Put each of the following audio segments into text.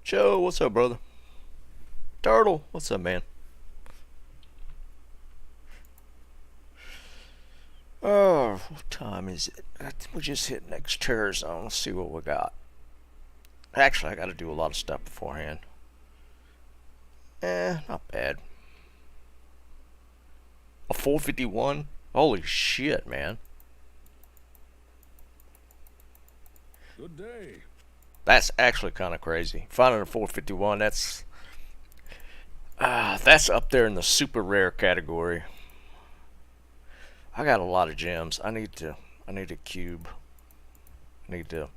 Joe, what's up, brother? Turtle, what's up, man? Oh, what time is it? We just hit next terror zone. Let's see what we got. Actually, I got to do a lot of stuff beforehand. Not bad. A 451? Holy shit, man. Good day. That's actually kind of crazy. Finding a 451, that's up there in the super rare category. I got a lot of gems. I need a cube. I need to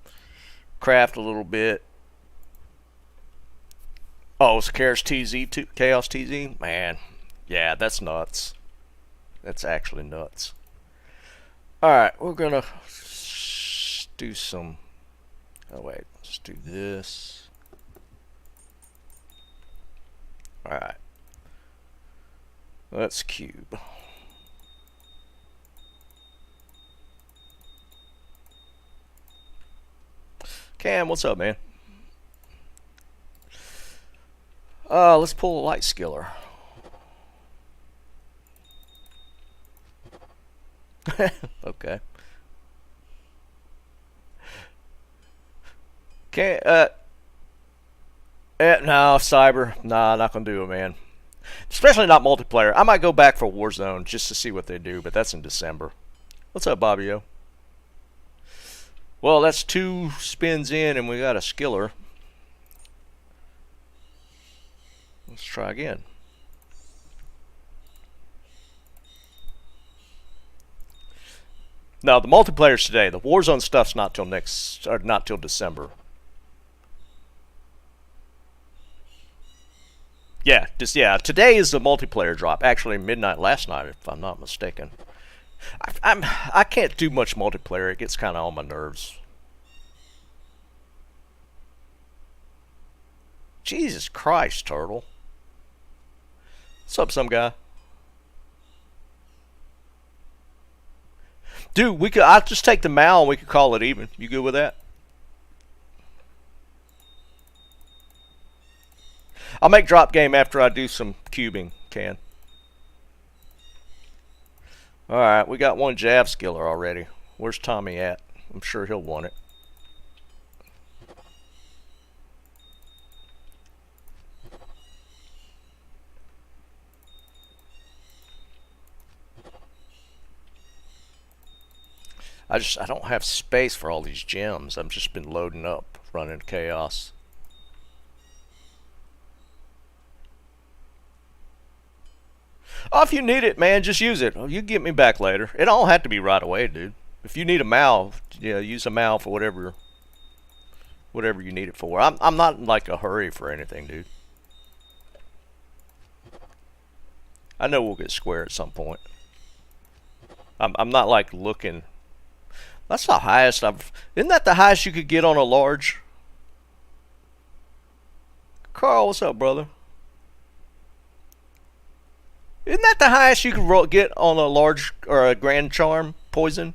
craft a little bit. Oh, it's Chaos TZ too. Chaos TZ, man. Yeah, that's nuts. That's actually nuts. All right, we're gonna do some. Oh wait, let's do this. All right, let's cube. Cam, what's up, man? Let's pull a light skiller. Okay. Can't, no, Cyber. Nah, not gonna do it, man. Especially not multiplayer. I might go back for Warzone just to see what they do, but that's in December. What's up, Bobbio? Well, that's 2 spins in, and we got a skiller. Let's try again. Now the multiplayer's today. The Warzone stuff's not till December. Yeah, today is the multiplayer drop. Actually, midnight last night, if I'm not mistaken. I can't do much multiplayer. It gets kind of on my nerves. Jesus Christ, Turtle. What's up, some guy? Dude, I'll just take the Mal and we could call it even. You good with that? I'll make drop game after I do some cubing, Can. Alright, we got 1 jab skiller already. Where's Tommy at? I'm sure he'll want it. I don't have space for all these gems. I've just been loading up, running chaos. Oh, if you need it, man, just use it. Oh, you get me back later. It don't have to be right away, dude. If you need a Mal, yeah, use a Mal for whatever you need it for. I'm not in like a hurry for anything, dude. I know we'll get square at some point. I'm not like looking. That's the highest I've. Isn't that the highest you could get on a large? Carl, what's up, brother? Isn't that the highest you could get on a large or a grand charm poison?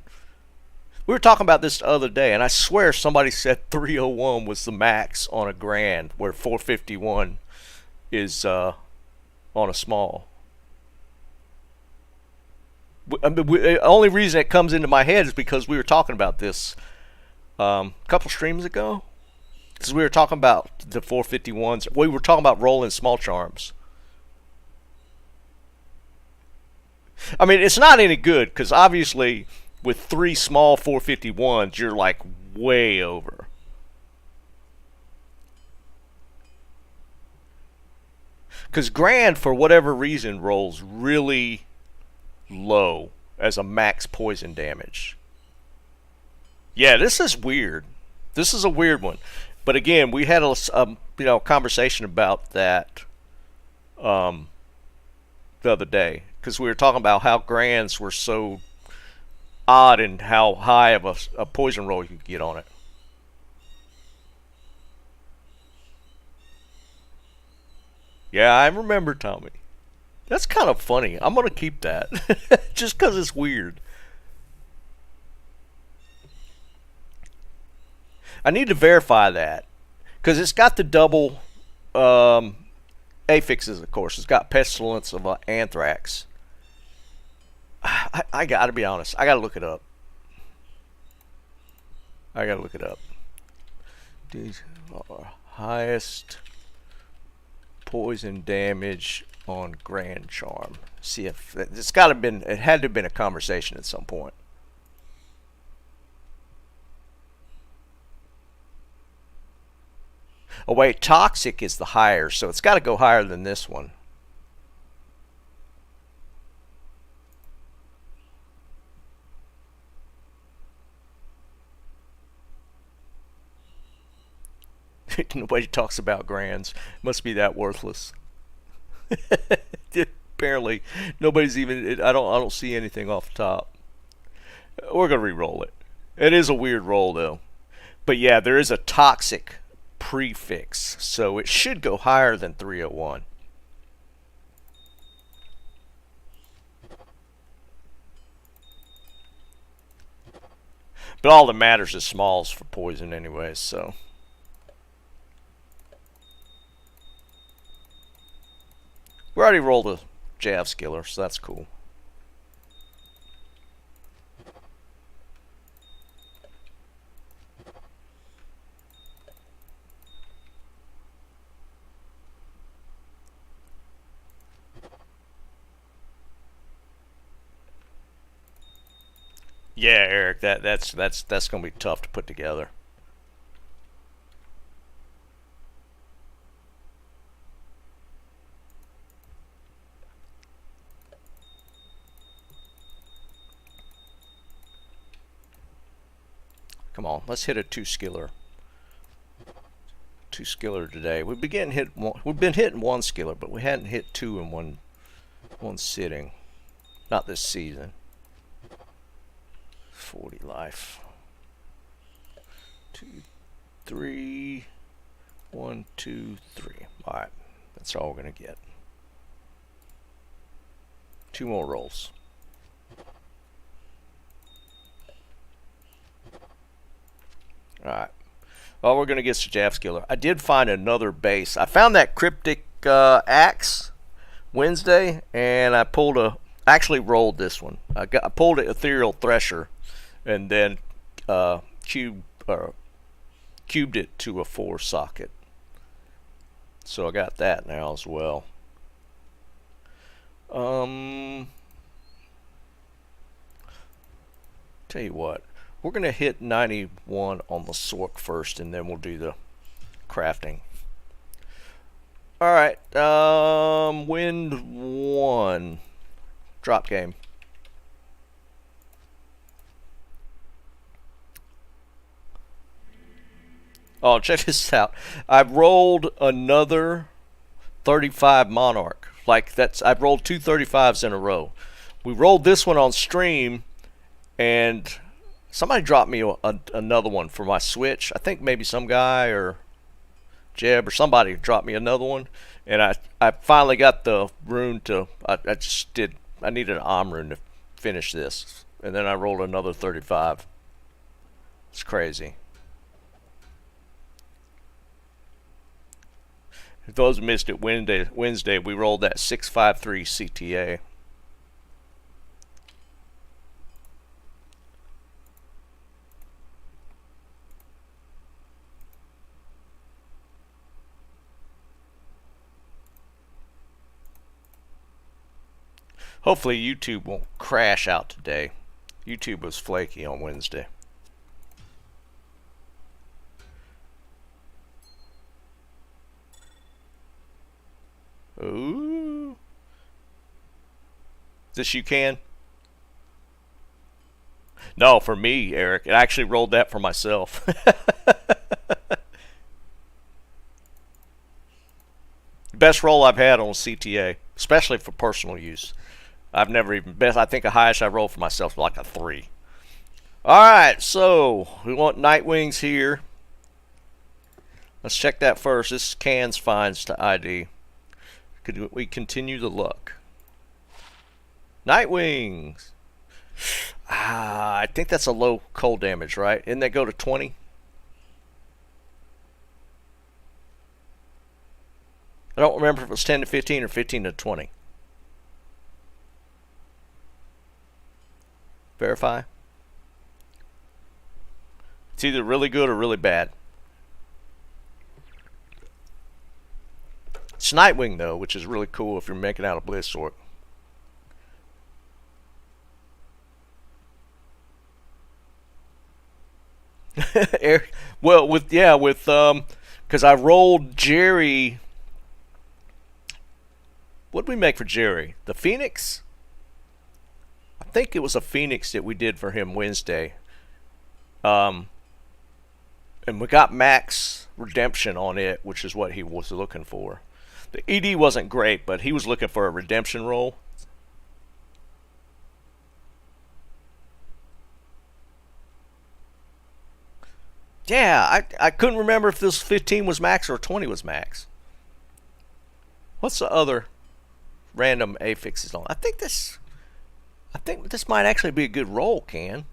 We were talking about this the other day, and I swear somebody said 301 was the max on a grand, where 451 is on a small. The only reason it comes into my head is because we were talking about this a couple streams ago. Because we were talking about the 451s. We were talking about rolling small charms. I mean, it's not any good because obviously with 3 small 451s, you're like way over. Because Grand, for whatever reason, rolls really low as a max poison damage. Yeah, this is weird. This is a weird one. But again, we had a conversation about that the other day because we were talking about how grands were so odd and how high of a poison roll you could get on it. Yeah, I remember, Tommy. That's kind of funny. I'm going to keep that. Just because it's weird. I need to verify that. Because it's got the double Affixes, of course. It's got pestilence of anthrax. I gotta be honest. I gotta look it up. These are highest poison damage on Grand Charm. See if it's gotta been. It had to have been a conversation at some point. Oh wait, toxic is the higher, so it's got to go higher than this one. Nobody talks about grands. Must be that worthless. Apparently, nobody's even. I don't see anything off the top. We're gonna re-roll it. It is a weird roll though, but yeah, there is a toxic prefix, so it should go higher than 301. But all that matters is smalls for poison anyways, so. We already rolled a Jav Skiller, so that's cool. Yeah, Eric, that's gonna be tough to put together. Come on, let's hit a two skiller. Two skiller today. We've been hitting one skiller, but we hadn't hit two in one sitting. Not this season. 40 life. 2, 3. 1, 2, 3. Alright. That's all we're gonna get. Two more rolls. Alright. Well, we're gonna get some Jav Skiller. I did find another base. I found that cryptic axe Wednesday, and I actually rolled this one. I pulled an ethereal thresher, and then cubed it to a 4 socket. So I got that now as well. Tell you what, we're gonna hit 91 on the sorc first, and then we'll do the crafting. All right, wind 1, drop game. Oh, check this out. I've rolled another 35 Monarch. I've rolled two 35s in a row. We rolled this one on stream, and somebody dropped me another one for my Switch. I think maybe some guy or Jeb or somebody dropped me another one, and I finally got the rune to. I needed an Om rune to finish this, and then I rolled another 35. It's crazy. If those missed it Wednesday, we rolled that 653 CTA. Hopefully YouTube won't crash out today. YouTube was flaky on Wednesday. Ooh. This you can? No, for me, Eric. I actually rolled that for myself. Best roll I've had on CTA, especially for personal use. I've never even best. I think the highest I rolled for myself was like a 3. Alright, so we want Nightwings here. Let's check that first. This is cans finds to ID. Could we continue the luck? Nightwings! I think that's a low cold damage, right? Didn't that go to 20? I don't remember if it was 10 to 15 or 15 to 20. Verify. It's either really good or really bad. It's Nightwing, though, which is really cool if you're making out a Blizz sorc. Well, because I rolled Jerry. What did we make for Jerry? The Phoenix? I think it was a Phoenix that we did for him Wednesday. And we got max redemption on it, which is what he was looking for. The ED wasn't great, but he was looking for a redemption roll. Yeah, I couldn't remember if this 15 was max or 20 was max. What's the other random affixes on? I think this might actually be a good roll, Can.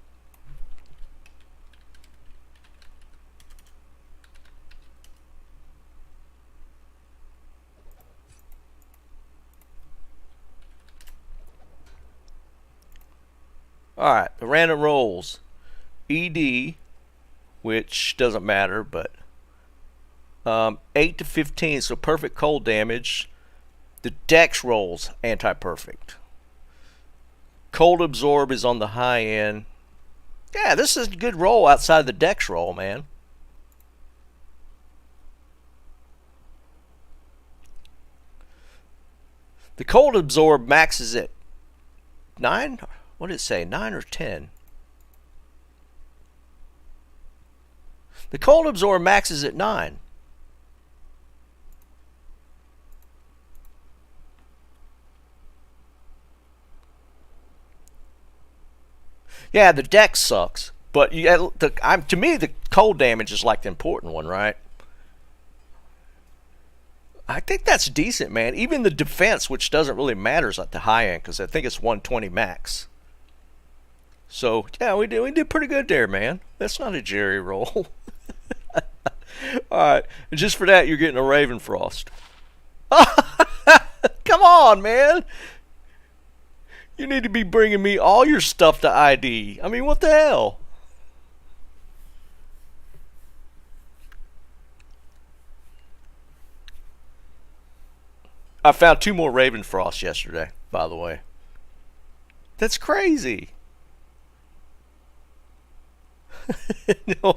Alright, the random rolls. ED, which doesn't matter, but 8 to 15, so perfect cold damage. The Dex rolls, anti-perfect. Cold absorb is on the high end. Yeah, this is a good roll outside the Dex roll, man. The cold absorb maxes at 9. What did it say? 9 or 10? The cold absorb maxes at 9. Yeah, the Dex sucks, but to me the cold damage is like the important one, right? I think that's decent, man. Even the defense, which doesn't really matter, is at the high end because I think it's 120 max. So yeah, we did pretty good there, man. That's not a Jerry roll. All right, and just for that, you're getting a Ravenfrost. Come on, man. You need to be bringing me all your stuff to ID. I mean, what the hell? I found 2 more Ravenfrost yesterday, by the way. That's crazy.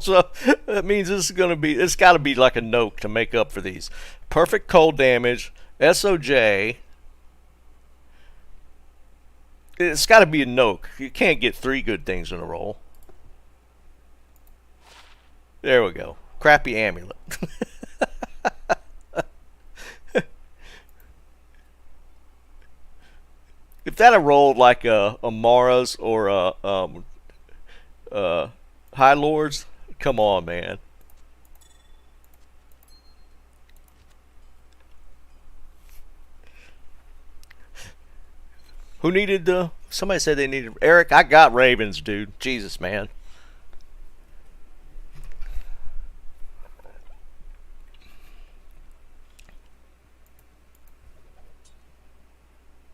So that means it's got to be like a Noke to make up for these. Perfect cold damage, SOJ. It's got to be a Noke. You can't get 3 good things in a row. There we go. Crappy amulet. If that had rolled like a Mara's or a High Lords, come on, man. Who needed somebody said they needed Eric. I got Ravens, dude. Jesus, man.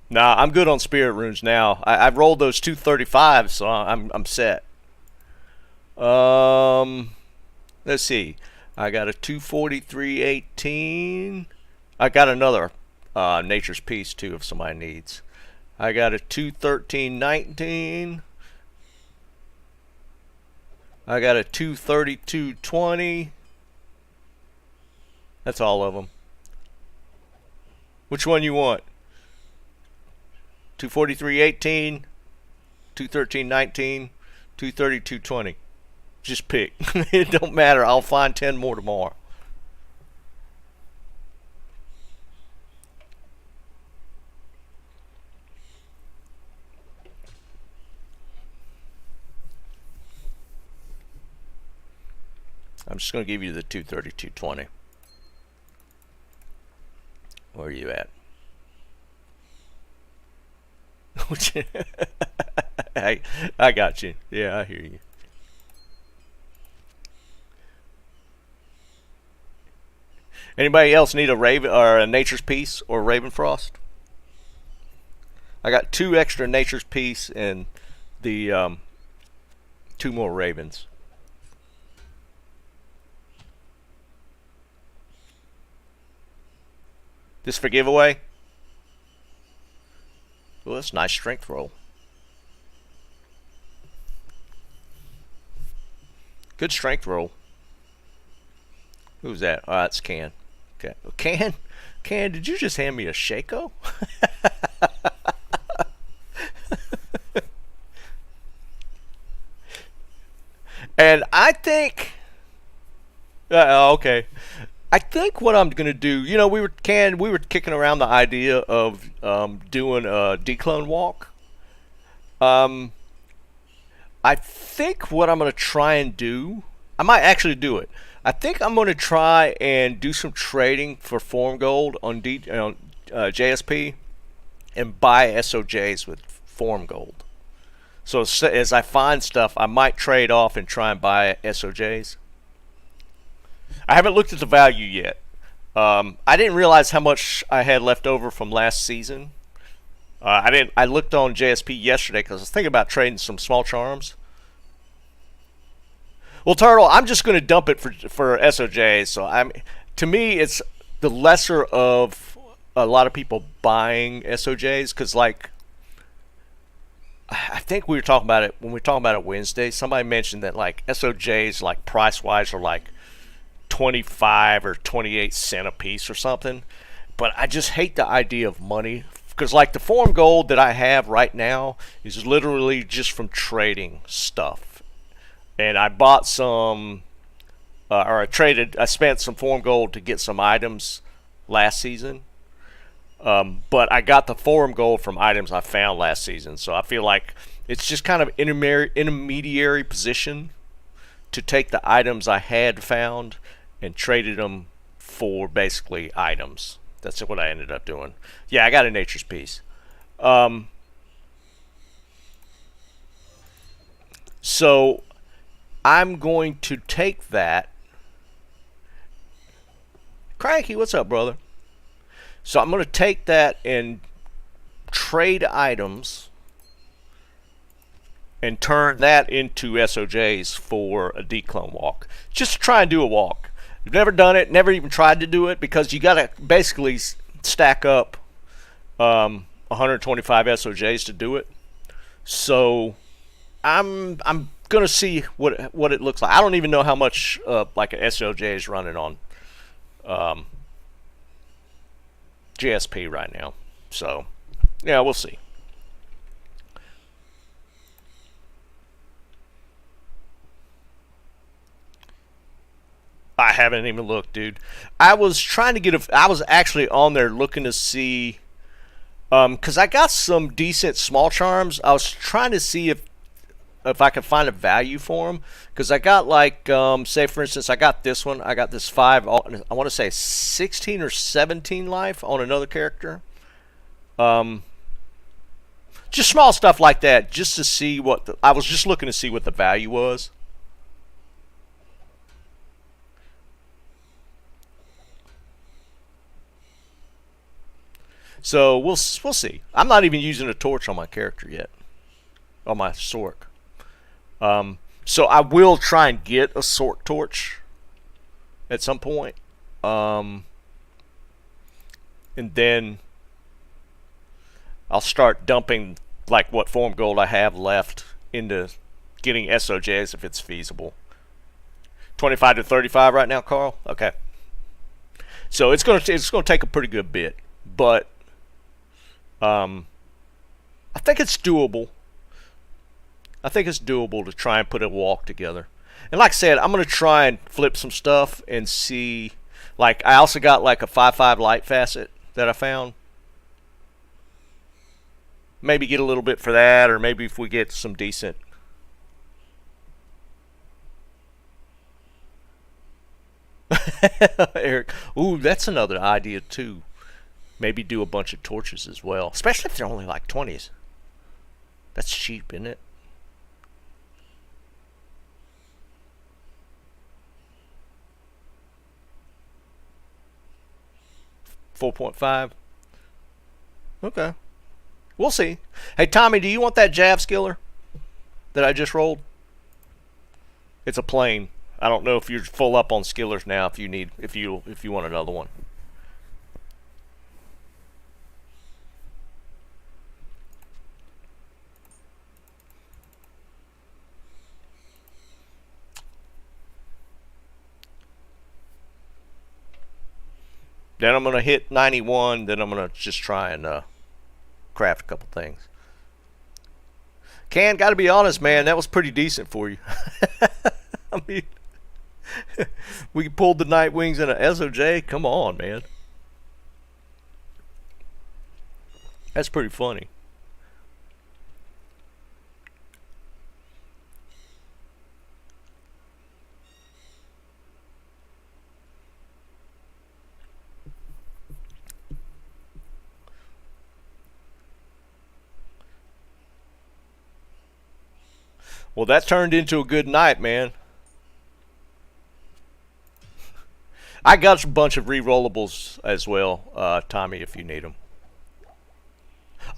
Nah, I'm good on Spirit Runes now. I've rolled those 235s, so I'm set. Let's see. I got a 243.18. I got another Nature's Peace too, if somebody needs. I got a 213.19. I got a 232.20. That's all of them. Which one you want? 243.18, 213.19, 232.20. Just pick. It don't matter. I'll find 10 more tomorrow. I'm just going to give you the 232.20. Where are you at? I got you. Yeah, I hear you. Anybody else need a Raven or a Nature's Piece or Ravenfrost? I got 2 extra Nature's Piece and the 2 more Ravens. This for giveaway? Well, that's a nice strength roll. Good strength roll. Who's that? Oh, that's Can. Okay. Can, did you just hand me a Shaco? And I think... okay. I think what I'm gonna do, you know, we were kicking around the idea of doing a declone walk. I think what I'm gonna try and do, I might actually do it. I think I'm gonna try and do some trading for form gold on JSP and buy SOJs with form gold. So as I find stuff, I might trade off and try and buy SOJs. I haven't looked at the value yet. I didn't realize how much I had left over from last season. I looked on JSP yesterday because I was thinking about trading some small charms. Well, Turtle, I'm just going to dump it for SOJs. So to me, it's the lesser of a lot of people buying SOJs because, like, I think we were talking about it when we were talking about it Wednesday. Somebody mentioned that like SOJs, like price wise, are like 25 or 28 cents a piece or something. But I just hate the idea of money because like the form gold that I have right now is literally just from trading stuff. And I bought some, or I spent some form gold to get some items last season. But I got the forum gold from items I found last season, so I feel like it's just kind of intermediary position to take the items I had found and traded them for basically items. That's what I ended up doing. Yeah, I got a Nature's Piece. So I'm going to take that. Cranky, what's up, brother? So I'm going to take that and trade items and turn that into SOJs for a declone walk. Just to try and do a walk. I've never done it, never even tried to do it because you got to basically stack up 125 SOJs to do it. So I'm going to see what it looks like. I don't even know how much like an SOJ is running on GSP right now. So, yeah, we'll see. I haven't even looked, dude. I was trying to get I was actually on there looking to see, because I got some decent small charms. I was trying to see if I could find a value for them, because I got like, say for instance, I got this one. I got this 5, I want to say 16 or 17 life on another character. Just small stuff like that, just to see what I was just looking to see what the value was. So we'll see. I'm not even using a torch on my character yet, on my sorc. So I will try and get a sorc torch at some point, and then I'll start dumping like what form gold I have left into getting SOJs if it's feasible. 25 to 35 right now, Carl. Okay. So it's gonna take a pretty good bit, but I think it's doable. I think it's doable to try and put a walk together. And like I said, I'm going to try and flip some stuff and see. Like, I also got like a 5/5 light facet that I found. Maybe get a little bit for that, or maybe if we get some decent. Eric, ooh, that's another idea too. Maybe do a bunch of torches as well, especially if they're only like 20s. That's cheap, isn't it? 4.5. Okay. We'll see. Hey, Tommy, do you want that Jav skiller that I just rolled? It's a plane. I don't know if you're full up on skillers now. If you want another one. Then I'm gonna hit 91. Then I'm gonna just try and craft a couple things. Can, gotta be honest, man, that was pretty decent for you. I mean, we pulled the Night Wings and an SOJ. Come on, man. That's pretty funny. Well, that turned into a good night, man. I got a bunch of re-rollables as well, Tommy, if you need them.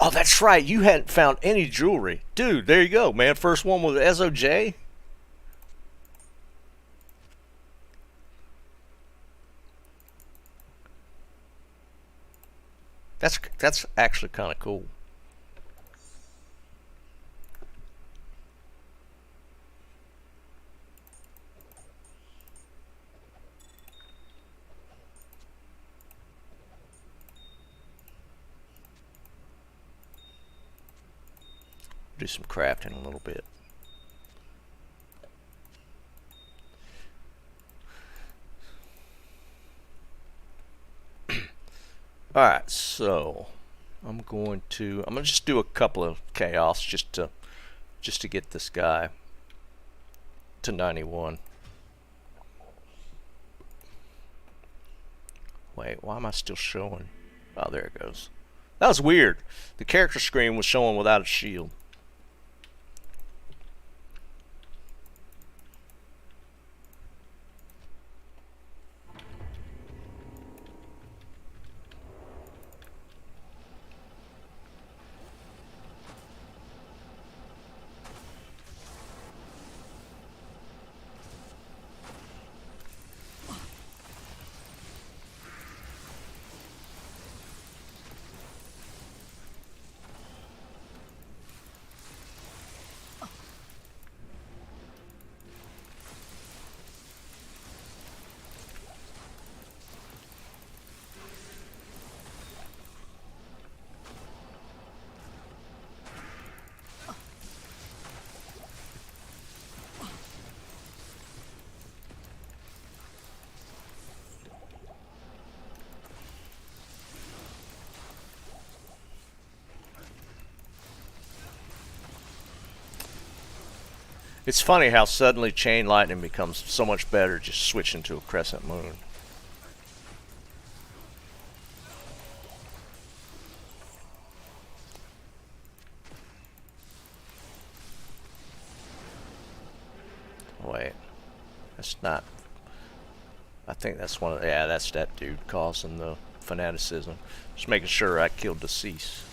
Oh, that's right. You hadn't found any jewelry. Dude, there you go, man. First one was SOJ. That's actually kind of cool. Do some crafting a little bit. Alright, so I'm gonna just do a couple of chaos just to get this guy to 91. Wait, why am I still showing? Oh, there it goes. That was weird. The character screen was showing without a shield. It's funny how suddenly chain lightning becomes so much better just switching to a crescent moon. Wait, that's not. I think that's one of. Yeah, that's that dude causing the fanaticism. Just making sure I killed Deceased.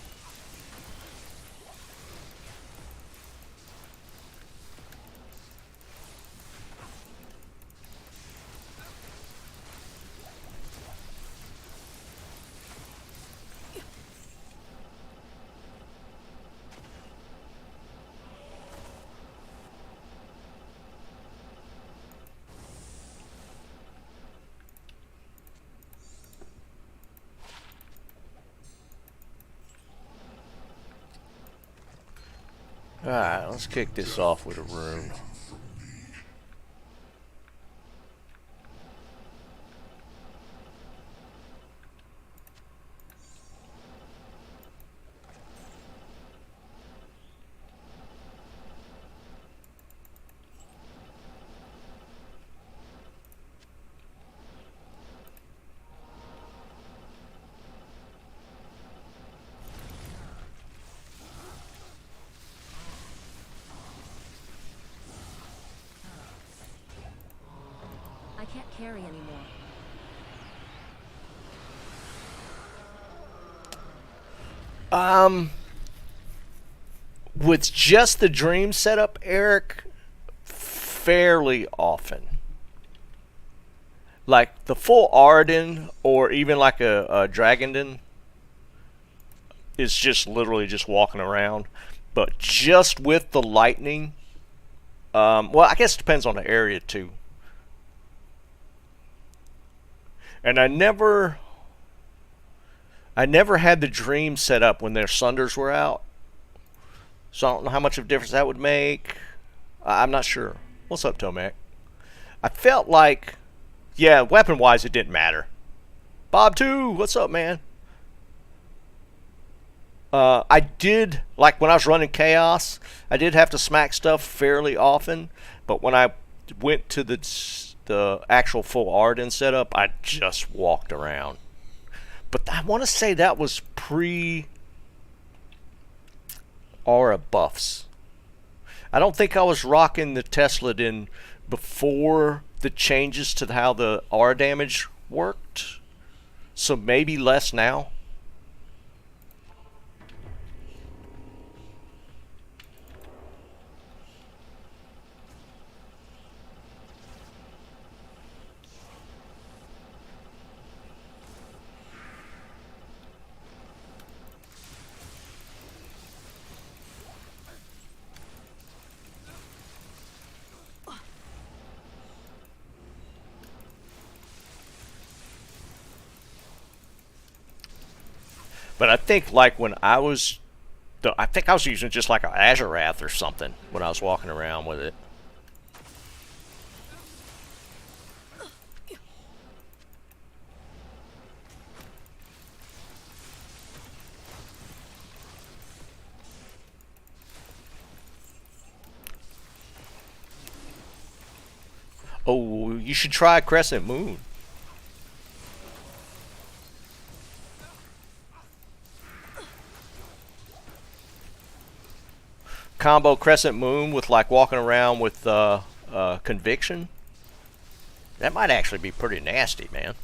Alright, let's kick this off with a rune. I can't carry anymore. Um, with just the dream setup, Eric, fairly often. Like the full Arden or even like a Dragondon is just literally just walking around. But just with the lightning, well, I guess it depends on the area too. And I never had the dream set up when their Sunders were out. So I don't know how much of a difference that would make. I'm not sure. What's up, Tomac? I felt like, yeah, weapon-wise, it didn't matter. Bob, too, what's up, man? I did, like when I was running Chaos, I did have to smack stuff fairly often. But when I went to the actual full Arden setup, I just walked around. But I want to say that was pre-aura buffs. I don't think I was rocking the Tesla in before the changes to how the aura damage worked. So maybe less now. But I think like when I think I was using just like a Azurath or something when I was walking around with it. Oh, you should try Crescent Moon. Combo Crescent Moon with like walking around with Conviction. That might actually be pretty nasty, man.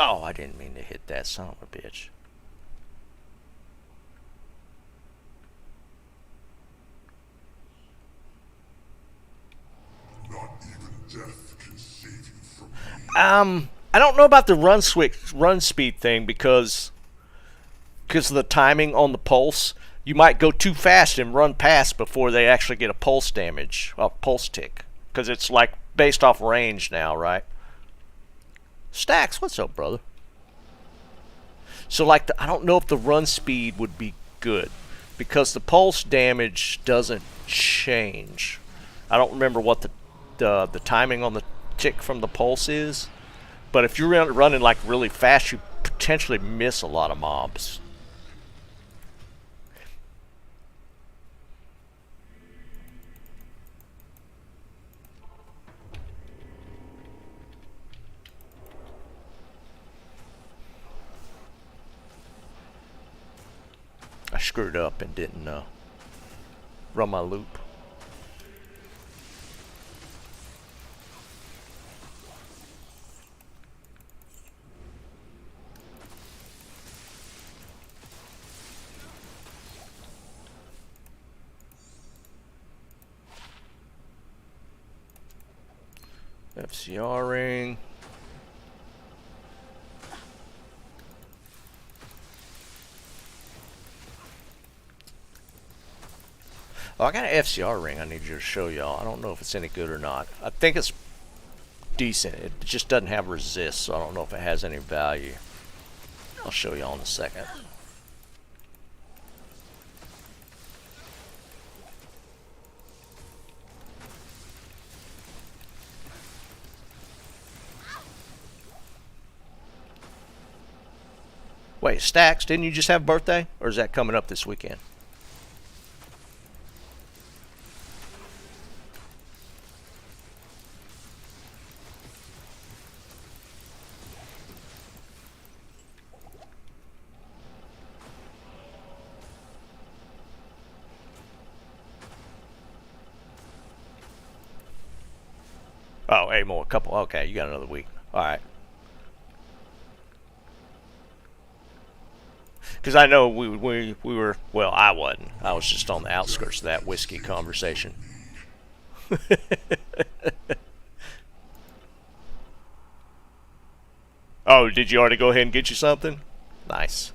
Oh, I didn't mean to hit that son of a bitch. Not even death can save you from me. I don't know about the run speed thing because of the timing on the pulse. You might go too fast and run past before they actually get a pulse damage, a pulse tick, because it's like based off range now, right? Stacks, what's up, brother? So like, I don't know if the run speed would be good because the pulse damage doesn't change. I don't remember what the timing on the tick from the pulse is, but if you're running like really fast, you potentially miss a lot of mobs. I screwed up and didn't run my loop. FCR ring. Oh, I got an FCR ring I need you to show y'all. I don't know if it's any good or not. I think it's decent. It just doesn't have resist, so I don't know if it has any value. I'll show y'all in a second. Wait, Stacks, didn't you just have a birthday? Or is that coming up this weekend? Oh, hey, more, a couple. Okay, you got another week. All right. Because I know we were, well, I wasn't. I was just on the outskirts of that whiskey conversation. Oh, did you already go ahead and get you something? Nice.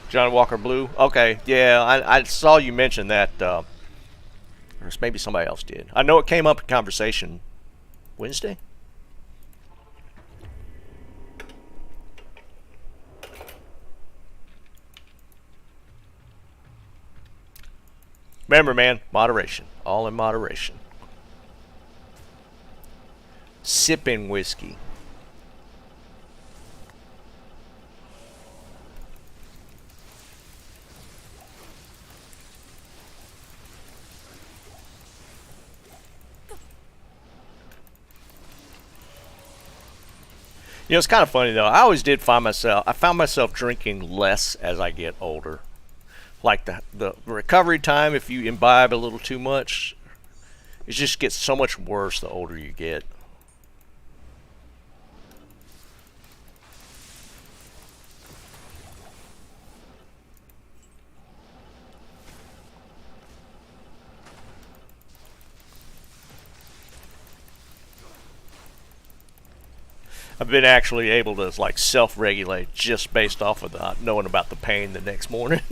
John Walker Blue. Okay, yeah, I saw you mention that. Or maybe somebody else did. I know it came up in conversation Wednesday. Remember, man, moderation. All in moderation. Sipping whiskey. You know, it's kind of funny though. I always did I found myself drinking less as I get older. Like the recovery time, if you imbibe a little too much, it just gets so much worse the older you get. I've been actually able to like self-regulate just based off of not knowing about the pain the next morning.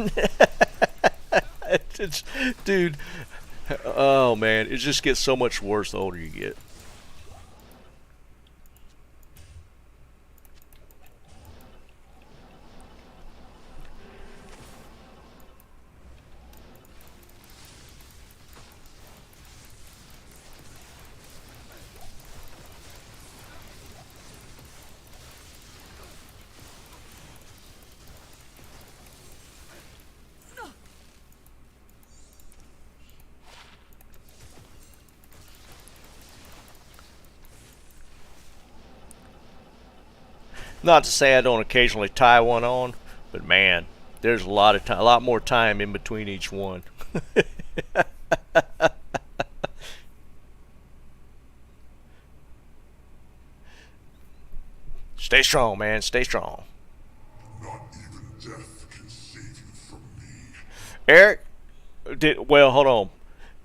Dude, oh man, it just gets so much worse the older you get. Not to say I don't occasionally tie one on, but man, there's a lot of time, a lot more time in between each one. Stay strong, man. Stay strong. Not even death can save you from me. Eric, well, hold on.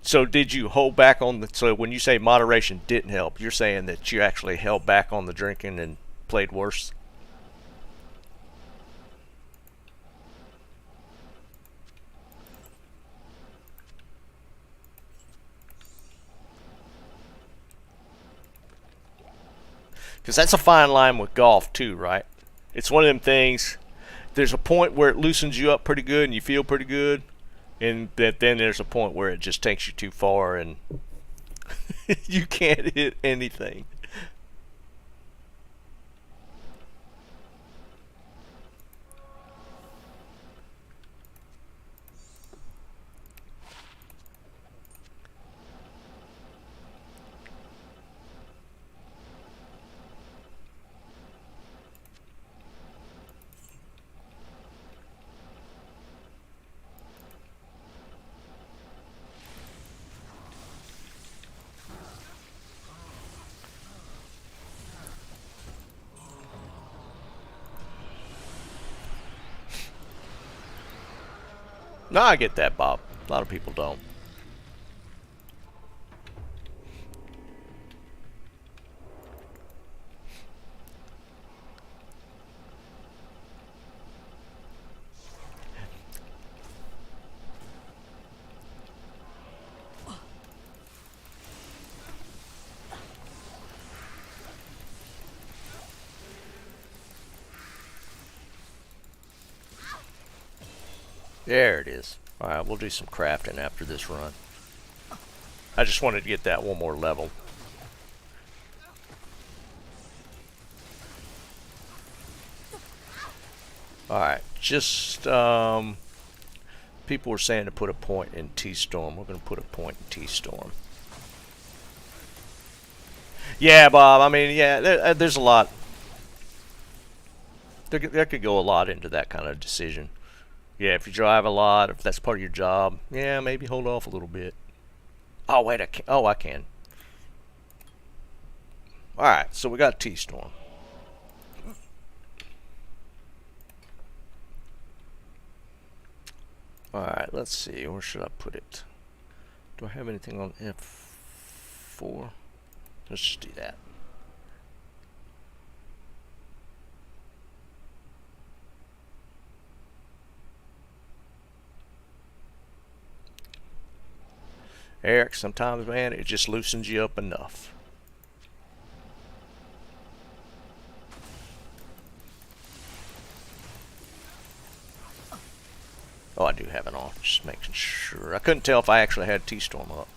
So did you hold back on the? So when you say moderation didn't help, you're saying that you actually held back on the drinking and played worse. Because that's a fine line with golf too, right? It's one of them things. There's a point where it loosens you up pretty good and you feel pretty good, and then there's a point where it just takes you too far and you can't hit anything. No, I get that, Bob. A lot of people don't. There it is. Alright, we'll do some crafting after this run. I just wanted to get that one more level. Alright, just, people were saying to put a point in T-Storm. We're going to put a point in T-Storm. Yeah, Bob, I mean, yeah, there's a lot. There could go a lot into that kind of decision. Yeah, if you drive a lot, if that's part of your job, yeah, maybe hold off a little bit. Oh, wait, I can. Oh, I can. Alright, so we got T-Storm. Alright, let's see. Where should I put it? Do I have anything on F4? Let's just do that. Eric, sometimes, man, it just loosens you up enough. Oh, I do have it on. Just making sure. I couldn't tell if I actually had T-Storm up.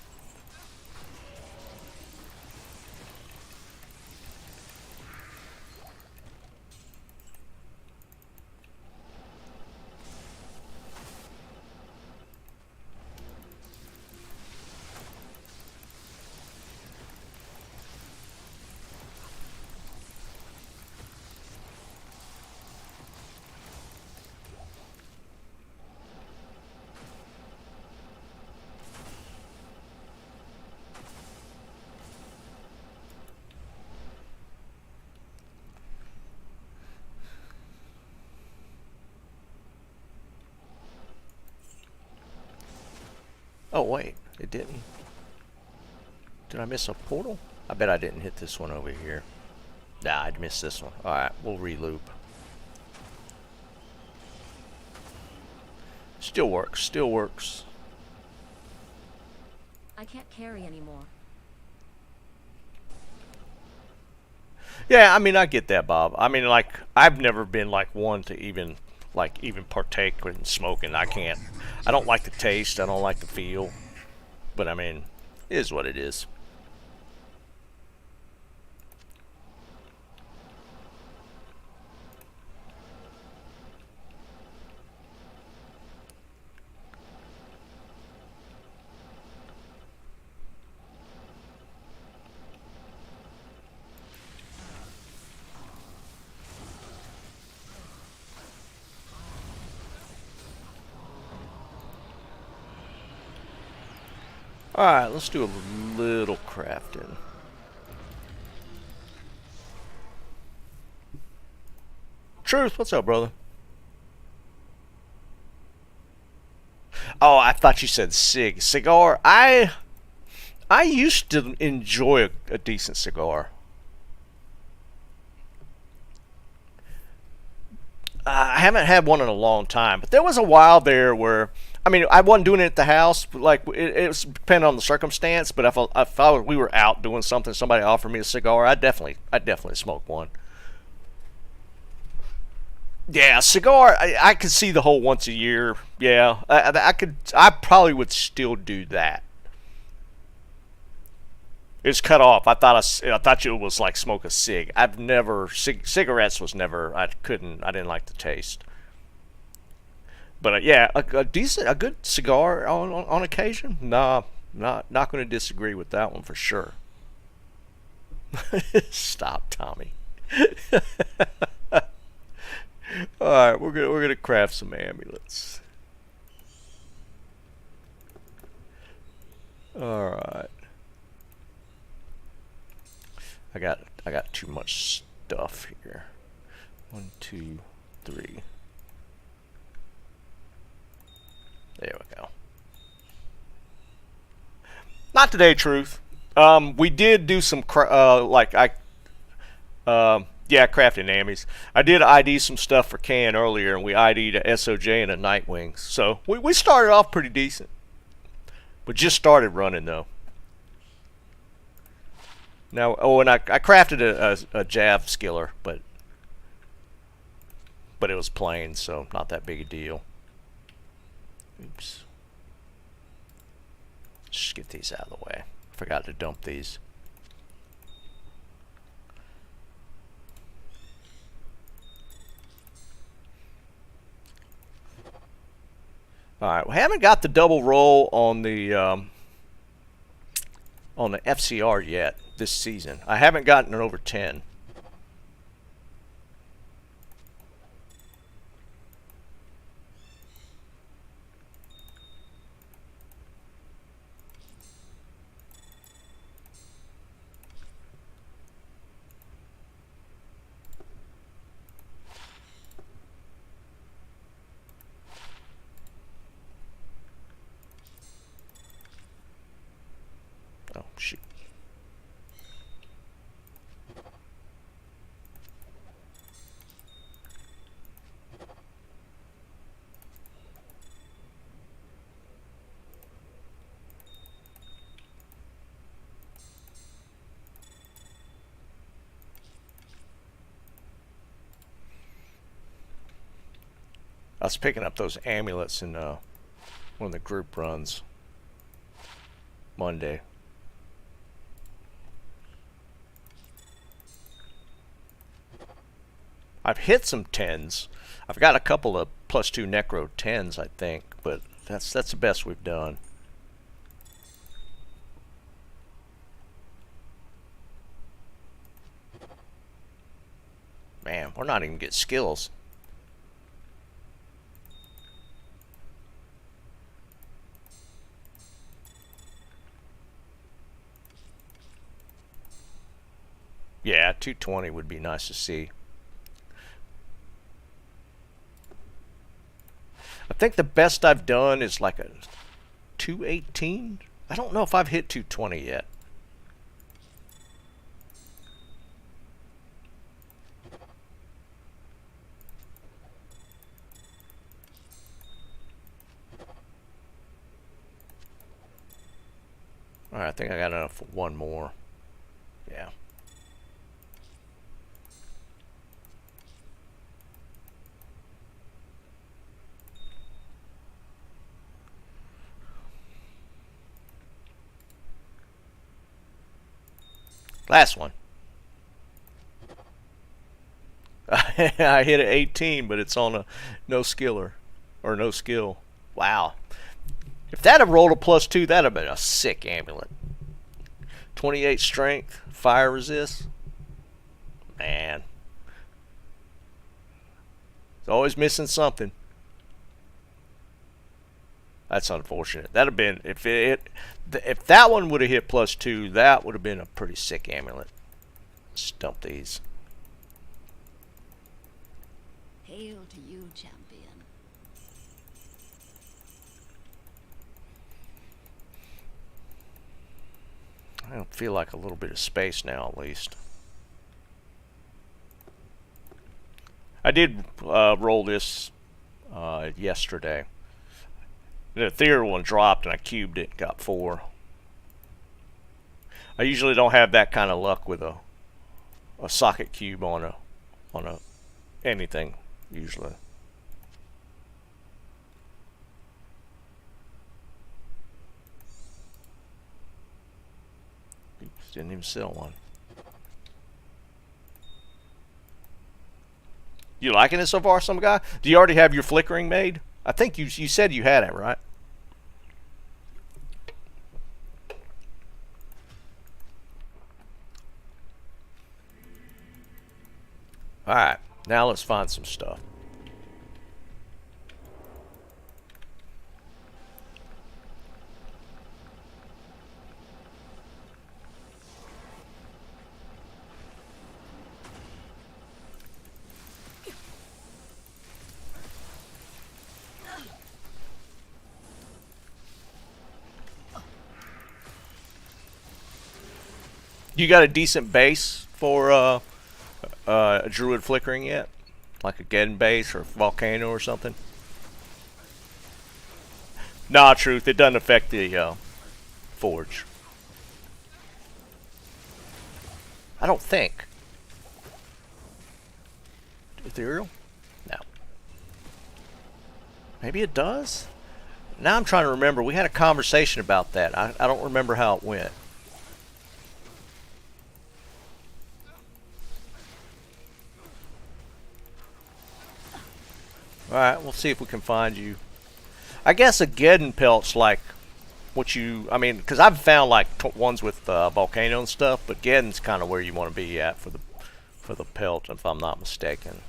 Oh, wait. It didn't. Did I miss a portal? I bet I didn't hit this one over here. Nah, I missed this one. Alright, we'll re-loop. Still works. Still works. I can't carry anymore. Yeah, I mean, I get that, Bob. I mean, like, I've never been, like, one to even partake in smoking. I can't. I don't like the taste. I don't like the feel. But, I mean, it is what it is. Alright, let's do a little crafting. Truth, what's up, brother? Oh, I thought you said cigar. I used to enjoy a decent cigar. I haven't had one in a long time, but there was a while there where, I mean, I wasn't doing it at the house. But like it was depending on the circumstance. But we were out doing something, somebody offered me a cigar, I definitely smoke one. Yeah, cigar. I could see the whole once a year. Yeah, I could. I probably would still do that. It's cut off. I thought it was like smoke a cig. I've never cigarettes was never. I couldn't. I didn't like the taste. But yeah, a good cigar on occasion. Nah, not going to disagree with that one for sure. Stop, Tommy. All right, we're gonna craft some amulets. All right. I got too much stuff here. 1, 2, 3. There we go. Not today, Truth. We did do some yeah, crafting ammies. I did ID some stuff for Can earlier, and we ID'd a SOJ and a Nightwing. So we started off pretty decent, but just started running though. Now, oh, and I crafted a Jav skiller, but it was plain, so not that big a deal. Oops. Just get these out of the way. Forgot to dump these. All right, we haven't got the double roll on the FCR yet this season. I haven't gotten it over 10. Oh, shoot. I was picking up those amulets in one of the group runs Monday. I've hit some 10s. I've got a couple of +2 necro 10s, I think, but that's the best we've done. Man, we're not even getting skills. Yeah, 220 would be nice to see. I think the best I've done is like a 218. I don't know if I've hit 220 yet. All right, I think I got enough for one more. Yeah. Last one. I hit an 18, but it's on a no skiller or no skill. Wow. If that had rolled a +2, that'd have been a sick amulet. 28 strength, fire resist. Man. It's always missing something. That's unfortunate. That'd have been if that one would have hit +2, that would have been a pretty sick amulet. Stump these. Hail to you, champion. I don't feel like a little bit of space now, at least. I did roll this yesterday. The ethereal one dropped and I cubed it, got 4. I usually don't have that kind of luck with a socket cube on a anything usually. Didn't even sell one. You liking it so far, some guy? Do you already have your flickering made? I think you said you had it, right? Alright, now let's find some stuff. You got a decent base for a druid flickering yet? Like a Geddon base or volcano or something? Nah, truth, it doesn't affect the forge. I don't think. Ethereal? No. Maybe it does? Now I'm trying to remember. We had a conversation about that. I don't remember how it went. Alright, we'll see if we can find you. I guess a Geddon pelt's like what you. I mean, because I've found like ones with volcano and stuff, but Geddon's kind of where you want to be at for the pelt, if I'm not mistaken.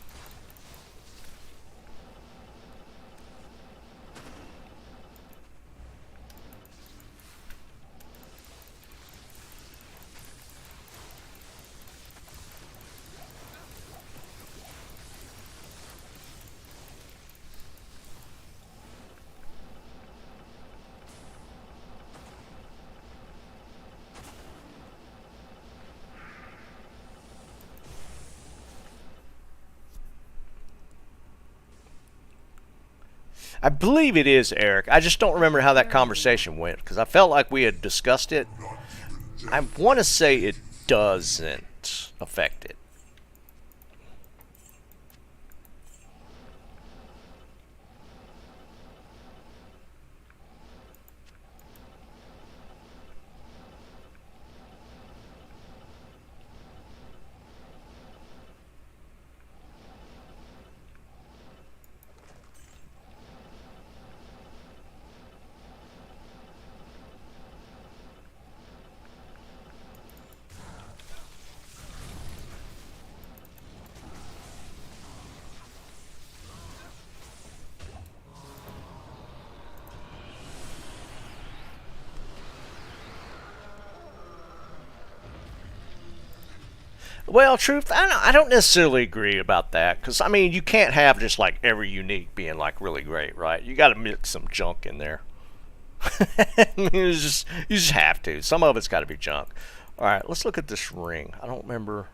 I believe it is, Eric. I just don't remember how that conversation went because I felt like we had discussed it. I want to say it doesn't affect it. Well, truth, I don't necessarily agree about that because I mean you can't have just like every unique being like really great, right? You got to mix some junk in there. You just have to. Some of it's got to be junk. All right, let's look at this ring. I don't remember.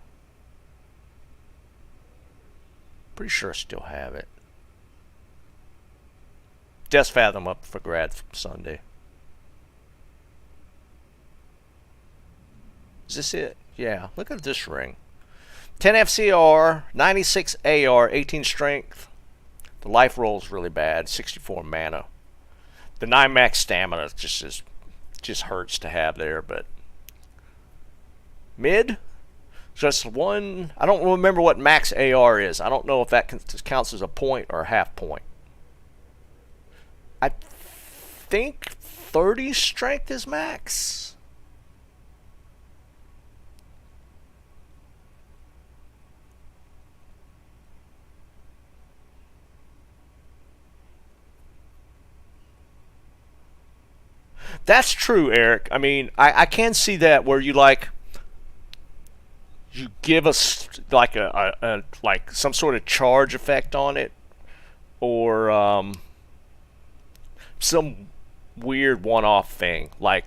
Pretty sure I still have it. Death Fathom up for grad Sunday. Is this it? Yeah, look at this ring. 10 FCR, 96 AR, 18 strength. The life roll's really bad, 64 mana. The 9 max stamina just hurts to have there, but mid? Just one. I don't remember what max AR is. I don't know if that counts as a point or a half point. I think 30 strength is max. That's true, Eric. I mean, I can see that where you like you give us like a like some sort of charge effect on it, or some weird one-off thing like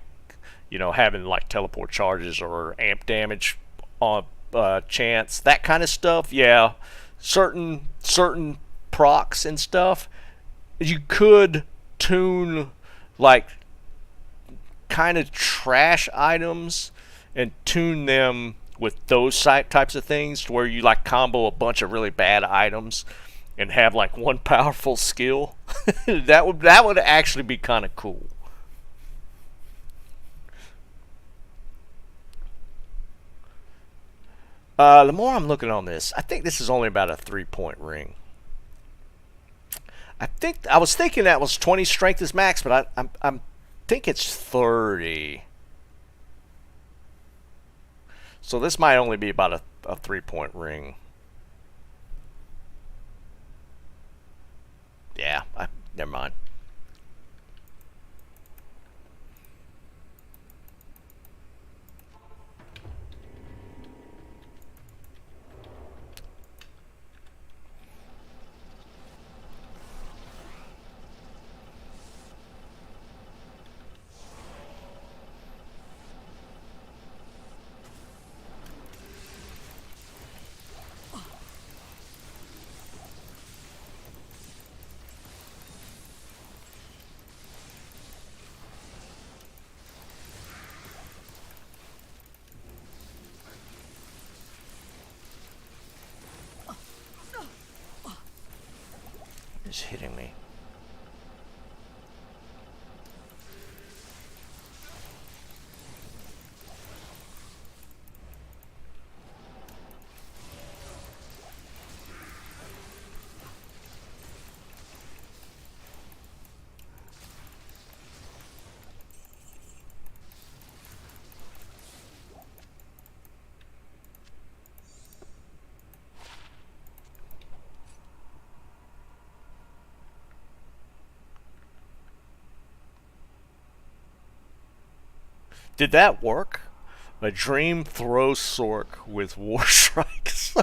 having like teleport charges or amp damage on chance, that kind of stuff. Yeah, certain procs and stuff you could tune like kind of trash items and tune them with those types of things to where you like combo a bunch of really bad items and have like one powerful skill. that would actually be kind of cool. The more I'm looking on this, I think this is only about a 3-point ring. I was thinking that was 20 strength is max, but I'm think it's 30. So this might only be about a 3-point ring. Yeah, never mind. It's hitting me. Did that work? A dream throw sorc with war strikes.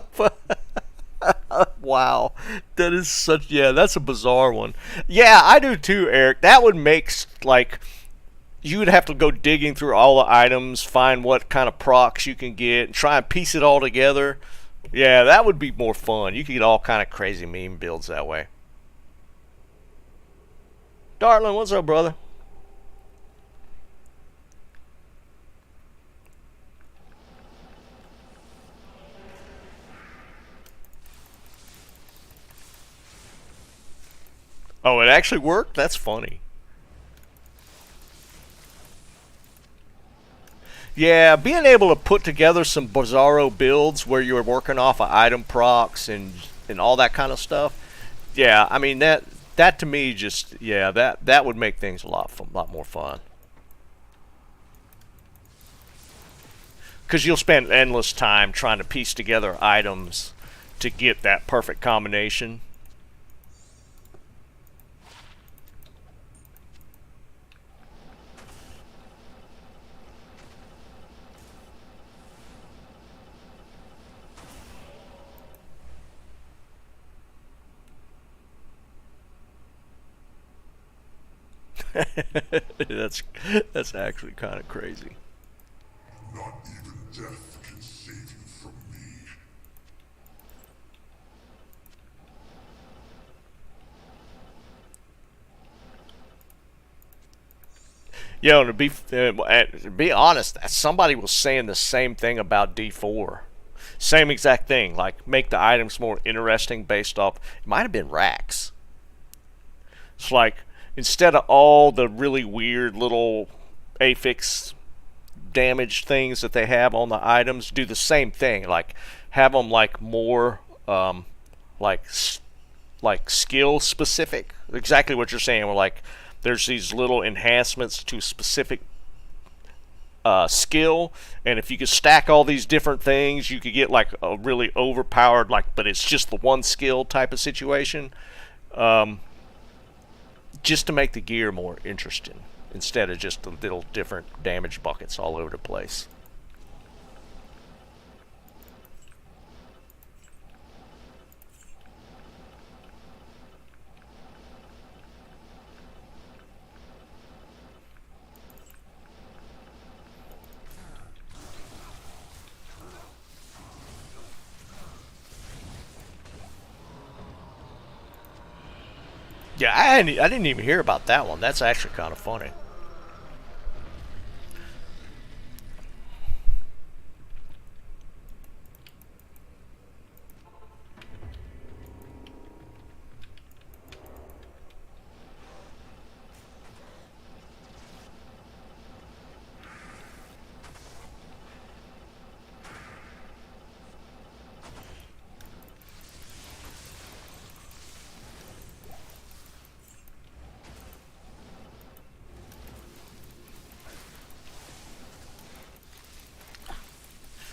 Wow, that is such. Yeah, that's a bizarre one. Yeah, I do too, Eric. That would make like you would have to go digging through all the items, find what kind of procs you can get, and try and piece it all together. Yeah, that would be more fun. You could get all kind of crazy meme builds that way. Darling, what's up, brother? Oh, it actually worked? That's funny. Yeah, being able to put together some bizarro builds where you're working off of item procs and all that kind of stuff. Yeah, I mean that to me just yeah that would make things lot more fun. Because you'll spend endless time trying to piece together items to get that perfect combination. that's that's actually kind of crazy. Not even death can save you from me. Yo, to be honest, somebody was saying the same thing about D4. Same exact thing. Like make the items more interesting based off. It might have been racks. It's like instead of all the really weird little affix damage things that they have on the items, do the same thing. Like have them like more like like skill specific. Exactly what you're saying. Where like there's these little enhancements to specific skill, and if you could stack all these different things, you could get like a really overpowered like, but it's just the one skill type of situation. Just to make the gear more interesting instead of just the little different damage buckets all over the place. Yeah, I didn't even hear about that one. That's actually kind of funny.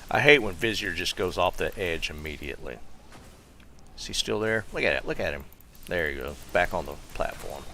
I hate when Vizier just goes off the edge immediately. Is he still there? Look at it. Look at him. There he goes. Back on the platform.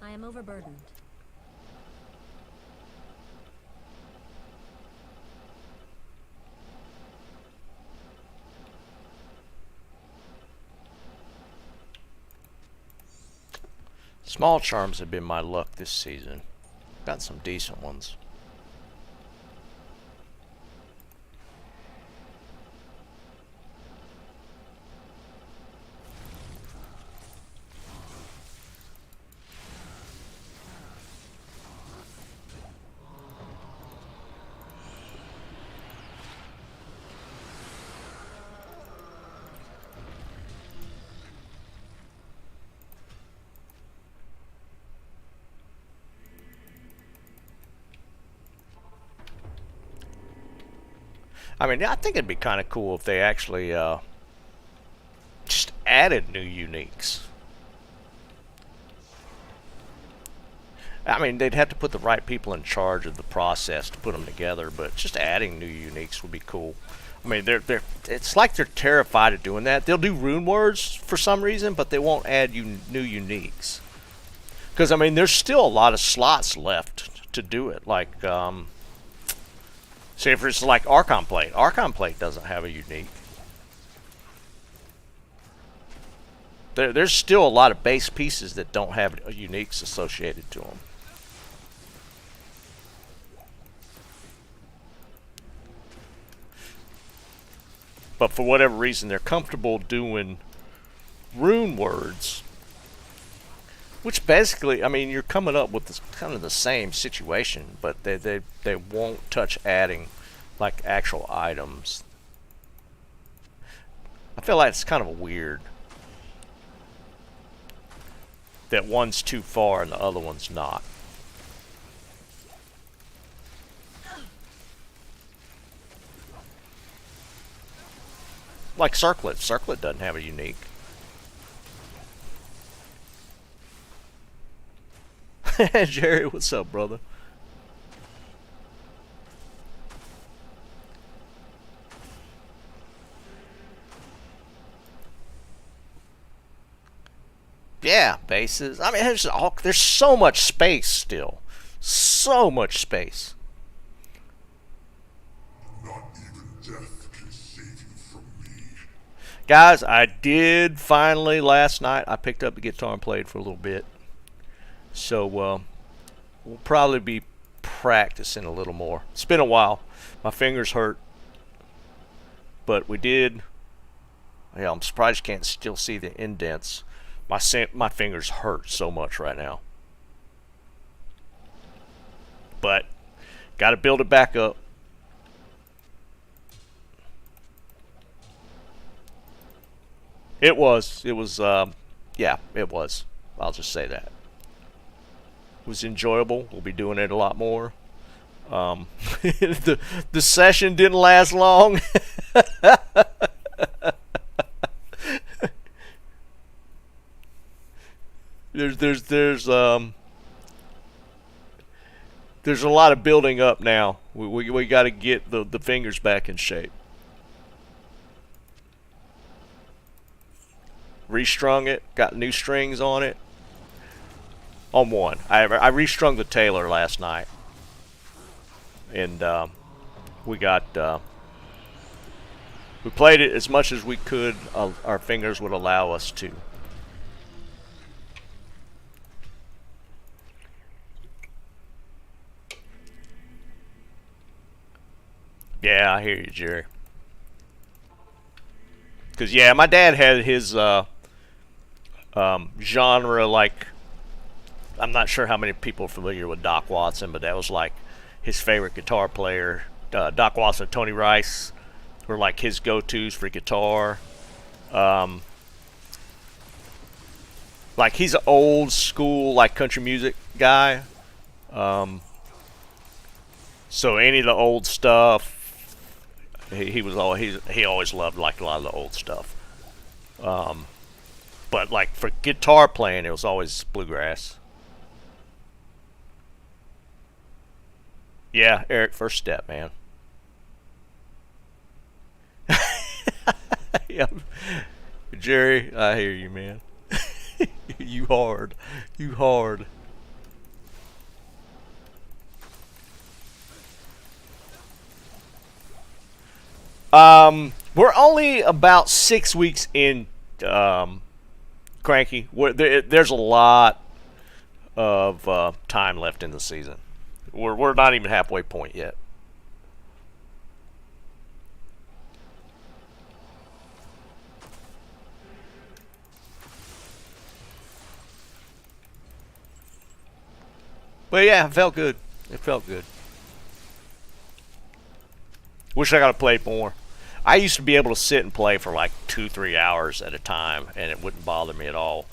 I am overburdened. Small charms have been my luck this season. Got some decent ones. I mean, I think it'd be kind of cool if they actually just added new uniques. I mean, they'd have to put the right people in charge of the process to put them together, but just adding new uniques would be cool. I mean, it's like they're terrified of doing that. They'll do rune words for some reason, but they won't add new uniques. Because, I mean, there's still a lot of slots left to do it. Like, say if it's like Archon Plate. Archon Plate doesn't have a unique. There's still a lot of base pieces that don't have uniques associated to them. But for whatever reason, they're comfortable doing rune words. Which basically, I mean, you're coming up with this, kind of the same situation, but they won't touch adding like actual items. I feel like it's kind of weird that one's too far and the other one's not. Like Circlet. Circlet doesn't have a unique. Jerry, what's up, brother? Yeah, bases. I mean, there's so much space still. So much space. Not even death can save you from me. Guys, I did finally last night. I picked up the guitar and played for a little bit. So we'll probably be practicing a little more. It's been a while. My fingers hurt. But we did. Yeah, I'm surprised you can't still see the indents. My fingers hurt so much right now. But got to build it back up. It was, yeah, it was. I'll just say that. It was enjoyable. We'll be doing it a lot more. The session didn't last long. There's a lot of building up now. We got to get the fingers back in shape. Restrung it, got new strings on it. On one, I restrung the Taylor last night, and we played it as much as we could. Our fingers would allow us to. Yeah, I hear you, Jerry. Because, yeah, my dad had his genre, like, I'm not sure how many people are familiar with Doc Watson, but that was, like, his favorite guitar player. Doc Watson and Tony Rice were, like, his go-tos for guitar. Like, he's an old school, like, country music guy. So any of the old stuff, he always loved like a lot of the old stuff. But like for guitar playing, it was always bluegrass. Yeah, Eric, first step, man. Yeah. Jerry, I hear you, man. You hard. You hard. We're only about 6 weeks in, Cranky. There's a lot of time left in the season. We're not even halfway point yet. But yeah, it felt good. It felt good. Wish I got to play more. I used to be able to sit and play for like 2-3 hours at a time, and it wouldn't bother me at all.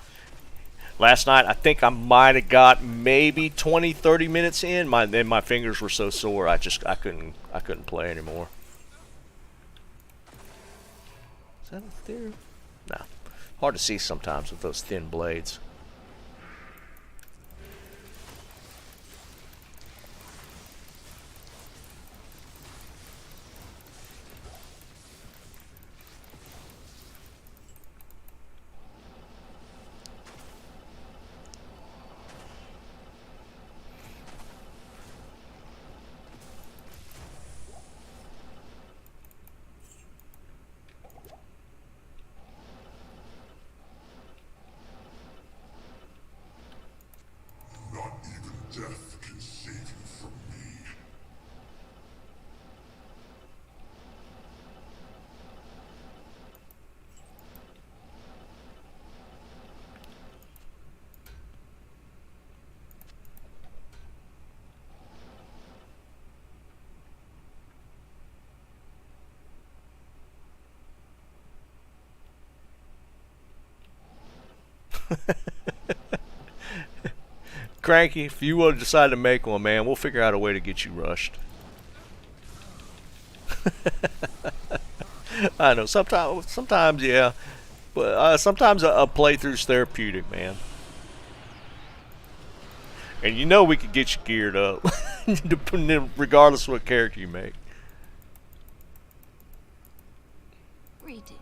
Last night, I think I might have got maybe 20-30 minutes in. Then my fingers were so sore, I couldn't play anymore. Is that a theory? No. Hard to see sometimes with those thin blades. Not even death can save you from me. Cranky, if you will decide to make one, man, we'll figure out a way to get you rushed. I know, sometimes, yeah, but sometimes a playthrough's therapeutic, man. And you know we could get you geared up, regardless of what character you make. Greetings.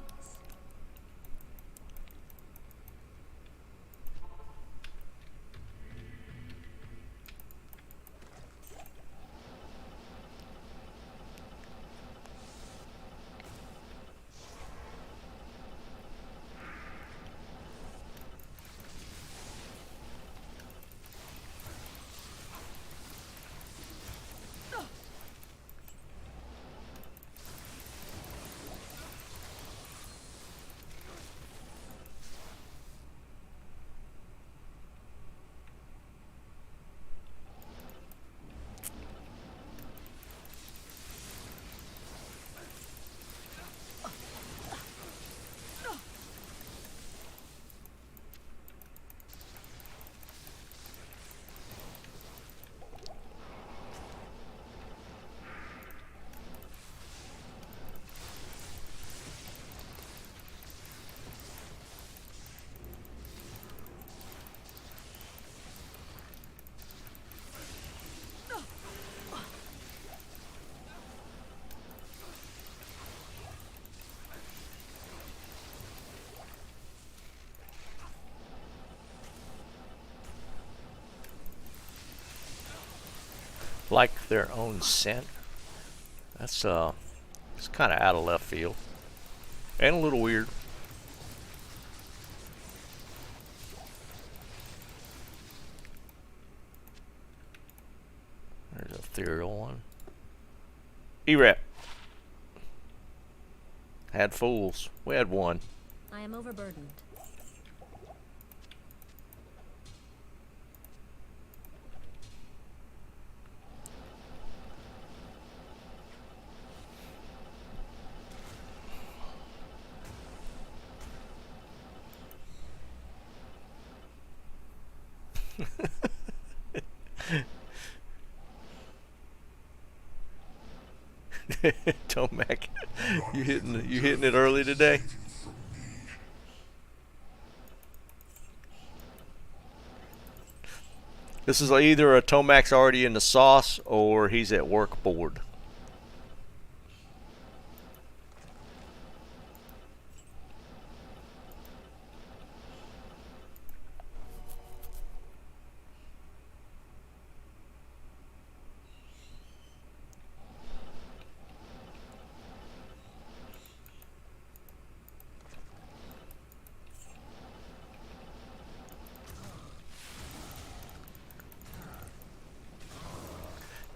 Like their own scent. That's it's kind of out of left field and a little weird. There's a ethereal one. E-Rep. Had fools. We had one. I am overburdened. Tomac, you hitting it early today? This is either a Tomac's already in the sauce or he's at work bored.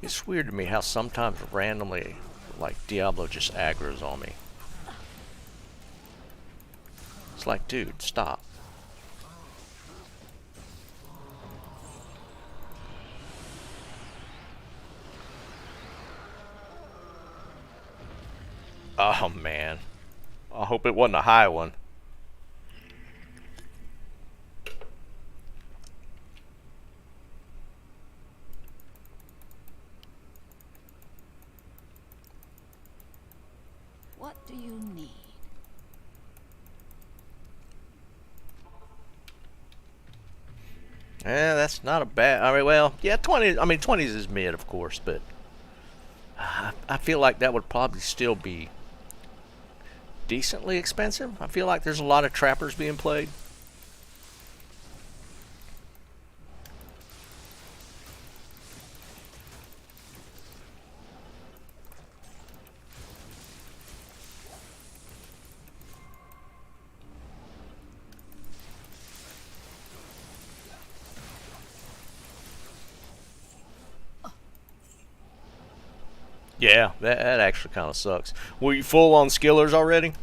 It's weird to me how sometimes randomly, like, Diablo just aggroes on me. It's like, dude, stop. Oh, man. I hope it wasn't a high one. What do you need? Yeah, that's not a bad. I mean, well, yeah, 20. I mean, 20s is mid, of course, but I feel like that would probably still be decently expensive. I feel like there's a lot of trappers being played. Yeah, that actually kind of sucks. Were you full on skillers already?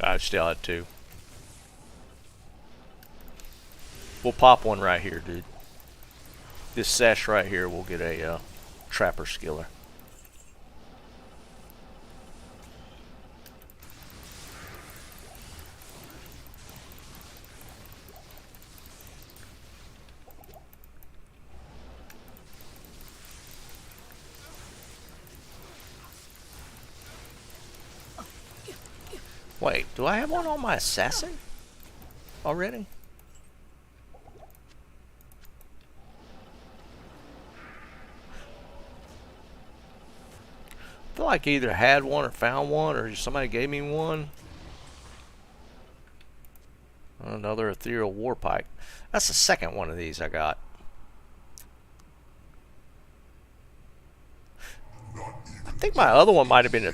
I still had two. We'll pop one right here, dude. This sesh right here will get a trapper skiller. Wait, do I have one on my assassin already? I feel like I either had one or found one or somebody gave me one. Another ethereal war pike. That's the second one of these I got. I think my other one might have been a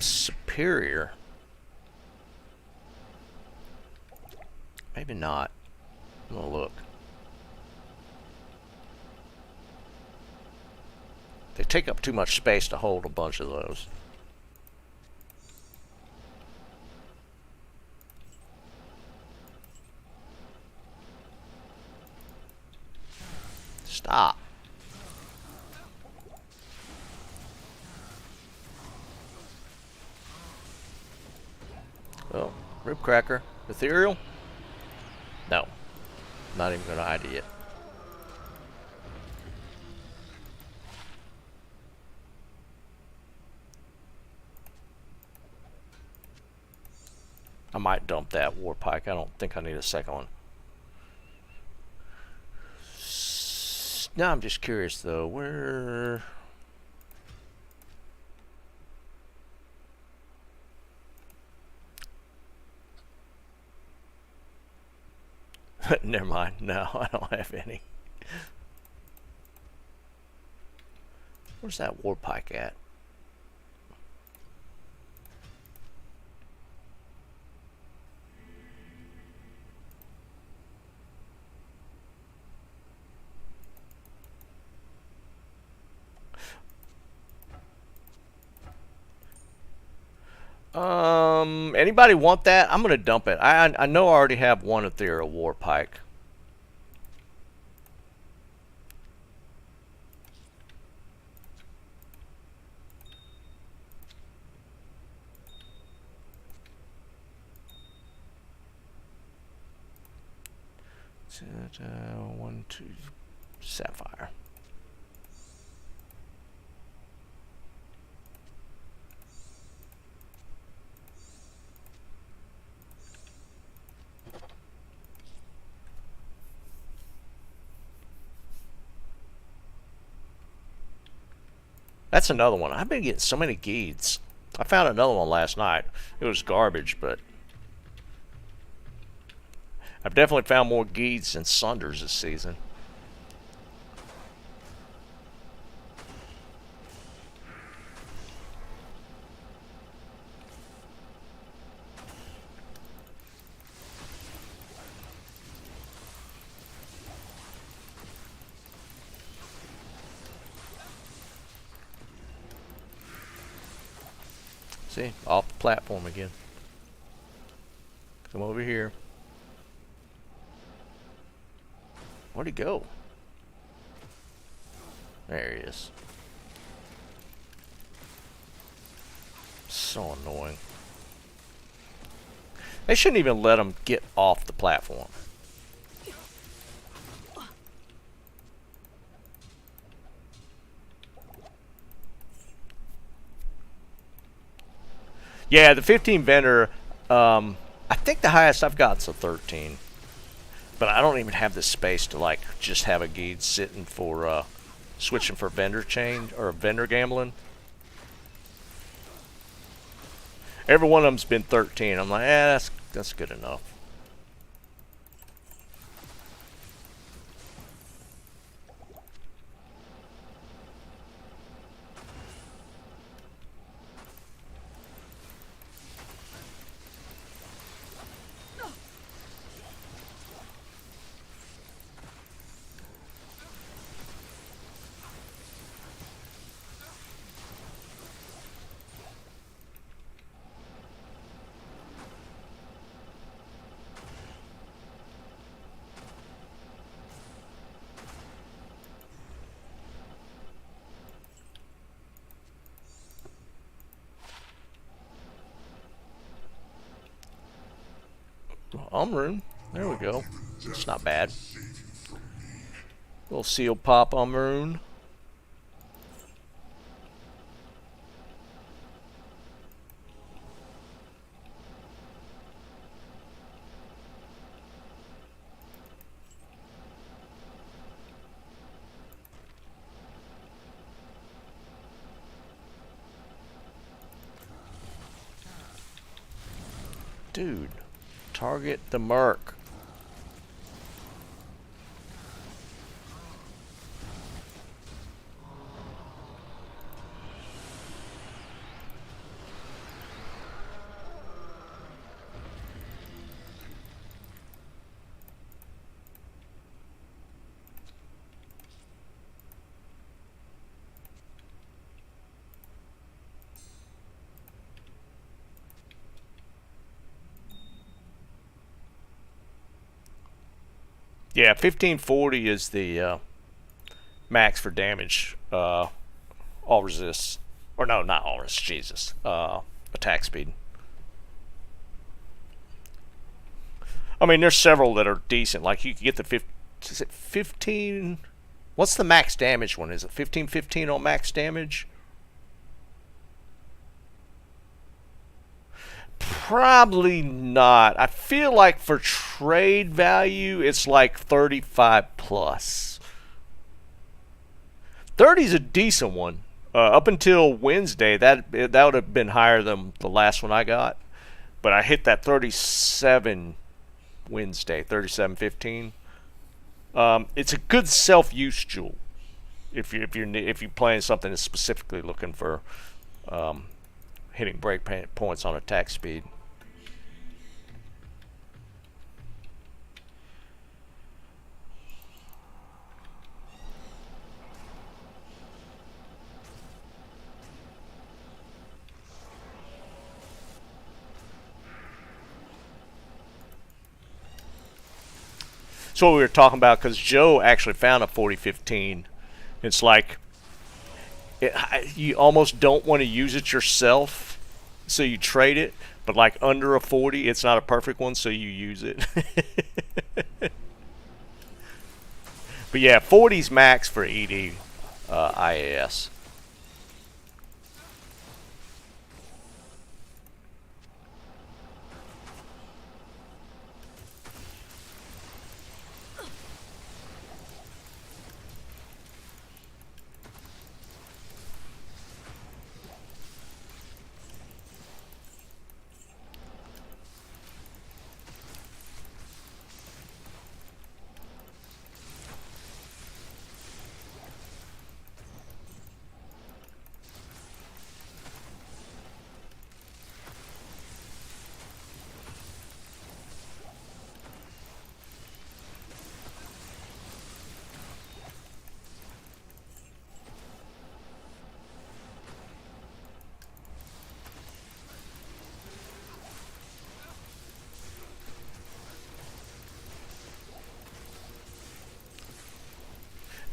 superior. Maybe not. I'm gonna look. They take up too much space to hold a bunch of those. Stop. Oh, rib cracker. Ethereal? No. Not even gonna ID it. I might dump that war pike. I don't think I need a second one. Now I'm just curious though, where... Never mind. No, I don't have any. Where's that war pike at? Anybody want that? I'm gonna dump it. I know I already have one ethereal war pike. One, two, sapphire. That's another one. I've been getting so many geeds. I found another one last night. It was garbage, but I've definitely found more geeds than sunders this season. See, off the platform again. Come over here. Where'd he go? There he is. So annoying. They shouldn't even let him get off the platform. Yeah, the 15 vendor, I think the highest I've got is a 13. But I don't even have the space to like just have a guide sitting for switching for vendor change or vendor gambling. Every one of them's been 13. I'm like, that's good enough. Umrune. There we go. It's not bad. Little seal pop Umrune. Dude. Target the Merc. Yeah, 1540 is the max for damage. All resists. Or no, not all resists, Jesus. Attack speed. I mean, there's several that are decent. Like, you can get the is it 15... What's the max damage one? Is it 1515 on max damage? Probably not. I feel like for trade value, it's like 35 plus. 30 is a decent one. Up until Wednesday, that would have been higher than the last one I got. But I hit that 37 Wednesday, 37.15. It's a good self-use jewel if you're playing something that's specifically looking for hitting break points on attack speed. So what we were talking about, because Joe actually found a 4015. It's like you almost don't want to use it yourself, so you trade it. But like under a 40, it's not a perfect one, so you use it. But yeah, 40's max for ED IAS.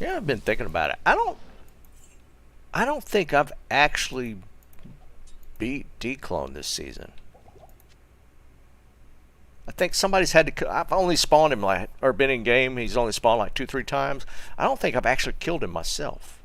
Yeah, I've been thinking about it. I don't think I've actually beat D-Clone this season. I think somebody's had to. I've only spawned him like, or been in game. He's only spawned like 2-3 times. I don't think I've actually killed him myself.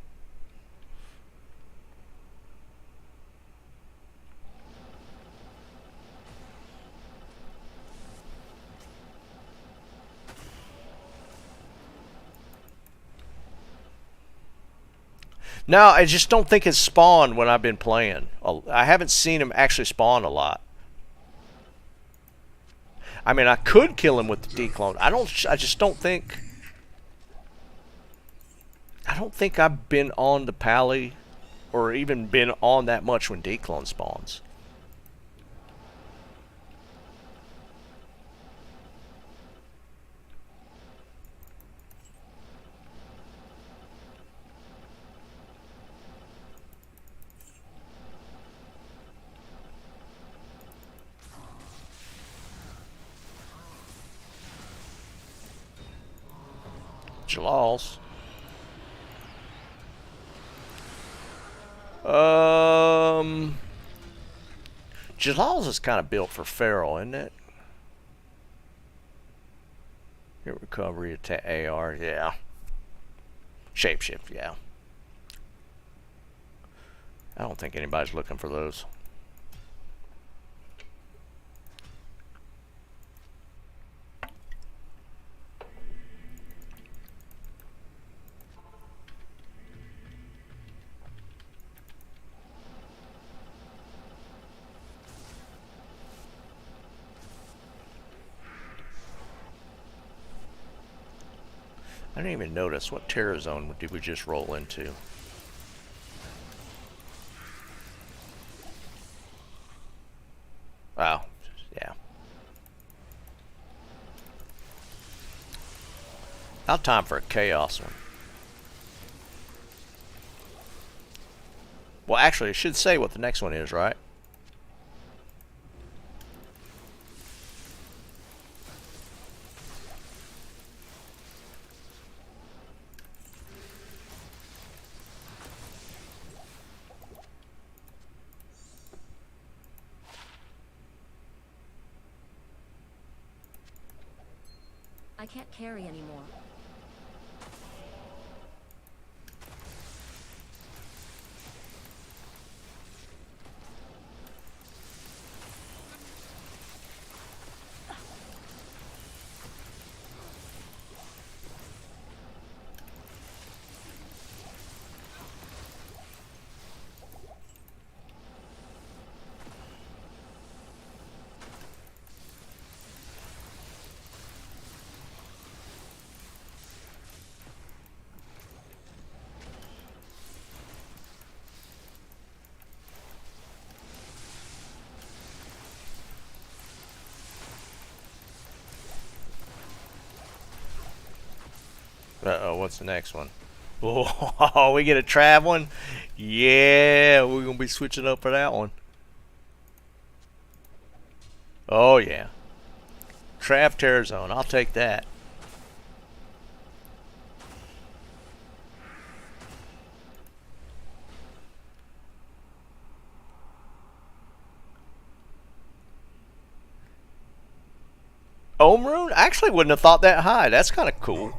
No, I just don't think it's spawned when I've been playing. I haven't seen him actually spawn a lot. I mean, I could kill him with the D-Clone. I just don't think. I don't think I've been on the pally, or even been on that much when D-Clone spawns. Jalal's. Jalal's is kind of built for Feral, isn't it? Hit recovery, attack AR, yeah. Shapeshift, yeah. I don't think anybody's looking for those. I didn't even notice. What terror zone did we just roll into? Oh, yeah. Now time for a chaos one. Well, actually, it should say what the next one is, right? I can't carry anymore. Uh-oh, what's the next one? Oh, we get a Trav one? Yeah, we're going to be switching up for that one. Oh, yeah. Trav Terror Zone, I'll take that. Omrune? I actually wouldn't have thought that high. That's kind of cool.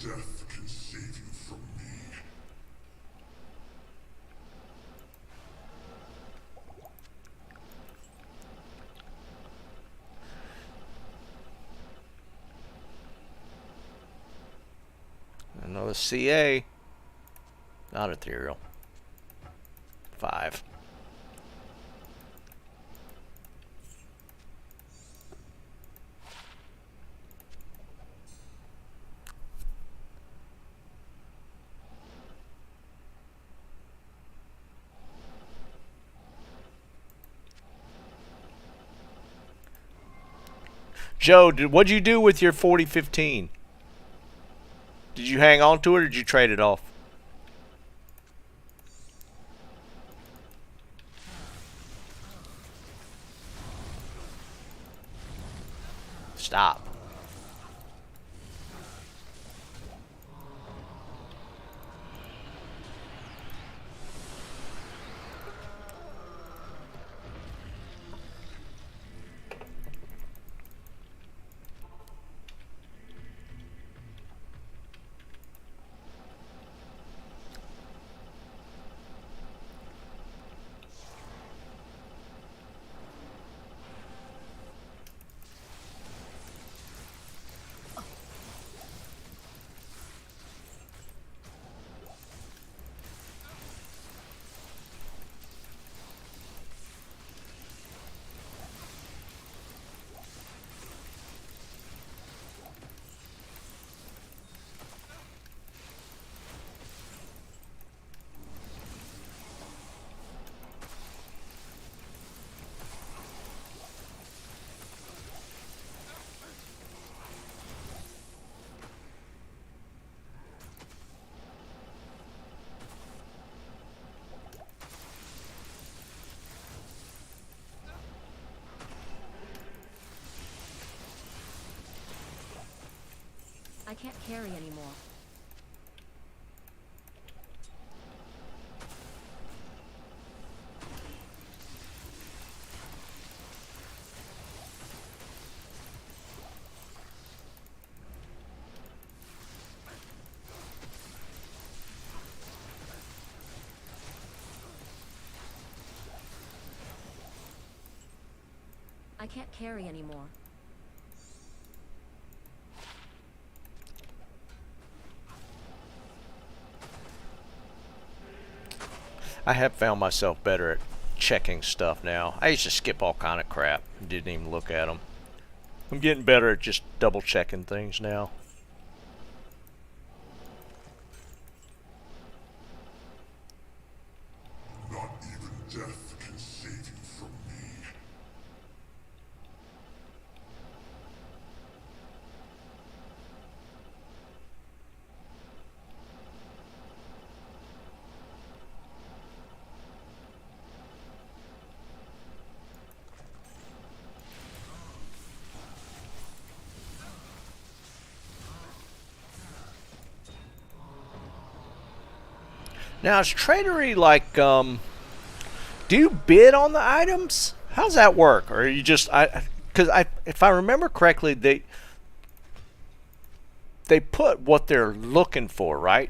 Even death can save you from me. Another CA. Not ethereal. 5. Joe, what'd you do with your 4015? Did you hang on to it or did you trade it off? Stop. I can't carry anymore. I can't carry anymore. I have found myself better at checking stuff now. I used to skip all kind of crap and didn't even look at them. I'm getting better at just double checking things now. Not even death can save you from me. Now, is tradery like, do you bid on the items? How's that work? Or are you just, if I remember correctly, they put what they're looking for, right?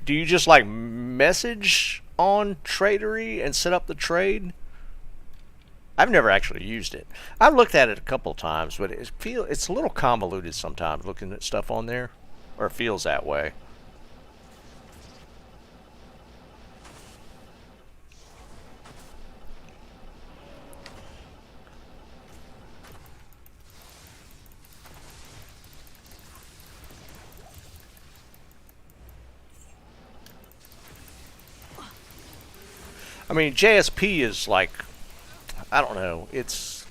Do you just like message on tradery and set up the trade? I've never actually used it. I've looked at it a couple times, but it's a little convoluted sometimes looking at stuff on there, or it feels that way. I mean, JSP is like, I don't know, it's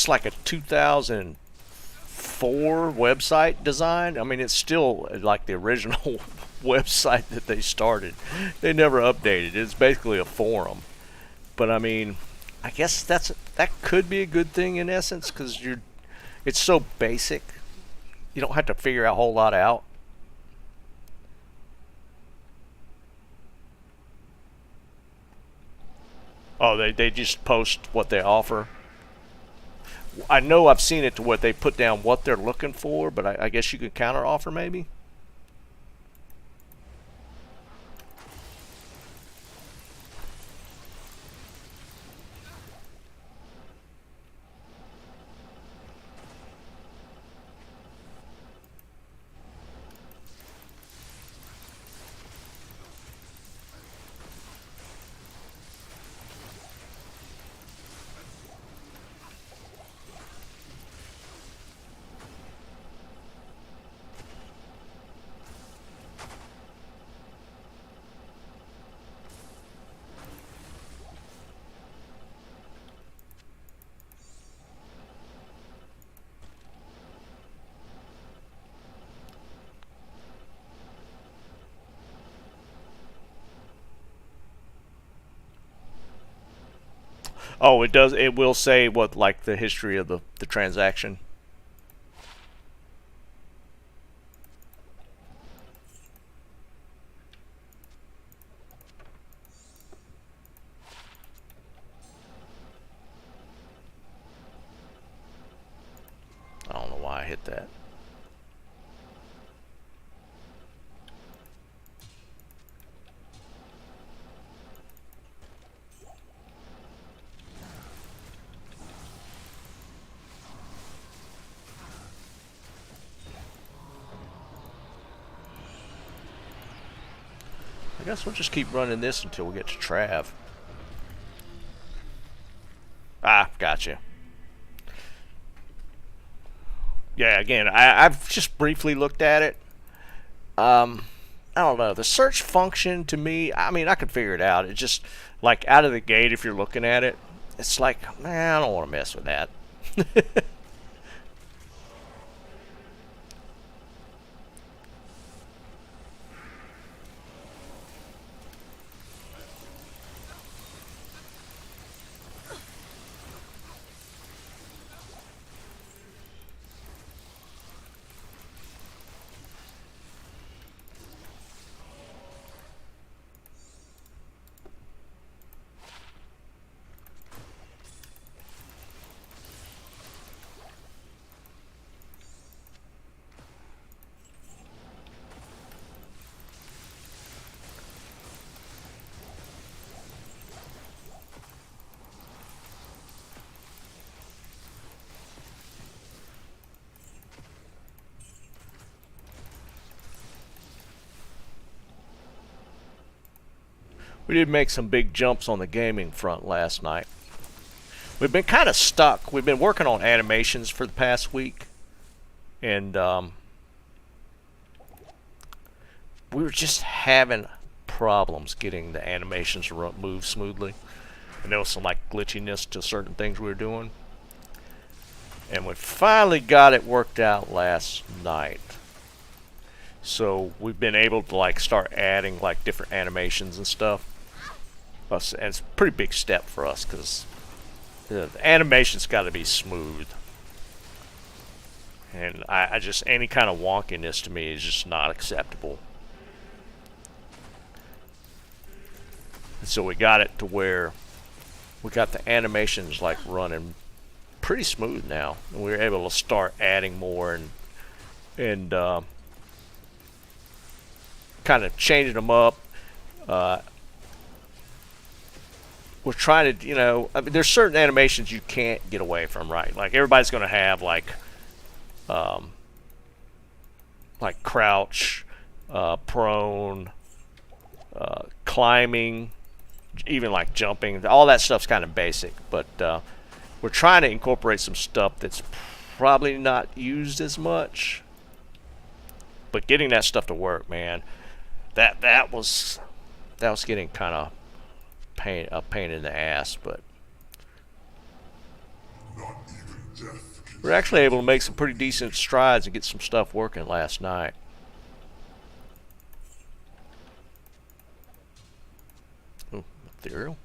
like a 2004 website design. I mean, it's still like the original website that they started. They never updated it. It's basically a forum. But I mean, I guess that could be a good thing in essence, because it's so basic. You don't have to figure a whole lot out. Oh, they just post what they offer. I know I've seen it to where they put down what they're looking for, but I guess you could counter offer maybe. Oh, it does. It will say what, like the history of the transaction. I don't know why I hit that. I guess we'll just keep running this until we get to Trav. Ah, gotcha. Yeah, again, I've just briefly looked at it. I don't know. The search function to me, I mean, I could figure it out. It's just like out of the gate, if you're looking at it, it's like, man, I don't want to mess with that. We did make some big jumps on the gaming front last night. We've been kind of stuck. We've been working on animations for the past week, and we were just having problems getting the animations to move smoothly. And there was some like glitchiness to certain things we were doing. And we finally got it worked out last night. So we've been able to like start adding like different animations and stuff. And it's a pretty big step for us because the animation's got to be smooth. And I just, any kind of wonkiness to me is just not acceptable. And so we got it to where we got the animations like running pretty smooth now, and we were able to start adding more and kind of changing them up. We're trying to, you know, I mean, there's certain animations you can't get away from, right? Like everybody's going to have like crouch, prone, climbing, even like jumping. All that stuff's kind of basic, but we're trying to incorporate some stuff that's probably not used as much. But getting that stuff to work, man, that was getting kind of a pain in the ass. But Not even death can we're actually able to make some pretty decent strides and get some stuff working last night. Ooh, ethereal.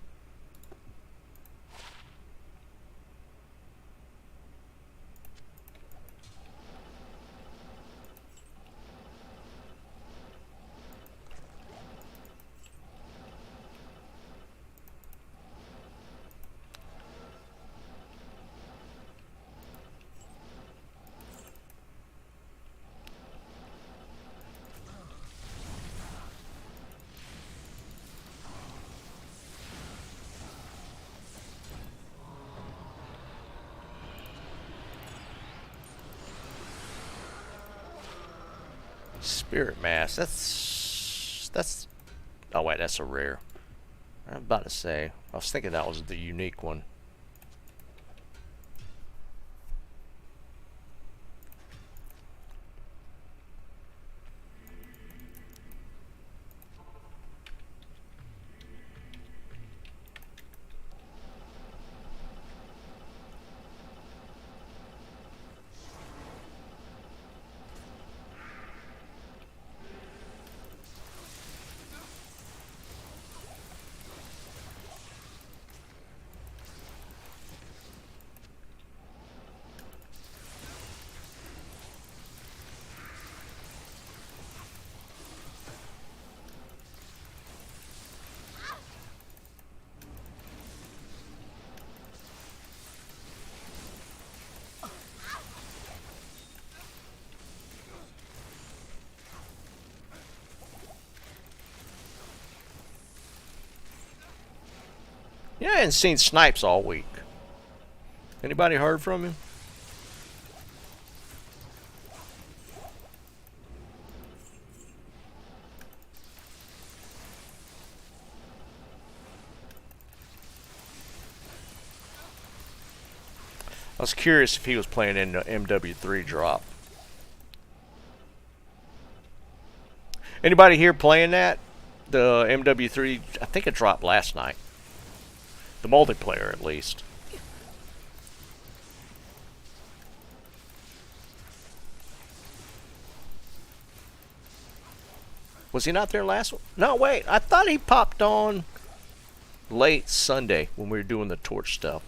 Spirit Mass, that's oh wait, that's a rare. I'm about to say, I was thinking that was the unique one. Yeah, I hadn't seen Snipes all week. Anybody heard from him? I was curious if he was playing in the MW3 drop. Anybody here playing that? The MW3, I think it dropped last night. The multiplayer, at least. Was he not there last one? No, wait. I thought he popped on late Sunday when we were doing the torch stuff.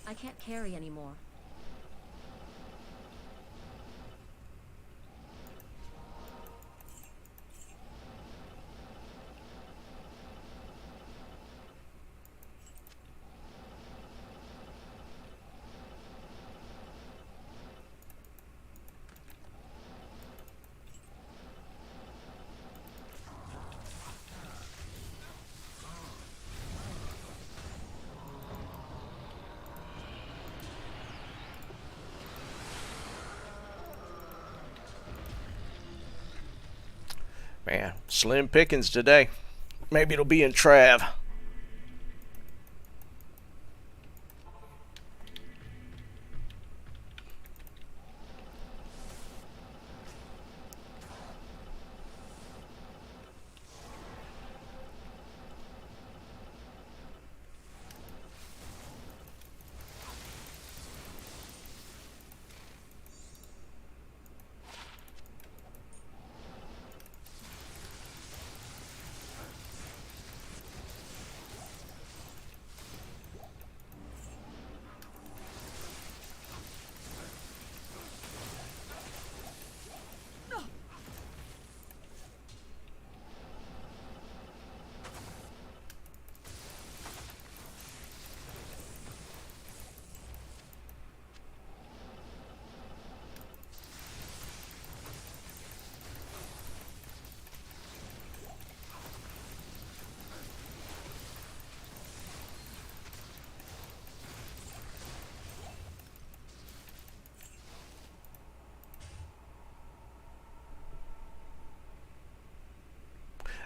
I can't carry anymore. Man, slim pickings today. Maybe it'll be in Trav.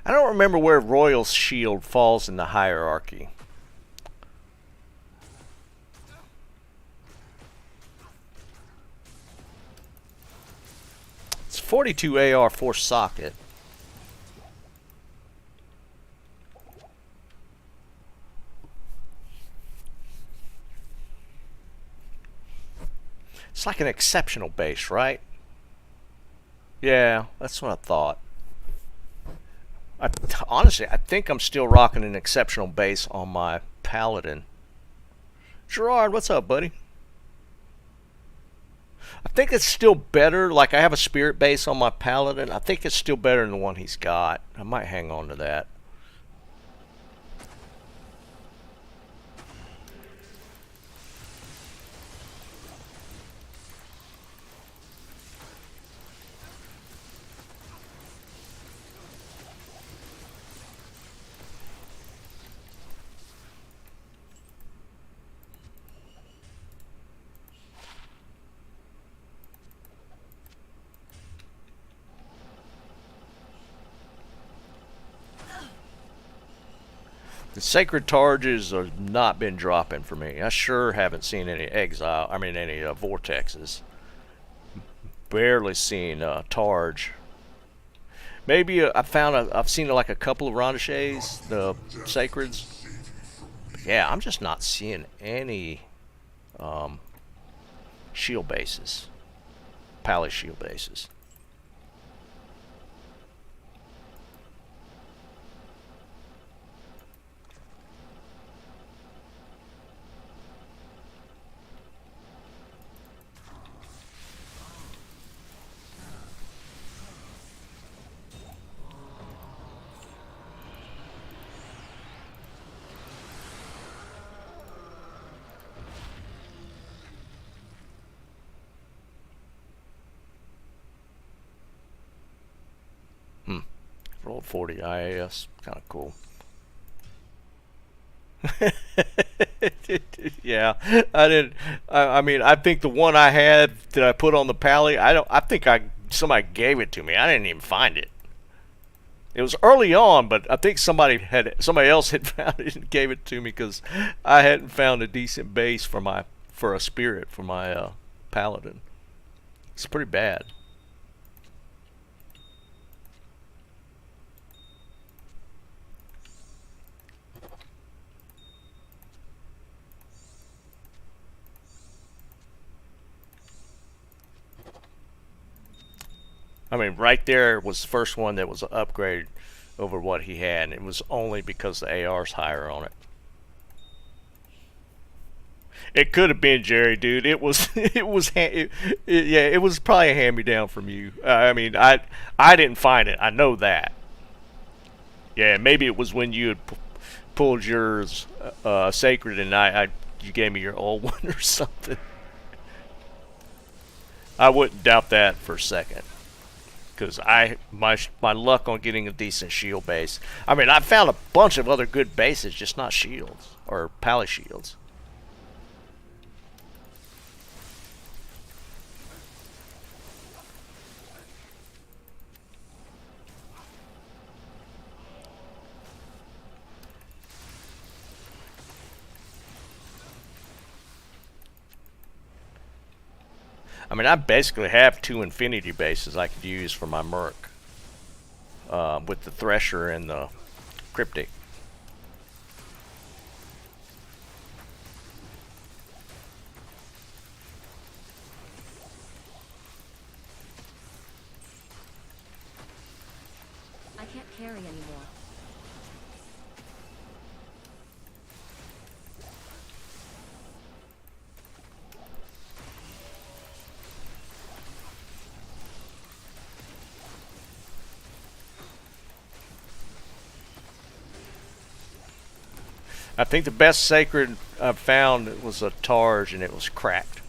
I don't remember where Royal's shield falls in the hierarchy. It's 42 AR 4 socket. It's like an exceptional base, right? Yeah, that's what I thought. Honestly, I think I'm still rocking an exceptional base on my Paladin. Gerard, what's up, buddy? I think it's still better. Like, I have a spirit base on my Paladin. I think it's still better than the one he's got. I might hang on to that. The sacred targes have not been dropping for me. I sure haven't seen any exile. I mean, any vortexes. Barely seen targe. Maybe I've seen like a couple of Rondaches, the sacreds. But yeah, I'm just not seeing any shield bases, pally shield bases. Rolled 40 IAS, kind of cool. Yeah, I didn't. I mean, I think the one I had that I put on the pally, I think somebody gave it to me. I didn't even find it. It was early on, but I think somebody else had found it and gave it to me because I hadn't found a decent base for a spirit for my paladin. It's pretty bad. I mean, right there was the first one that was an upgrade over what he had, and it was only because the AR's higher on it. It could have been Jerry, dude. It was, yeah, it was probably a hand-me-down from you. I mean, I didn't find it. I know that. Yeah, maybe it was when you had pulled yours sacred, and you gave me your old one or something. I wouldn't doubt that for a second. Because my luck on getting a decent shield base. I mean, I found a bunch of other good bases, just not shields or pally shields. I mean, I basically have 2 infinity bases I could use for my merc. With the Thresher and the Cryptic. I can't carry anymore. I think the best sacred I've found was a Targe, and it was cracked.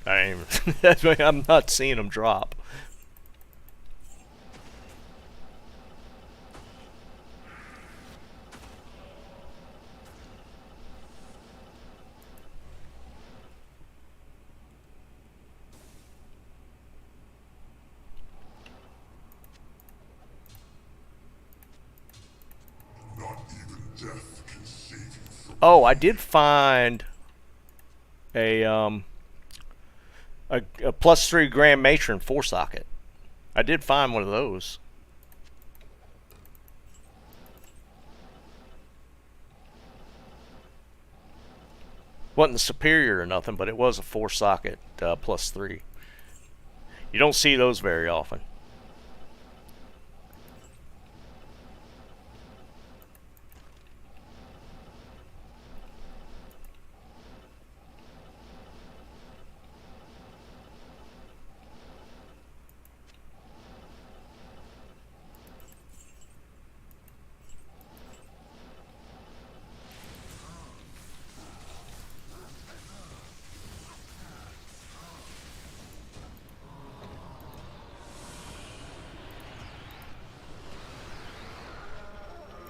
I ain't even, that's why I'm not seeing them drop. Not even death can save you from Oh, I did find a +3 Grand Matron 4-socket. I did find one of those. Wasn't the superior or nothing, but it was a 4-socket +3. You don't see those very often.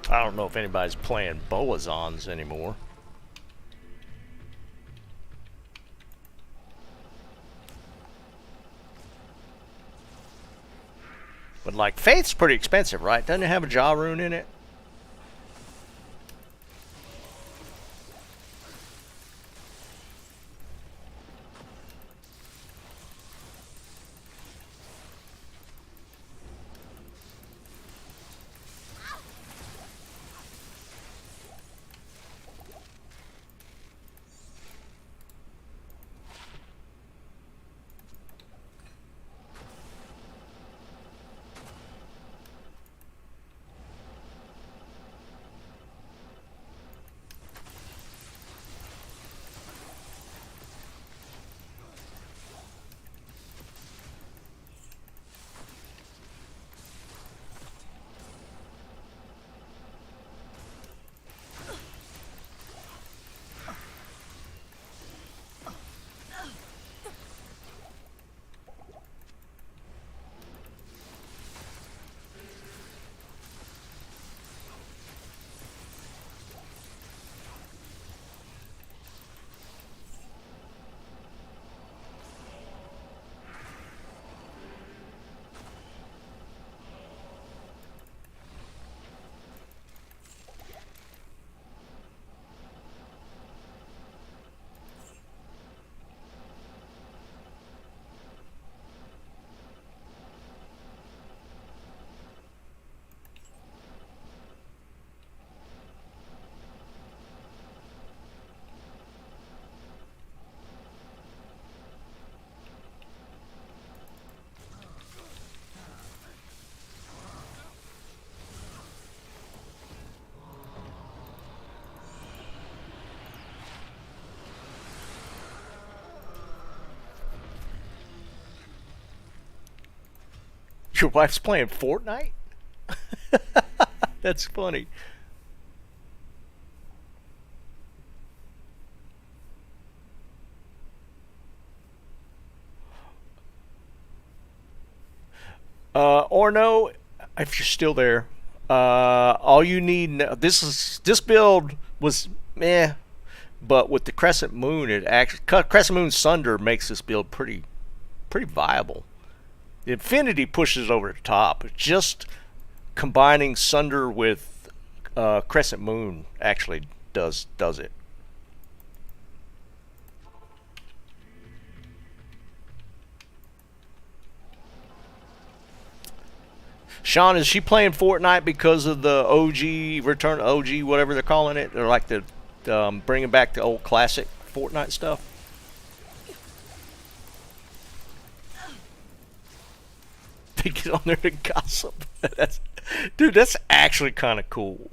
I don't know if anybody's playing Boazons anymore. But like Faith's pretty expensive, right? Doesn't it have a Jaw rune in it? Your wife's playing Fortnite? That's funny. Or no, if you're still there, all you need this build was meh, but with the Crescent Moon, it actually Crescent Moon Sunder makes this build pretty viable. The Infinity pushes it over the top. Just combining Sunder with Crescent Moon actually does it. Sean, is she playing Fortnite because of the OG Return OG, whatever they're calling it, or like the bringing back the old classic Fortnite stuff? They get on there to gossip. Dude, that's actually kind of cool.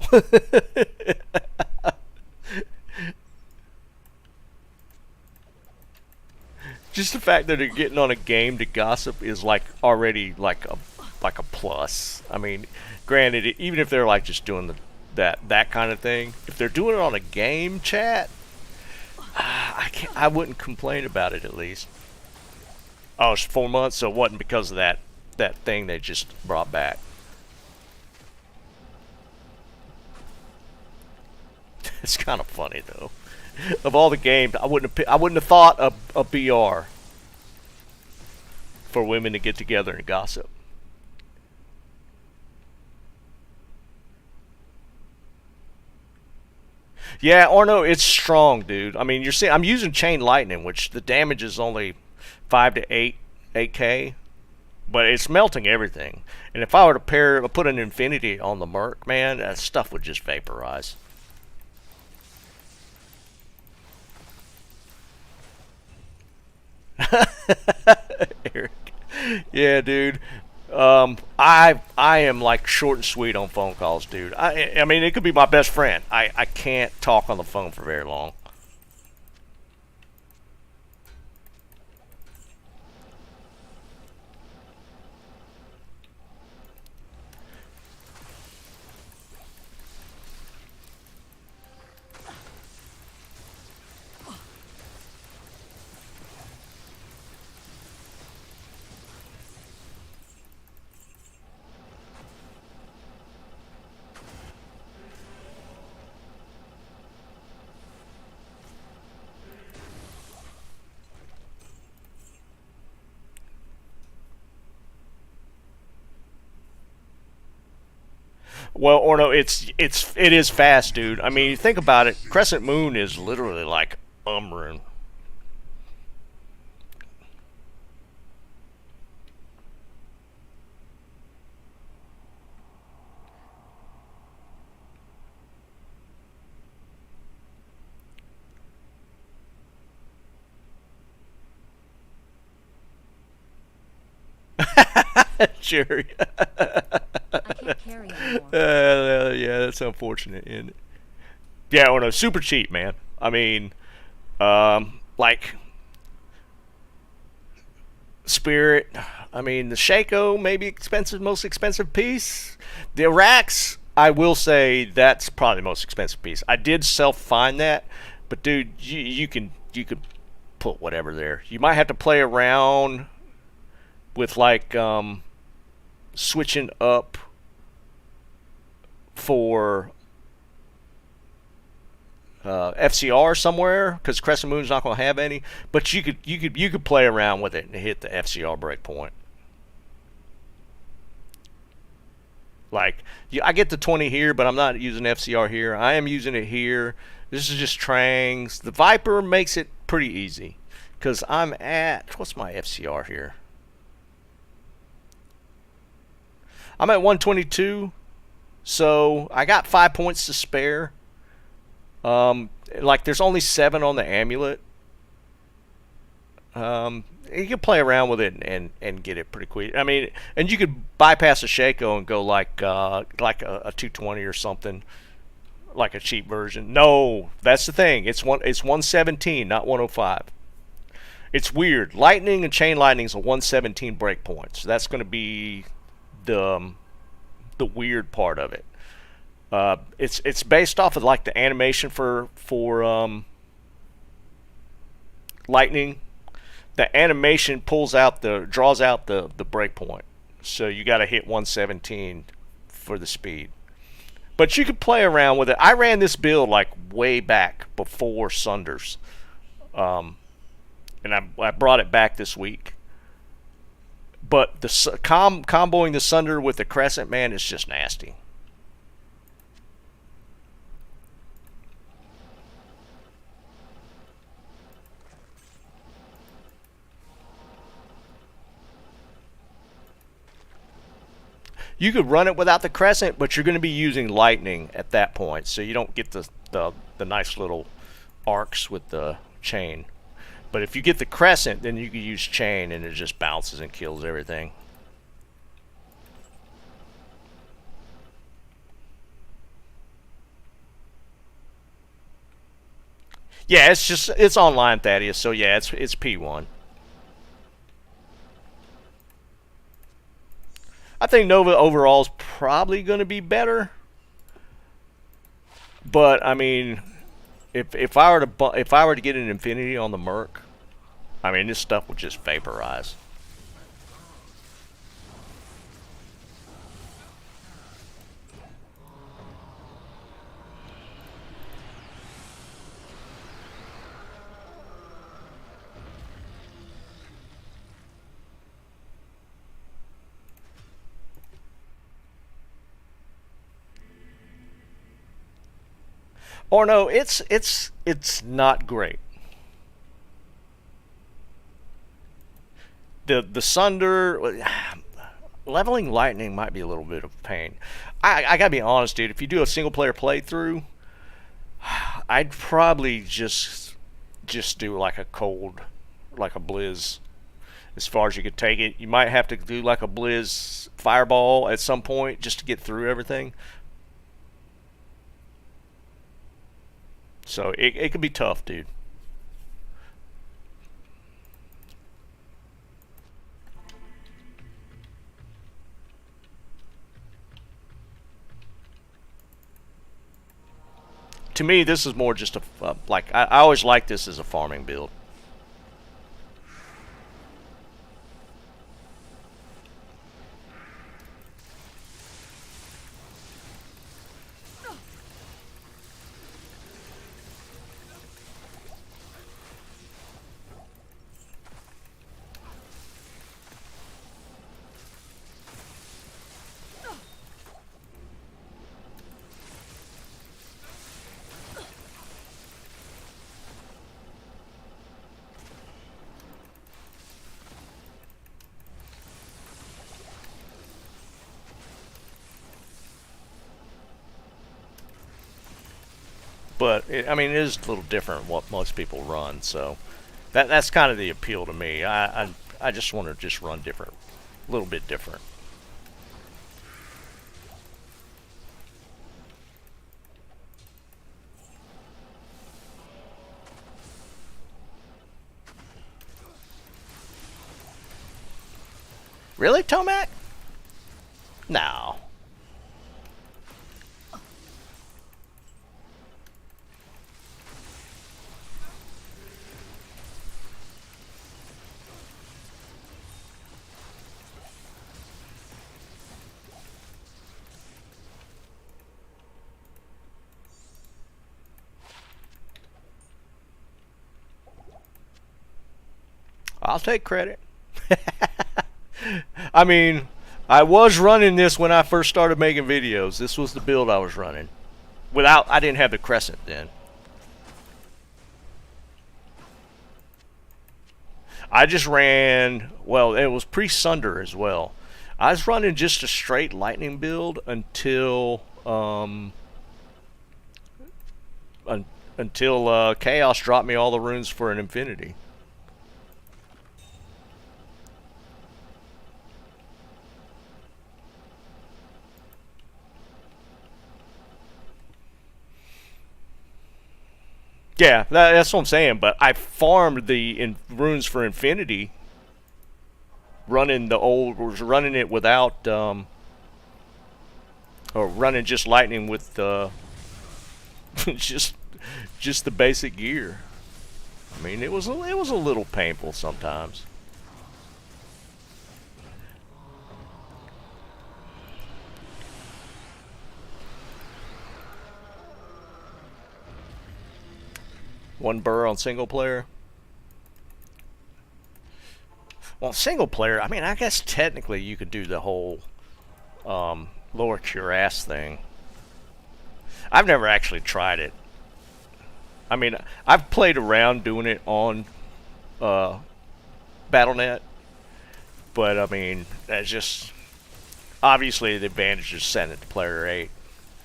Just the fact that they're getting on a game to gossip is like already like a plus. I mean, granted, even if they're like just doing that kind of thing, if they're doing it on a game chat, I wouldn't complain about it at least. Oh, it's 4 months, so it wasn't because of that thing they just brought back. It's kind of funny though. Of all the games, I wouldn't have thought of a BR for women to get together and gossip. Yeah, or no, it's strong, dude. I mean, you're seeing I'm using chain lightning, which the damage is only 5 to 8k, but it's melting everything. And if I were to put an infinity on the Merc, man, that stuff would just vaporize. Eric. Yeah, dude. I am like short and sweet on phone calls, dude. I mean, it could be my best friend. I can't talk on the phone for very long. Well, or no, it is fast, dude. I mean, think about it. Crescent Moon is literally like Umrun. Jerry. I can't carry anymore. Yeah, that's unfortunate, isn't it? Yeah, or no, super cheap, man. I mean, like Spirit. I mean, the Shaco, maybe most expensive piece. The Iraqs, I will say that's probably the most expensive piece. I did find that, but dude, you can put whatever there. You might have to play around with like switching up for FCR somewhere, because Crescent Moon's not going to have any. But you could play around with it and hit the FCR breakpoint. Like, I get the 20 here, but I'm not using FCR here. I am using it here. This is just Trangs. The Viper makes it pretty easy, because I'm at, what's my FCR here? I'm at 122, so I got 5 points to spare. Like, there's only 7 on the amulet. You can play around with it and get it pretty quick. I mean, and you could bypass a Shaco and go like a 220 or something, like a cheap version. No, that's the thing. It's 117, not 105. It's weird. Lightning and chain lightning is a 117 breakpoint, so that's going to be the weird part of it. It's based off of like the animation for lightning. The animation draws out the breakpoint, so you got to hit 117 for the speed. But you could play around with it. I ran this build like way back before Sunders, and I brought it back this week. But the comboing the Sunder with the Crescent, man, is just nasty. You could run it without the crescent, but you're going to be using lightning at that point, so you don't get the nice little arcs with the chain. But if you get the crescent, then you can use chain, and it just bounces and kills everything. Yeah, it's online, Thaddeus. So yeah, it's P1. I think Nova overall is probably going to be better. But I mean, if I were to get an Infinity on the Merc, I mean this stuff would just vaporize. Or no, it's not great. The Sunder leveling lightning might be a little bit of a pain. I gotta be honest, dude. If you do a single player playthrough, I'd probably just do like a cold, like a Blizz, as far as you could take it. You might have to do like a Blizz fireball at some point just to get through everything. So it could be tough, dude. To me, this is more just a like I always like this as a farming build. But I mean, it is a little different what most people run, so that's kind of the appeal to me. I just want to just run different, a little bit different. Really, Tomac? No. I'll take credit. I mean, I was running this when I first started making videos. This was the build I was running. I didn't have the crescent then. I just ran, well, it was pre-Sunder as well. I was running just a straight lightning build until Chaos dropped me all the runes for an Infinity. Yeah, that's what I'm saying. But I farmed the runes for Infinity, running it without, or running just lightning with just the basic gear. I mean, it was a little painful sometimes. One burr on single player. Well, single player, I mean, I guess technically you could do the whole lower cuirass thing. I've never actually tried it. I mean, I've played around doing it on Battle.net, but I mean, that's just Obviously, the advantage is setting it to player 8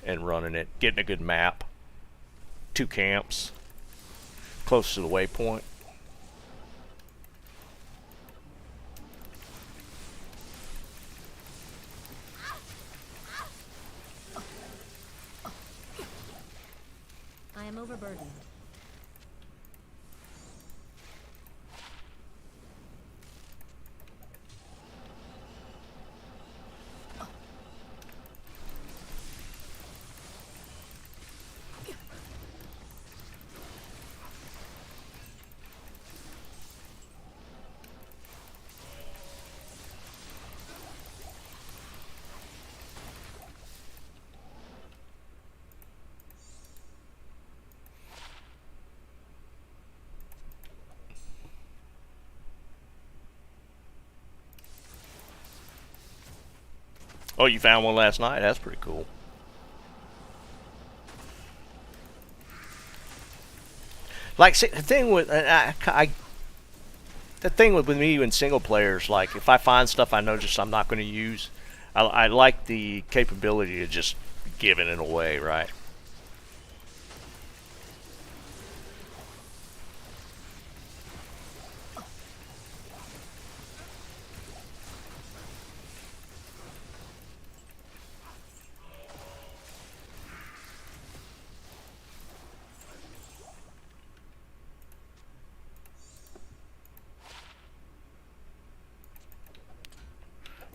and running it, getting a good map. 2 camps, close to the waypoint. I am overburdened. Oh, you found one last night? That's pretty cool. Like, see, the thing with the thing with me in single players, like if I find stuff I know just I'm not going to use, I like the capability of just giving it away, right?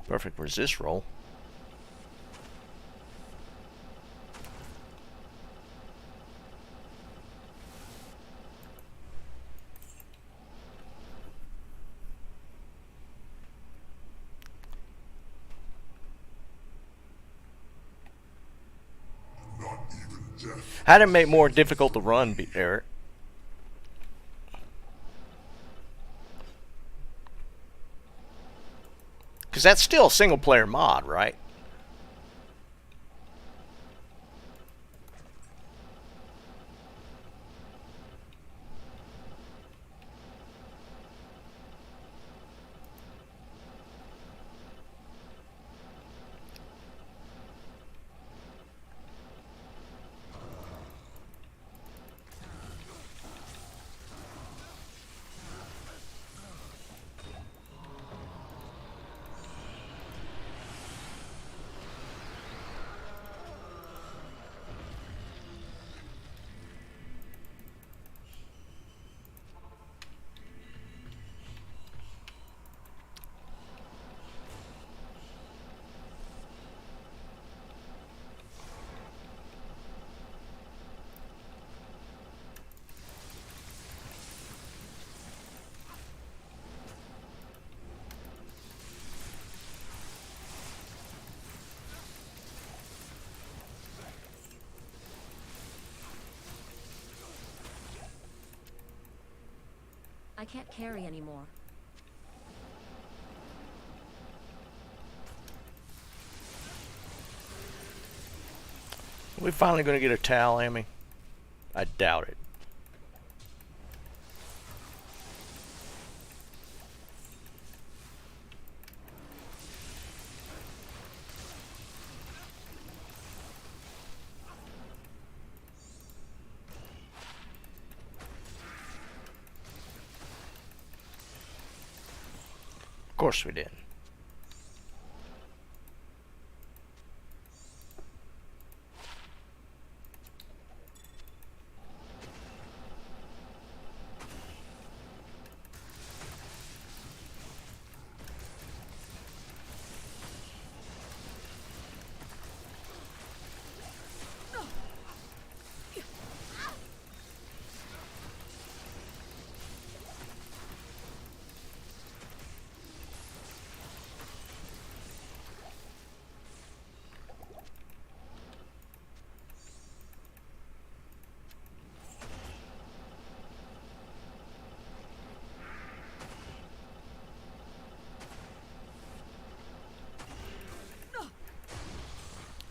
Perfect resist roll. Not even death. How did it make more difficult to run, Eric? Because that's still a single player mod, right? I can't carry anymore. Are we finally going to get a towel, Amy? I doubt it. Of course we did.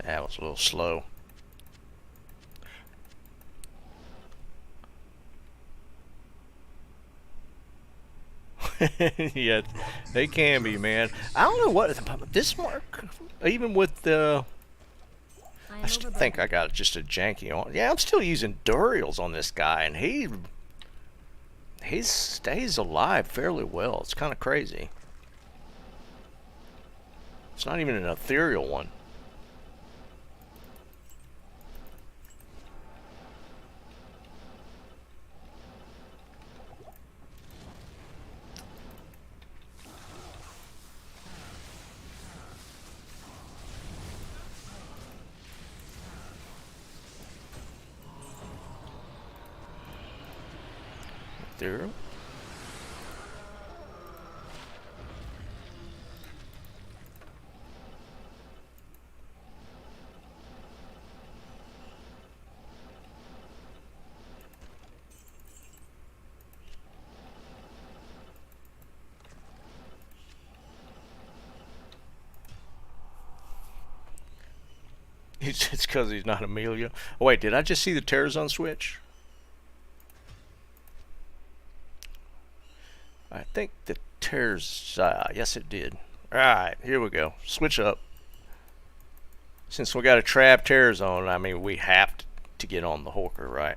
That was a little slow. Yeah, they can be, man. I don't know what this mark, even with the. I I am still think I got just a janky on. Yeah, I'm still using Durials on this guy, and he stays alive fairly well. It's kind of crazy. It's not even an ethereal one. Ethereal? It's because he's not Amelia. Oh, wait, did I just see the Tues-Thurs-Sun switch? I think the Tues. Yes, it did. Alright, here we go. Switch up. Since we got a trap Tues-Thurs-Sun, I mean, we have to get on the Horker, right?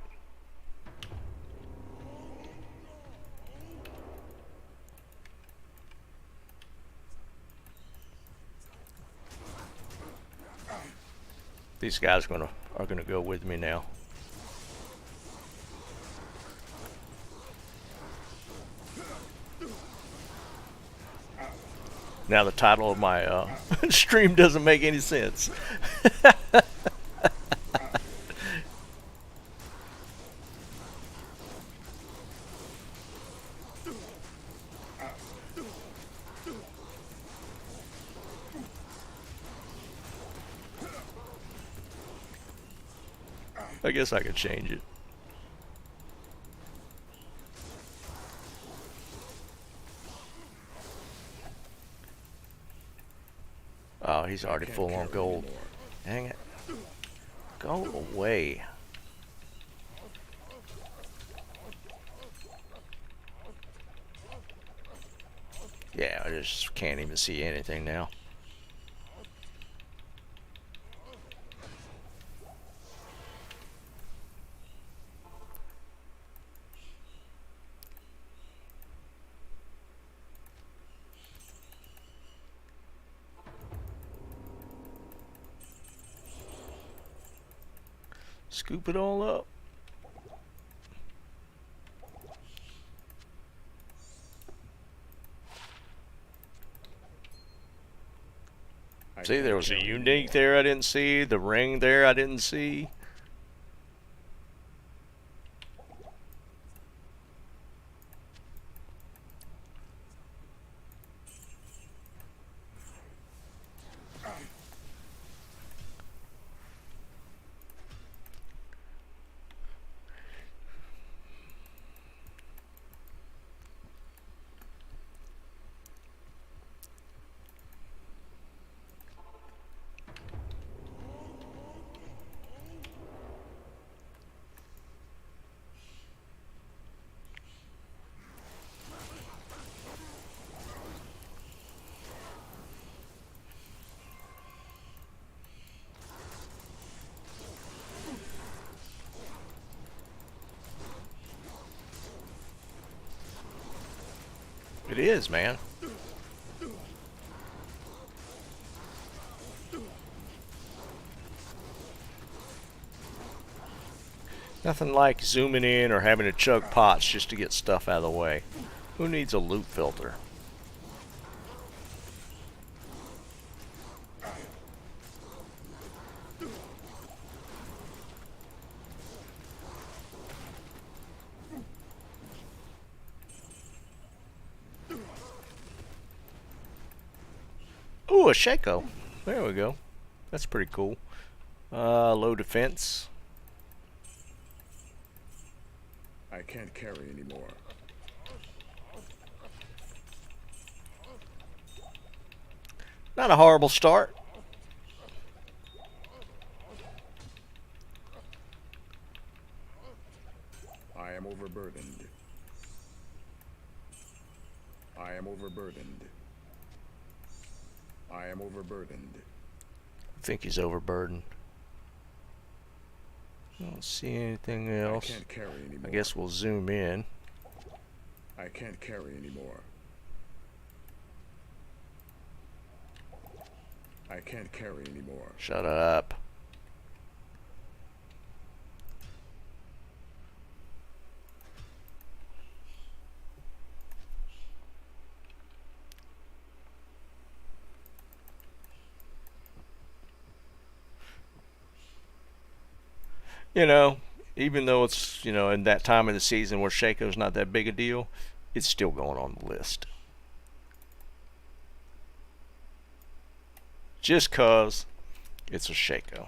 These guys are gonna go with me now. Now the title of my stream doesn't make any sense. I guess I could change it. Oh, he's already full on gold. Dang it. Go away. Yeah, I just can't even see anything now. Scoop it all up. See, there was a unique there I didn't see. The ring there I didn't see. It is, man. Nothing like zooming in or having to chug pots just to get stuff out of the way. Who needs a loot filter? Ooh, a Shaco. There we go. That's pretty cool. Low defense. I can't carry anymore. Not a horrible start. I am overburdened. I am overburdened. I am overburdened. I think he's overburdened. I don't see anything I else. can't carry anymore. I guess we'll zoom in. I can't carry anymore. I can't carry anymore. Shut up. You know, even though it's, you know, in that time of the season where Shaco's not that big a deal, it's still going on the list. Just 'cause it's a Shaco.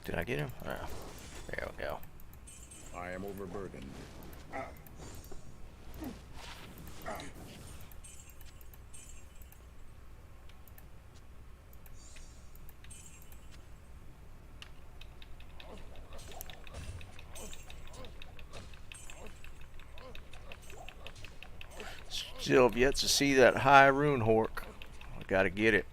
Did I get him? Oh, there we go. I am overburdened. Still have yet to see that high rune hork. I gotta get it.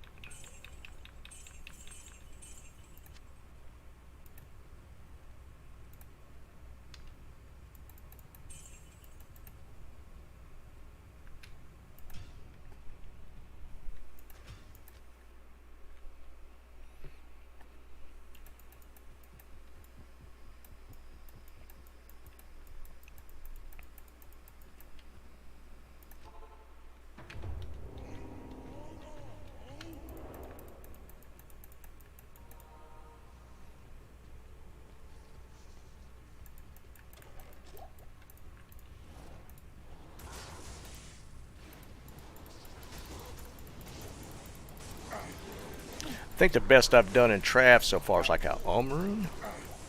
I think the best I've done in Trav so far is like a rune.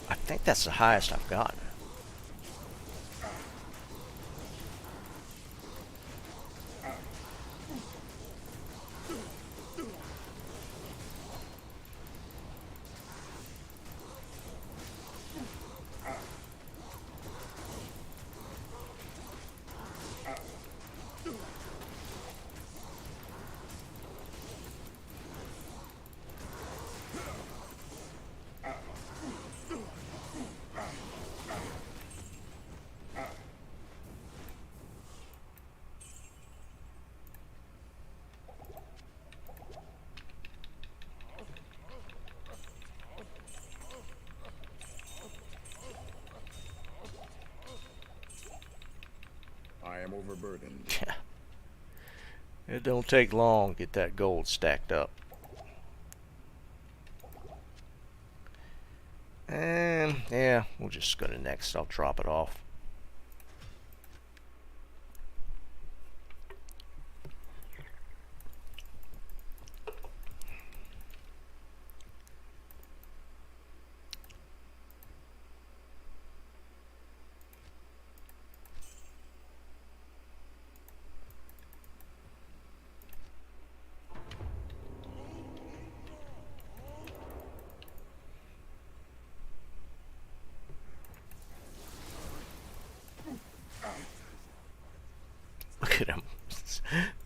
I think that's the highest I've gotten. I am overburdened. It don't take long to get that gold stacked up. And yeah, we'll just go to next. I'll drop it off.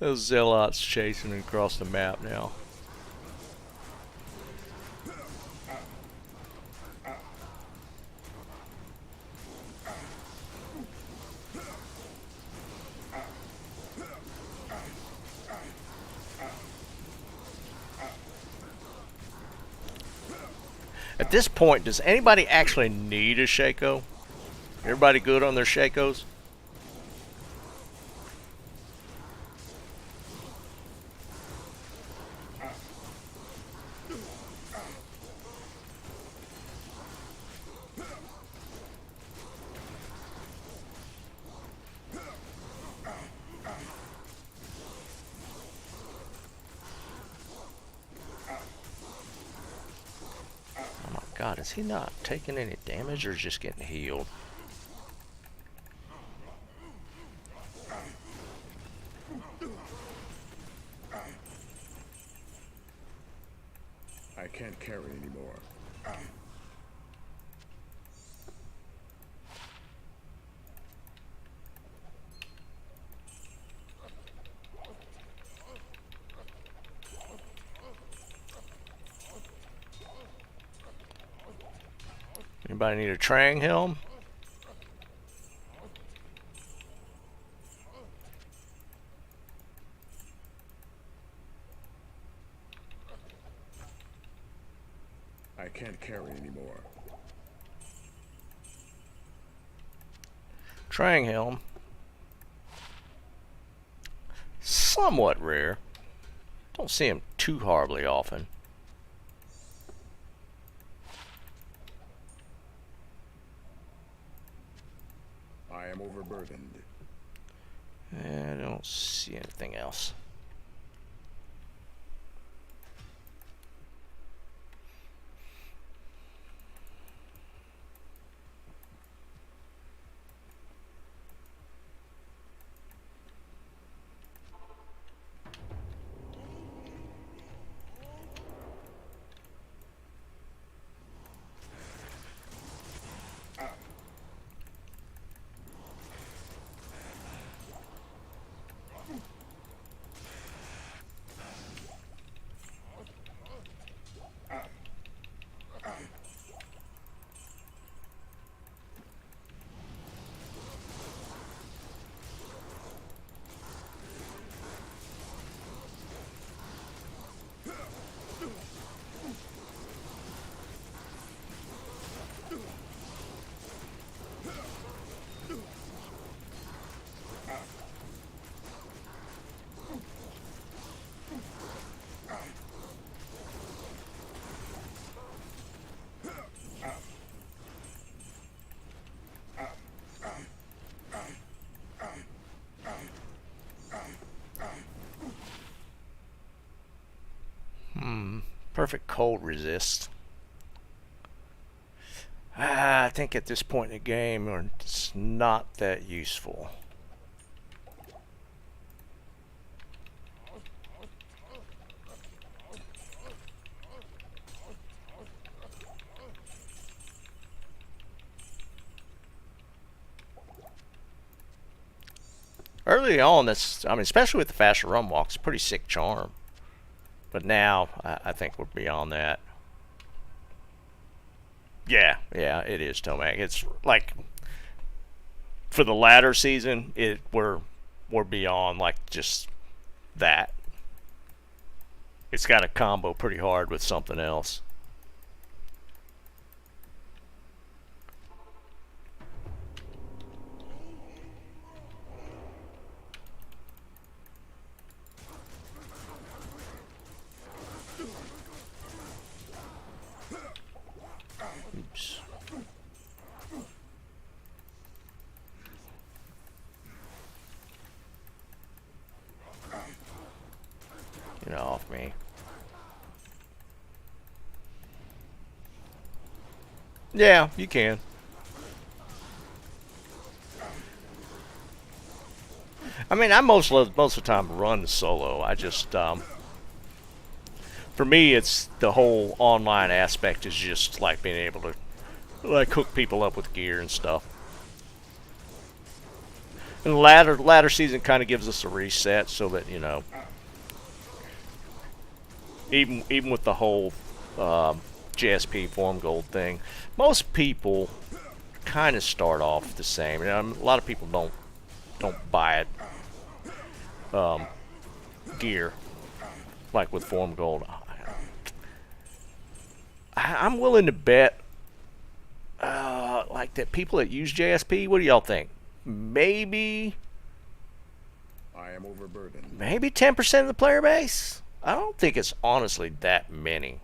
Those zealots chasing across the map now. At this point, does anybody actually need a Shaco? Everybody good on their Shacos? God, is he not taking any damage or just getting healed? I can't carry anymore. Anybody need a Trang helm? I can't carry anymore. Trang helm. Somewhat rare. Don't see him too horribly often. I am overburdened. I don't see anything else. Perfect cold resist. I think at this point in the game, it's not that useful. Early on, especially with the faster run walks, pretty sick charm. But now, I think we're beyond that. Yeah, it is, Tomac. It's like, for the latter season, we're beyond, like, just that. It's got to combo pretty hard with something else. Oops. Get off me. Yeah, you can. I mean, I most of the time run solo. I just for me, it's the whole online aspect is just like being able to like hook people up with gear and stuff. And the latter season kind of gives us a reset, so that even with the whole JSP form gold thing, most people kind of start off the same. A lot of people don't buy it gear like with form gold. I'm willing to bet like that people that use JSP. What do y'all think? Maybe I am overburdened. 10% of the player base. I don't think it's honestly that many.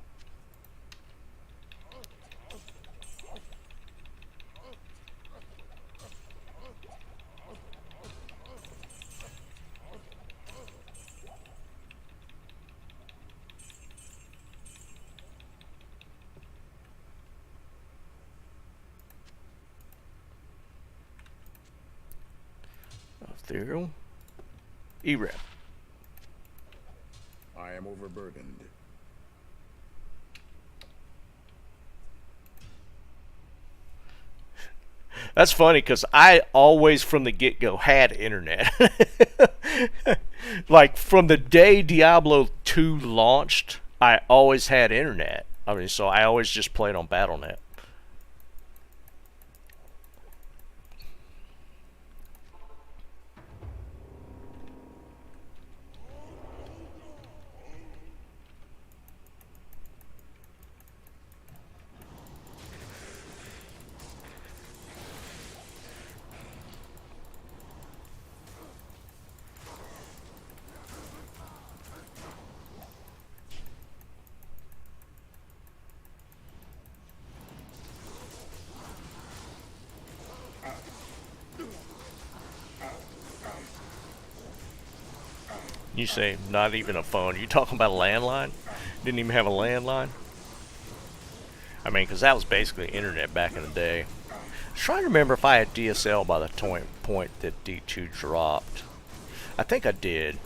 Ethereal. E-Rep. I am overburdened. That's funny because I always from the get-go had internet. Like from the day Diablo 2 launched, I always had internet. I mean, so I always just played on BattleNet. You say not even a phone. You talking about a landline? Didn't even have a landline? I mean, because that was basically internet back in the day. I was trying to remember if I had DSL by the point that D2 dropped. I think I did.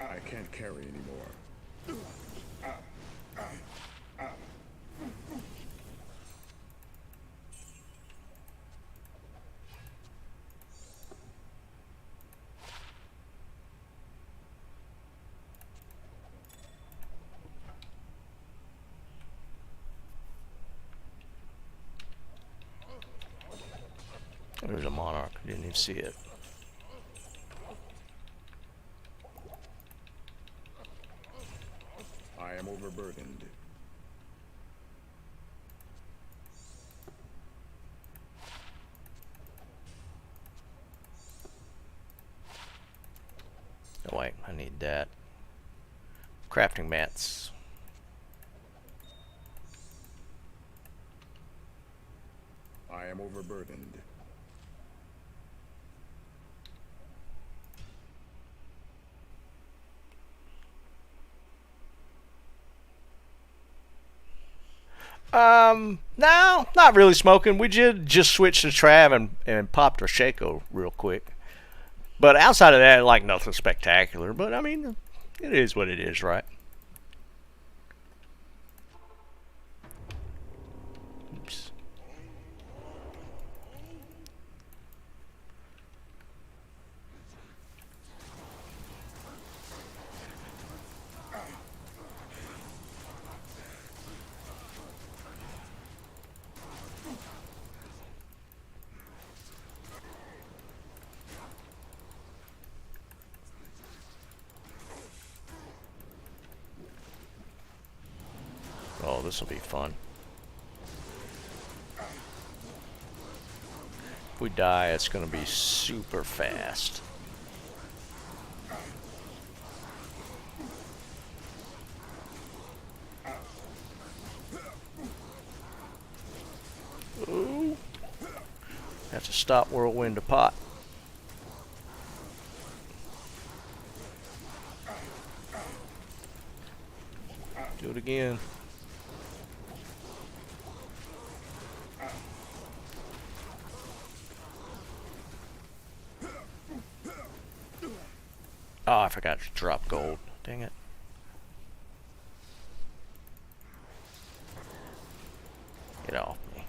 I can't carry anymore. There's a monarch. Didn't even see it. I am overburdened. Oh wait, I need that. Crafting mats. I am overburdened. No, not really smoking. We did just switch to Trav and popped our Shaco real quick. But outside of that, like nothing spectacular. But I mean, it is what it is, right? Oops. Oh, this will be fun. If we die, it's going to be super fast. Ooh. Have to stop Whirlwind to pot. Do it again. Oh, I forgot to drop gold. Dang it. Get off me.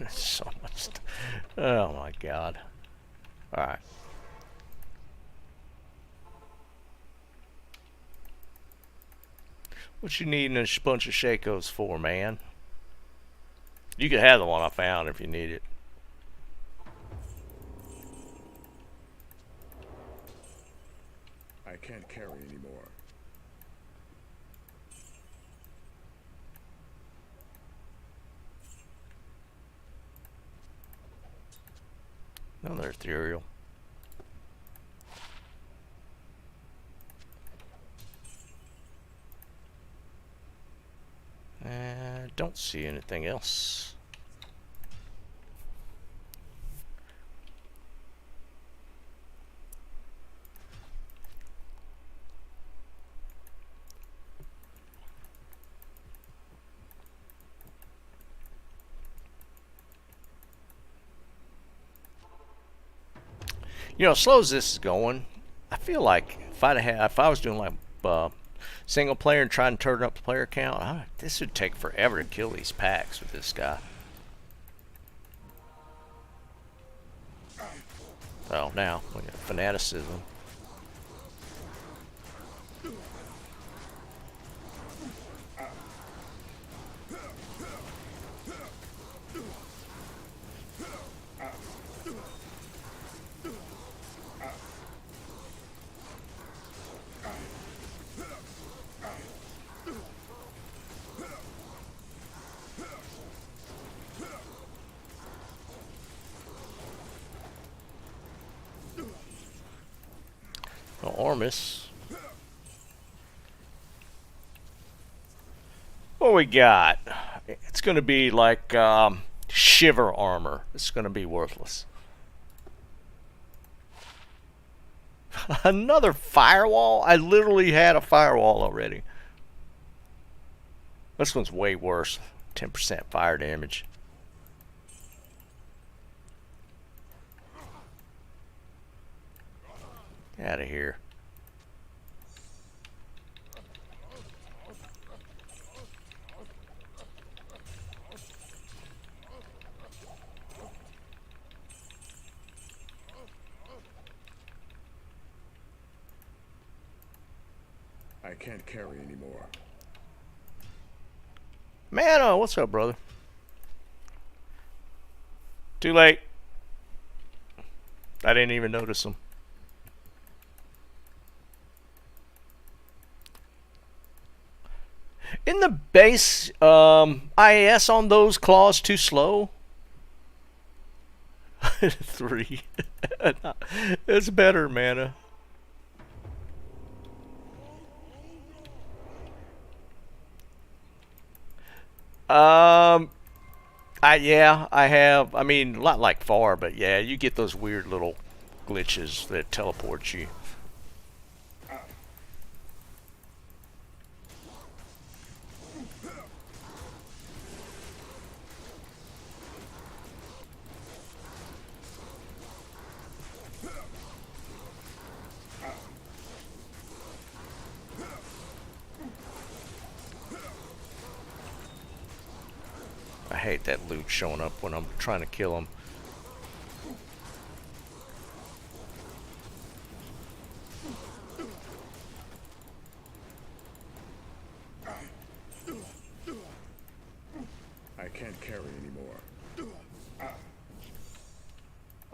So much. Oh my god. Alright. What you needing a bunch of Shakos for, man? You could have the one I found if you need it. I can't carry anymore. Another ethereal. Don't see anything else. You know, as slow as this is going, I feel like if I was doing like single player and trying to turn up the player count, this would take forever to kill these packs with this guy. Oh, now we got fanaticism. Ormus. What we got? It's going to be like shiver armor. It's going to be worthless. Another firewall? I literally had a firewall already. This one's way worse. 10% fire damage. Get out of here. I can't carry anymore. Man, what's up, brother? Too late. I didn't even notice him. In the base IAS on those claws too slow? 3. It's better, mana. I have. I mean, not like far, but yeah, you get those weird little glitches that teleport you. I hate that loot showing up when I'm trying to kill him. I can't carry anymore.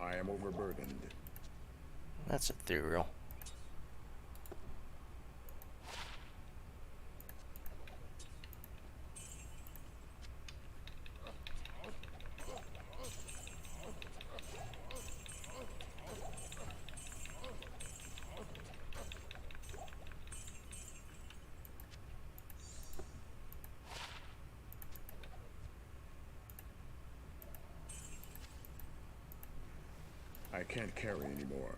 I am overburdened. That's ethereal. I can't carry anymore.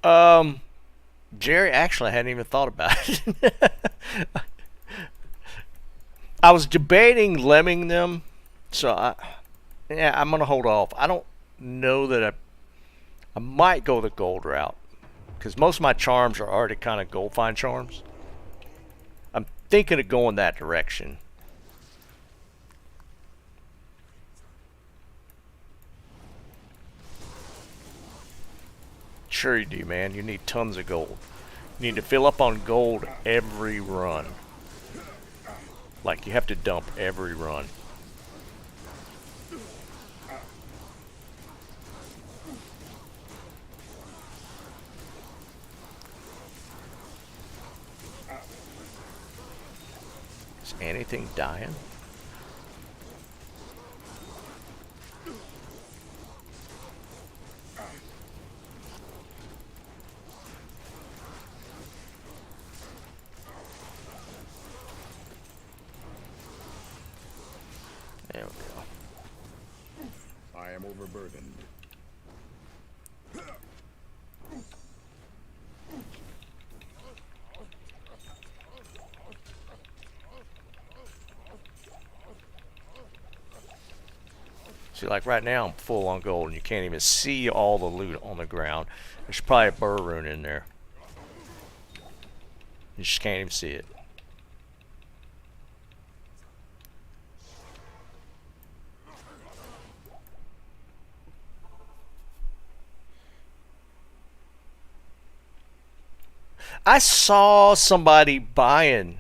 Jerry, actually, I hadn't even thought about it. I was debating lemming them, so yeah, I'm gonna hold off. I don't know that I might go the gold route because most of my charms are already kind of gold fine charms. I'm thinking of going that direction. Sure you do, man. You need tons of gold. You need to fill up on gold every run. Like, you have to dump every run. Is anything dying? There we go. I am overburdened. See, like right now I'm full on gold and you can't even see all the loot on the ground. There's probably a burr rune in there. You just can't even see it. I saw somebody buying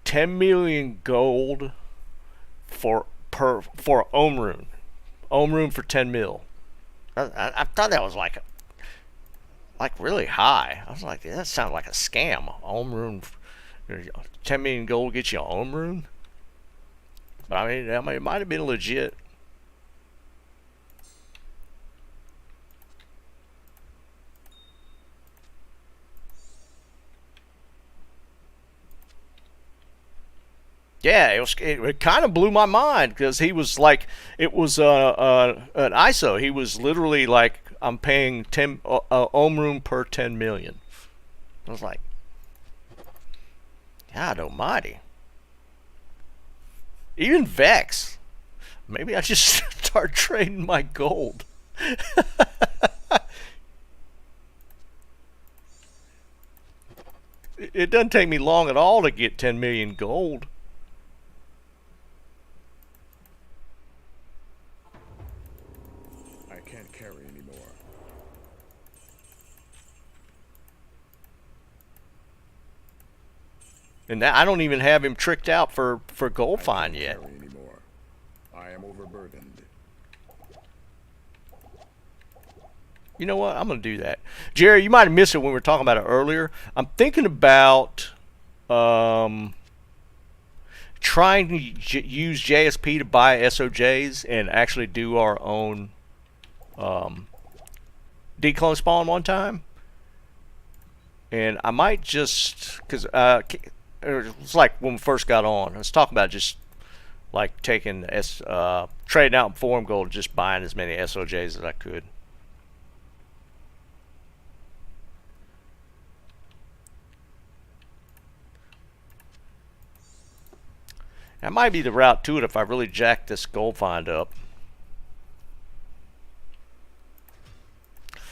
10 million gold for Ohm rune. Ohm rune for 10 mil. I thought that was like really high. I was like, that sounded like a scam. Ohm rune, 10 million gold gets you an Ohm rune. But I mean, it might have been legit. Yeah, it kind of blew my mind because he was like, it was an ISO. He was literally like, I'm paying 10 ohm room per 10 million. I was like, God almighty. Even Vex. Maybe I just start trading my gold. It doesn't take me long at all to get 10 million gold. I can't carry anymore. And that, I don't even have him tricked out for gold fine yet. Carry anymore. I am overburdened. You know what? I'm going to do that. Jerry, you might have missed it when we were talking about it earlier. I'm thinking about trying to use JSP to buy SOJs and actually do our own declone spawn one time. And I might just, because it was like when we first got on, I was talking about just like taking trading out in forum gold and just buying as many SOJs as I could. That might be the route to it if I really jack this gold find up.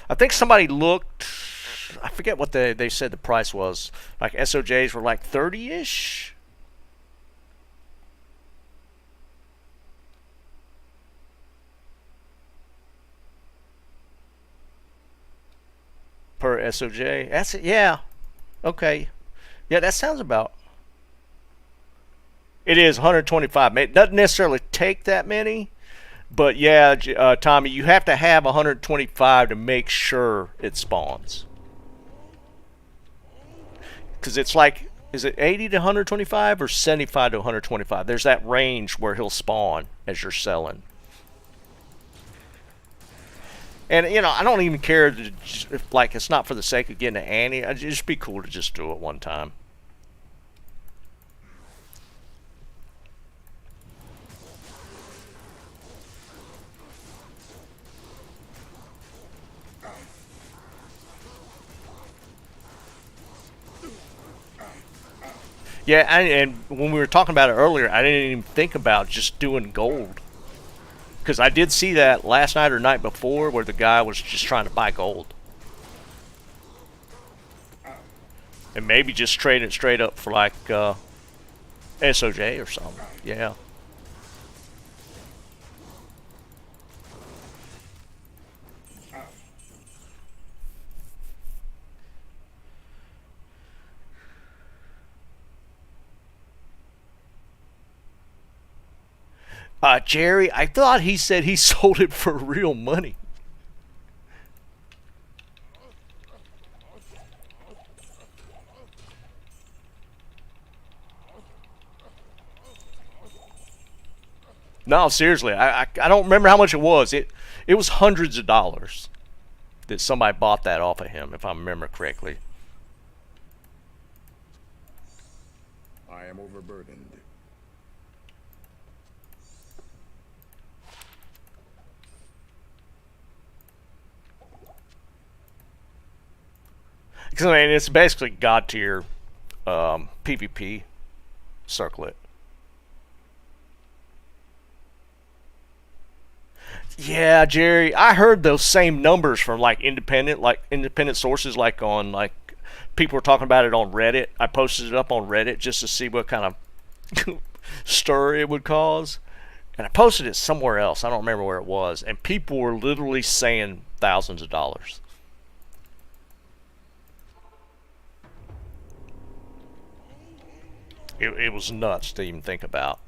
I think somebody looked, I forget what they said the price was. Like SOJs were like 30-ish. Per SOJ. That's it, yeah. Okay. Yeah, that sounds about. It is 125. It doesn't necessarily take that many, but yeah, Tommy, you have to have 125 to make sure it spawns. Because it's like, is it 80 to 125 or 75 to 125? There's that range where he'll spawn as you're selling. And, you know, I don't even care if, like, it's not for the sake of getting an ante. It'd just be cool to just do it one time. Yeah, and when we were talking about it earlier, I didn't even think about just doing gold. Because I did see that last night or night before where the guy was just trying to buy gold. And maybe just trade it straight up for like SOJ or something. Yeah. Jerry, I thought he said he sold it for real money. No, seriously, I don't remember how much it was. It was hundreds of dollars that somebody bought that off of him, if I remember correctly. I am overburdened. Because I mean, it's basically god tier PvP circlet. Yeah, Jerry, I heard those same numbers from like independent sources, like on like people were talking about it on Reddit. I posted it up on Reddit just to see what kind of stir it would cause, and I posted it somewhere else. I don't remember where it was, and people were literally saying thousands of dollars. It was nuts to even think about.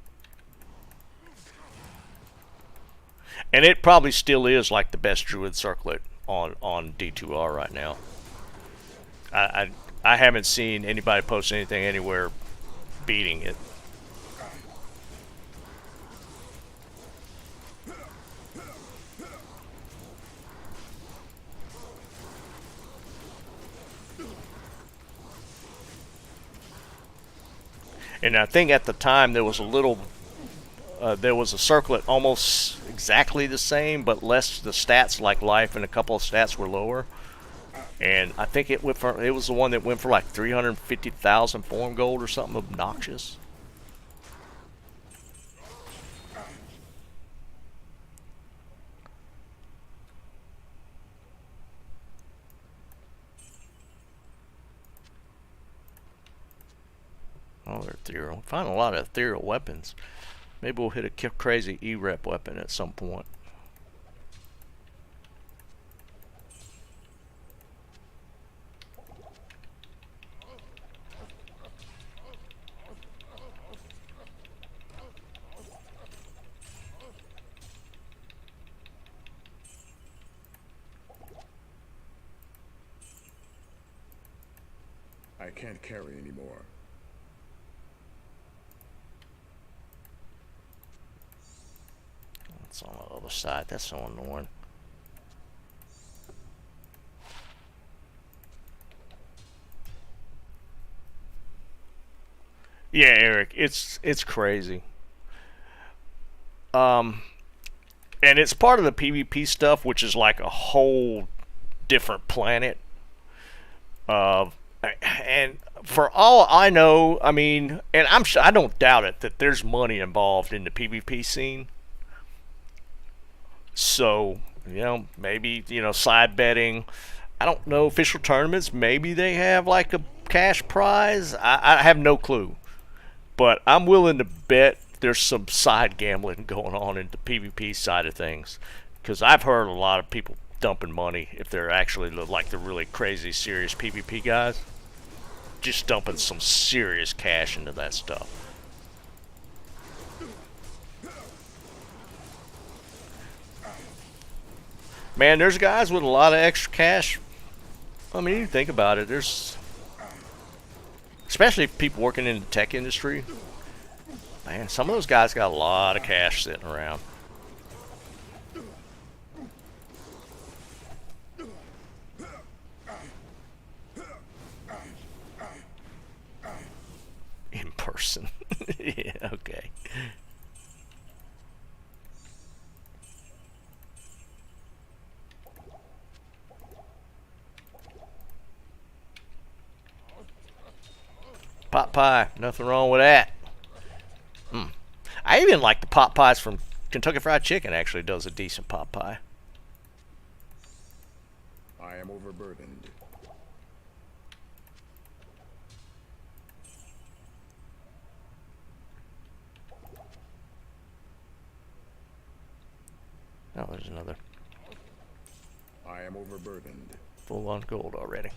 And it probably still is like the best druid circlet on D2R right now. I haven't seen anybody post anything anywhere beating it. And I think at the time there was a circlet almost exactly the same, but less the stats, like life and a couple of stats were lower. And I think it was the one that went for like 350,000 form gold or something obnoxious. Oh, they're ethereal. Find a lot of ethereal weapons. Maybe we'll hit a crazy E-rep weapon at some point. I can't carry anymore. That's on the other side. That's so annoying. Yeah, Eric, it's crazy. And it's part of the PvP stuff, which is like a whole different planet. And for all I know, I mean, and I don't doubt it that there's money involved in the PvP scene. So, maybe, side betting. I don't know, official tournaments, maybe they have like a cash prize. I have no clue. But I'm willing to bet there's some side gambling going on in the PvP side of things. Because I've heard a lot of people dumping money if they're actually like the really crazy, serious PvP guys. Just dumping some serious cash into that stuff. Man, there's guys with a lot of extra cash. I mean, you think about it. There's, especially people working in the tech industry. Man, some of those guys got a lot of cash sitting around. In person. Yeah, okay. Pot pie. Nothing wrong with that. I even like the pot pies from Kentucky Fried Chicken. Actually does a decent pot pie. I am overburdened. Oh, there's another. I am overburdened. Full on gold already.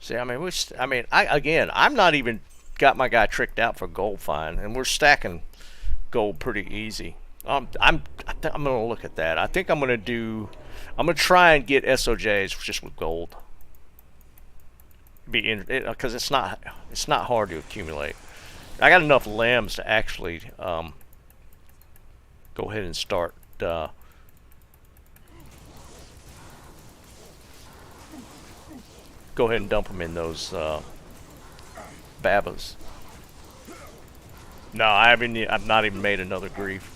See, I mean, I'm not even got my guy tricked out for gold find, and we're stacking gold pretty easy. I'm gonna look at that. I think I'm gonna try and get SOJs just with gold. Because it's not hard to accumulate. I got enough limbs to actually go ahead and start. Go ahead and dump them in those Babas. No, I've not even made another grief.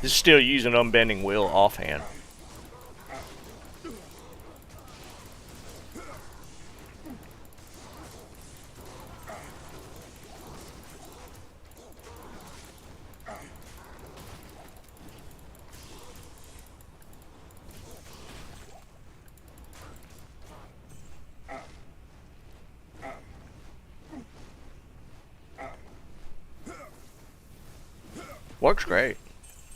This is still using unbending will offhand. Works great.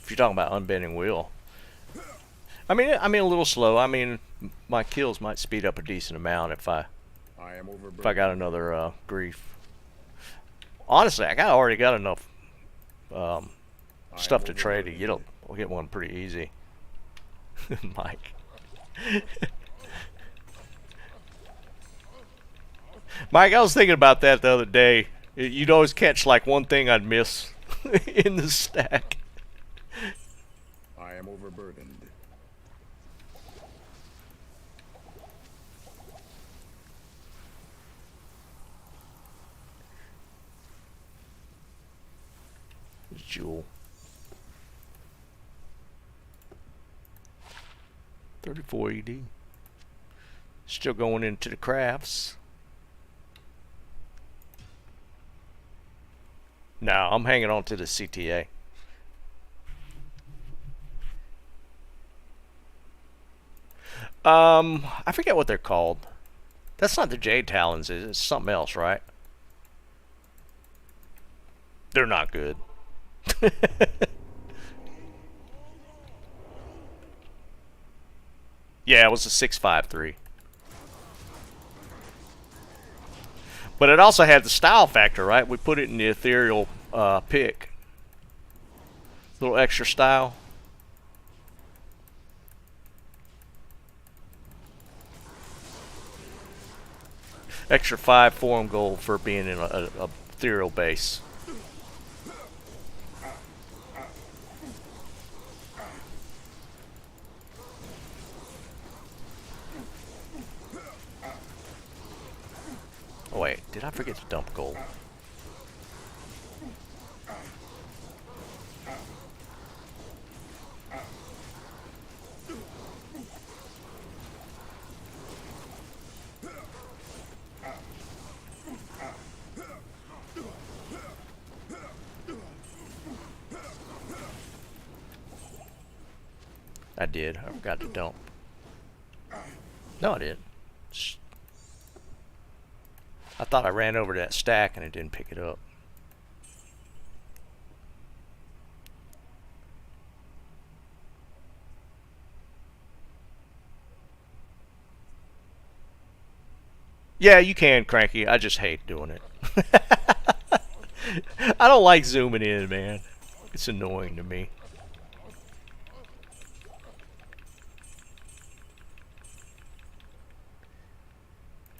If you're talking about unbending wheel. I mean a little slow. I mean, my kills might speed up a decent amount if I am overburdened. if I got another grief. Honestly, I already got enough stuff to trade to we'll get one pretty easy. Mike. Mike, I was thinking about that the other day. You'd always catch like one thing I'd miss in the stack. I am overburdened. Jewel. 34 ED. Still going into the crafts. No, I'm hanging on to the CTA. I forget what they're called. That's not the Jade Talons, is it? It's something else, right? They're not good. Yeah, it was a 653. But it also had the style factor, right? We put it in the ethereal pick. Little extra style. Extra 5 forum gold for being in a ethereal base. Oh wait, did I forget to dump gold? I did. I forgot to dump. No, I didn't. I thought I ran over to that stack and it didn't pick it up. Yeah, you can, Cranky. I just hate doing it. I don't like zooming in, man. It's annoying to me.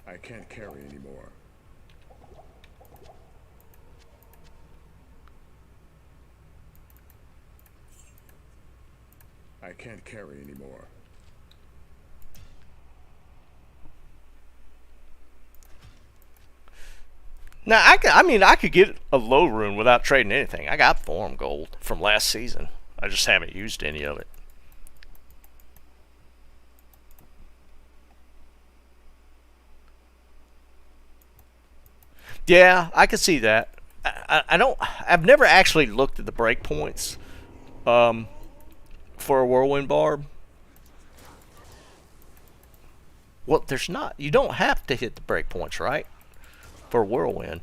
I can't carry anymore. I can't carry anymore. Now, I could get a low rune without trading anything. I got Forum Gold from last season. I just haven't used any of it. Yeah, I can see that. I don't. I've never actually looked at the breakpoints for a Whirlwind Barb. Well, there's not. You don't have to hit the breakpoints, right? For a Whirlwind.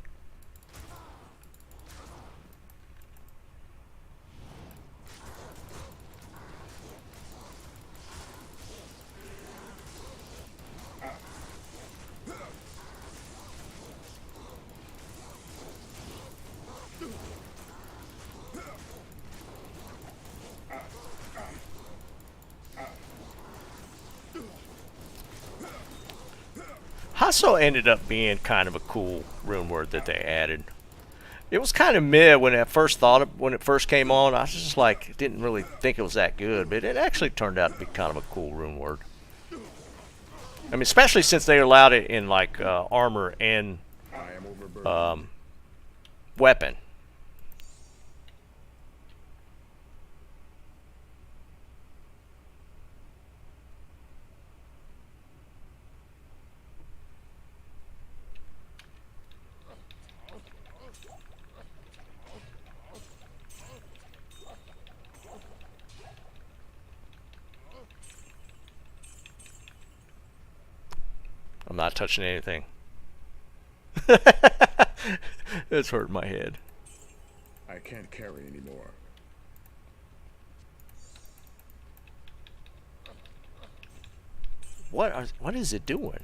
Hasso ended up being kind of a cool rune word that they added. It was kind of meh when I first thought of, when it first came on. I was just like, didn't really think it was that good, but it actually turned out to be kind of a cool rune word. I mean, especially since they allowed it in like armor and I am overburdened. weapon. I'm not touching anything. It's hurting my head. I can't carry anymore. What is it doing?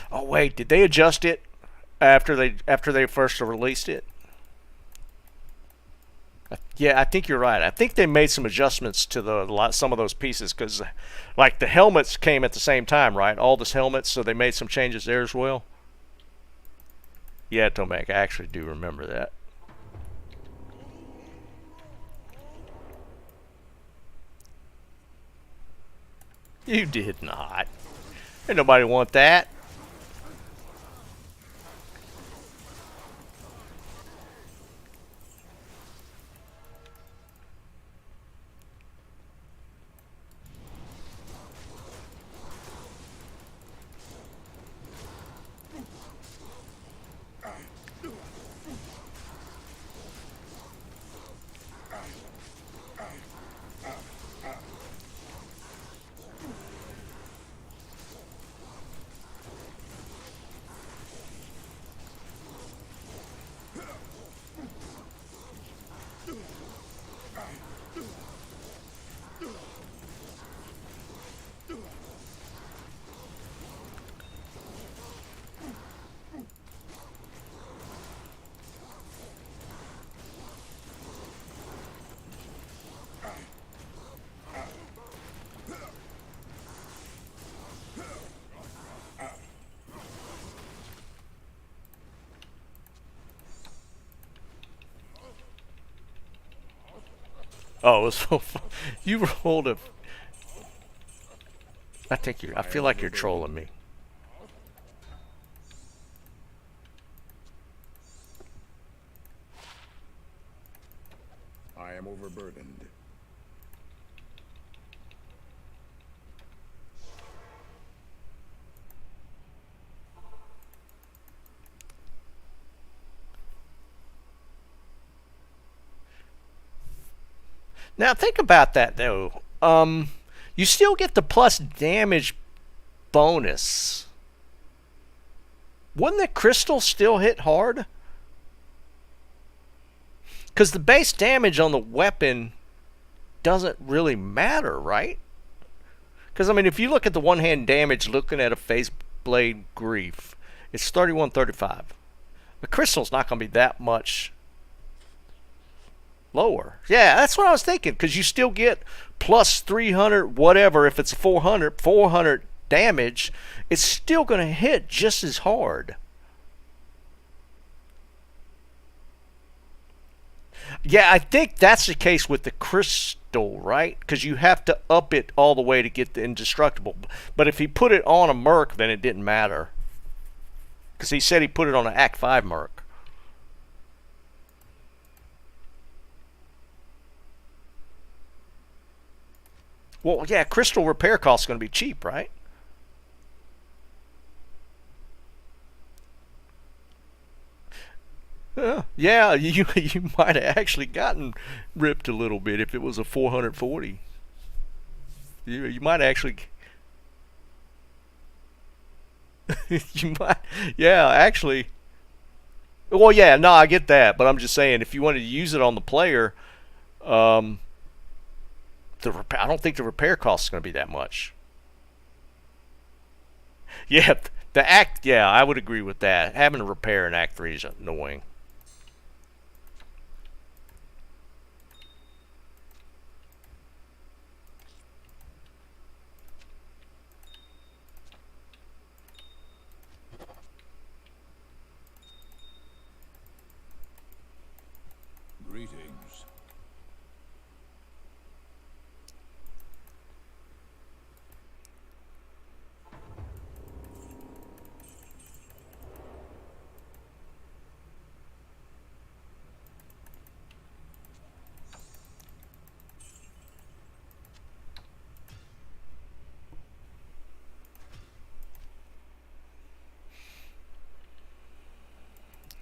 Oh wait, did they adjust it after they first released it? Yeah, I think you're right. I think they made some adjustments to some of those pieces because, like, the helmets came at the same time, right? All those helmets, so they made some changes there as well. Yeah, Tomek, I actually do remember that. You did not. Ain't nobody want that. Oh, it was so fun. You rolled a... I feel like you're trolling me. I am overburdened. Now think about that though. You still get the plus damage bonus. Wouldn't the crystal still hit hard? Because the base damage on the weapon doesn't really matter, right? Because, I mean, if you look at the one-hand damage looking at a Face Blade Grief, it's 3135. The crystal's not going to be that much lower. Yeah, that's what I was thinking, because you still get plus 300 whatever. If it's 400 damage, it's still going to hit just as hard. Yeah, I think that's the case with the crystal, right? Because you have to up it all the way to get the indestructible. But if he put it on a Merc, then it didn't matter. Because he said he put it on an Act 5 Merc. Well, yeah, crystal repair cost is going to be cheap, right? Yeah, you might have actually gotten ripped a little bit if it was a 440. You might actually you might yeah actually. Well, yeah, no, I get that, but I'm just saying if you wanted to use it on the player, um, I don't think the repair cost is going to be that much. Yeah, the act. Yeah, I would agree with that. Having a repair in Act 3 is annoying. Greetings.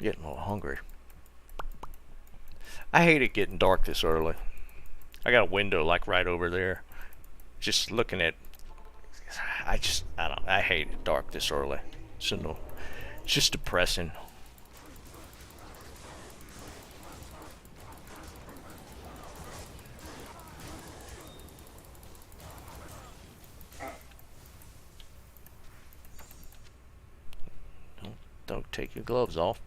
Getting a little hungry. I hate it getting dark this early. I got a window like right over there. Just looking at. I don't. I hate it dark this early. So no, it's just depressing. Don't take your gloves off.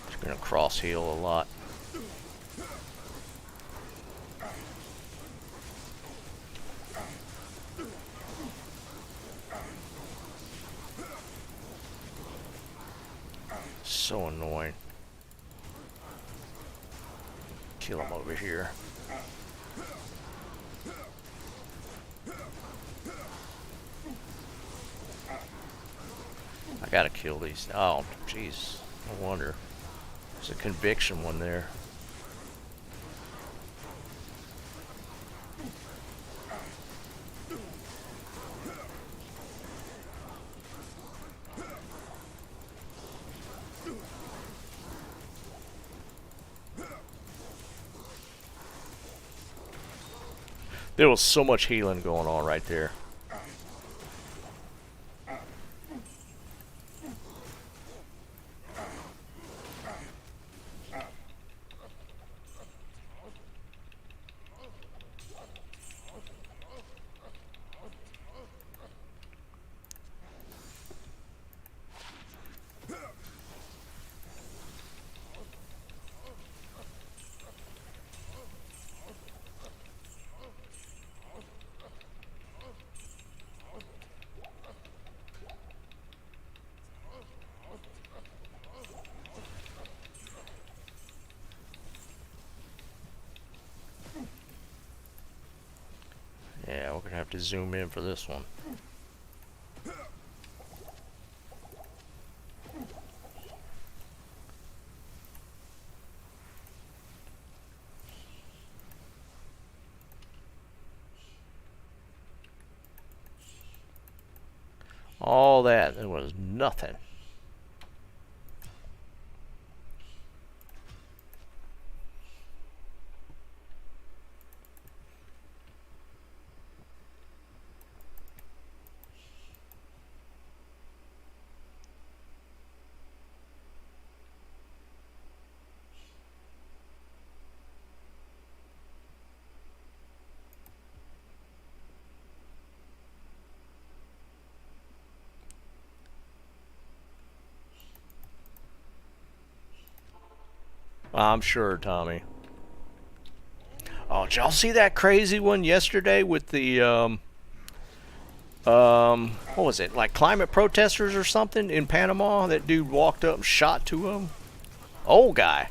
Just gonna cross heal a lot. So annoying. Kill him over here. I gotta kill these. Oh, jeez. No wonder. There's a conviction one there. There was so much healing going on right there. Yeah, we're gonna have to zoom in for this one. All that, it was nothing. I'm sure, Tommy. Oh, did y'all see that crazy one yesterday with the what was it, like climate protesters or something in Panama? That dude walked up and shot two of them. Old guy.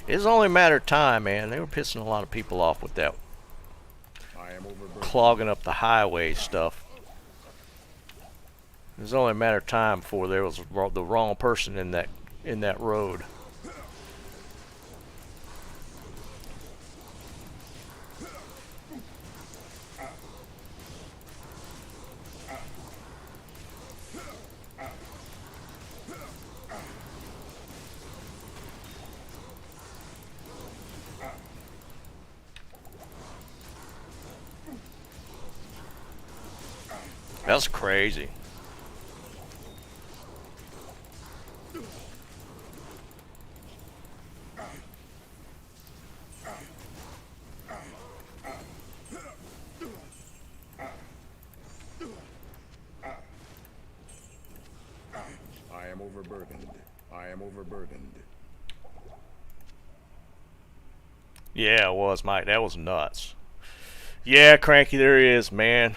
It's only a matter of time, man. They were pissing a lot of people off with that I am overburdened. clogging up the highway stuff. It was only a matter of time before there was the wrong person in that road. That's crazy. I am overburdened. I am overburdened. Yeah, it was, Mike. That was nuts. Yeah, Cranky, there he is, man.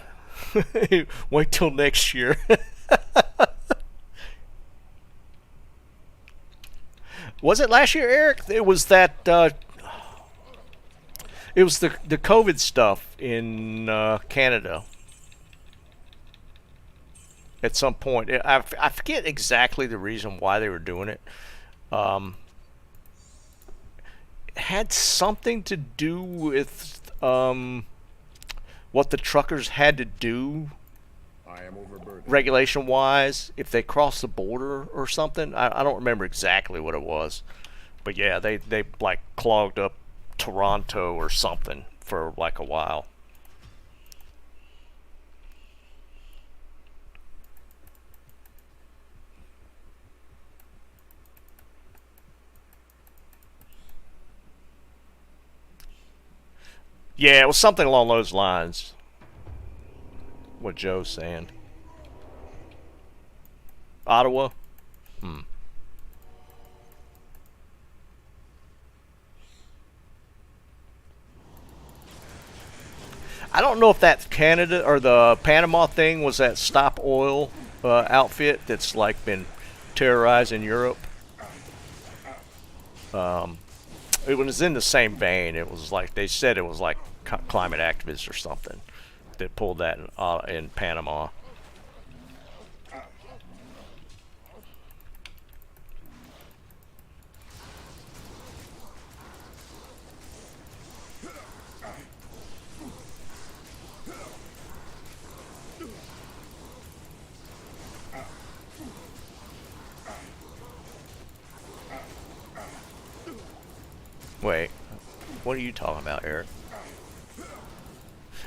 Wait till next year. Was it last year, Eric? It was that. It was the COVID stuff in Canada. At some point, I forget exactly the reason why they were doing it. It had something to do with what the truckers had to do I am overburdened. regulation-wise if they crossed the border or something. I don't remember exactly what it was, but yeah, they like clogged up Toronto or something for like a while. Yeah, it was something along those lines. What Joe's saying. Ottawa? I don't know if that's Canada or the Panama thing was that Stop Oil outfit that's like been terrorizing Europe. It was in the same vein. It was like they said it was like climate activists or something that pulled that in Panama. Wait, what are you talking about, Eric?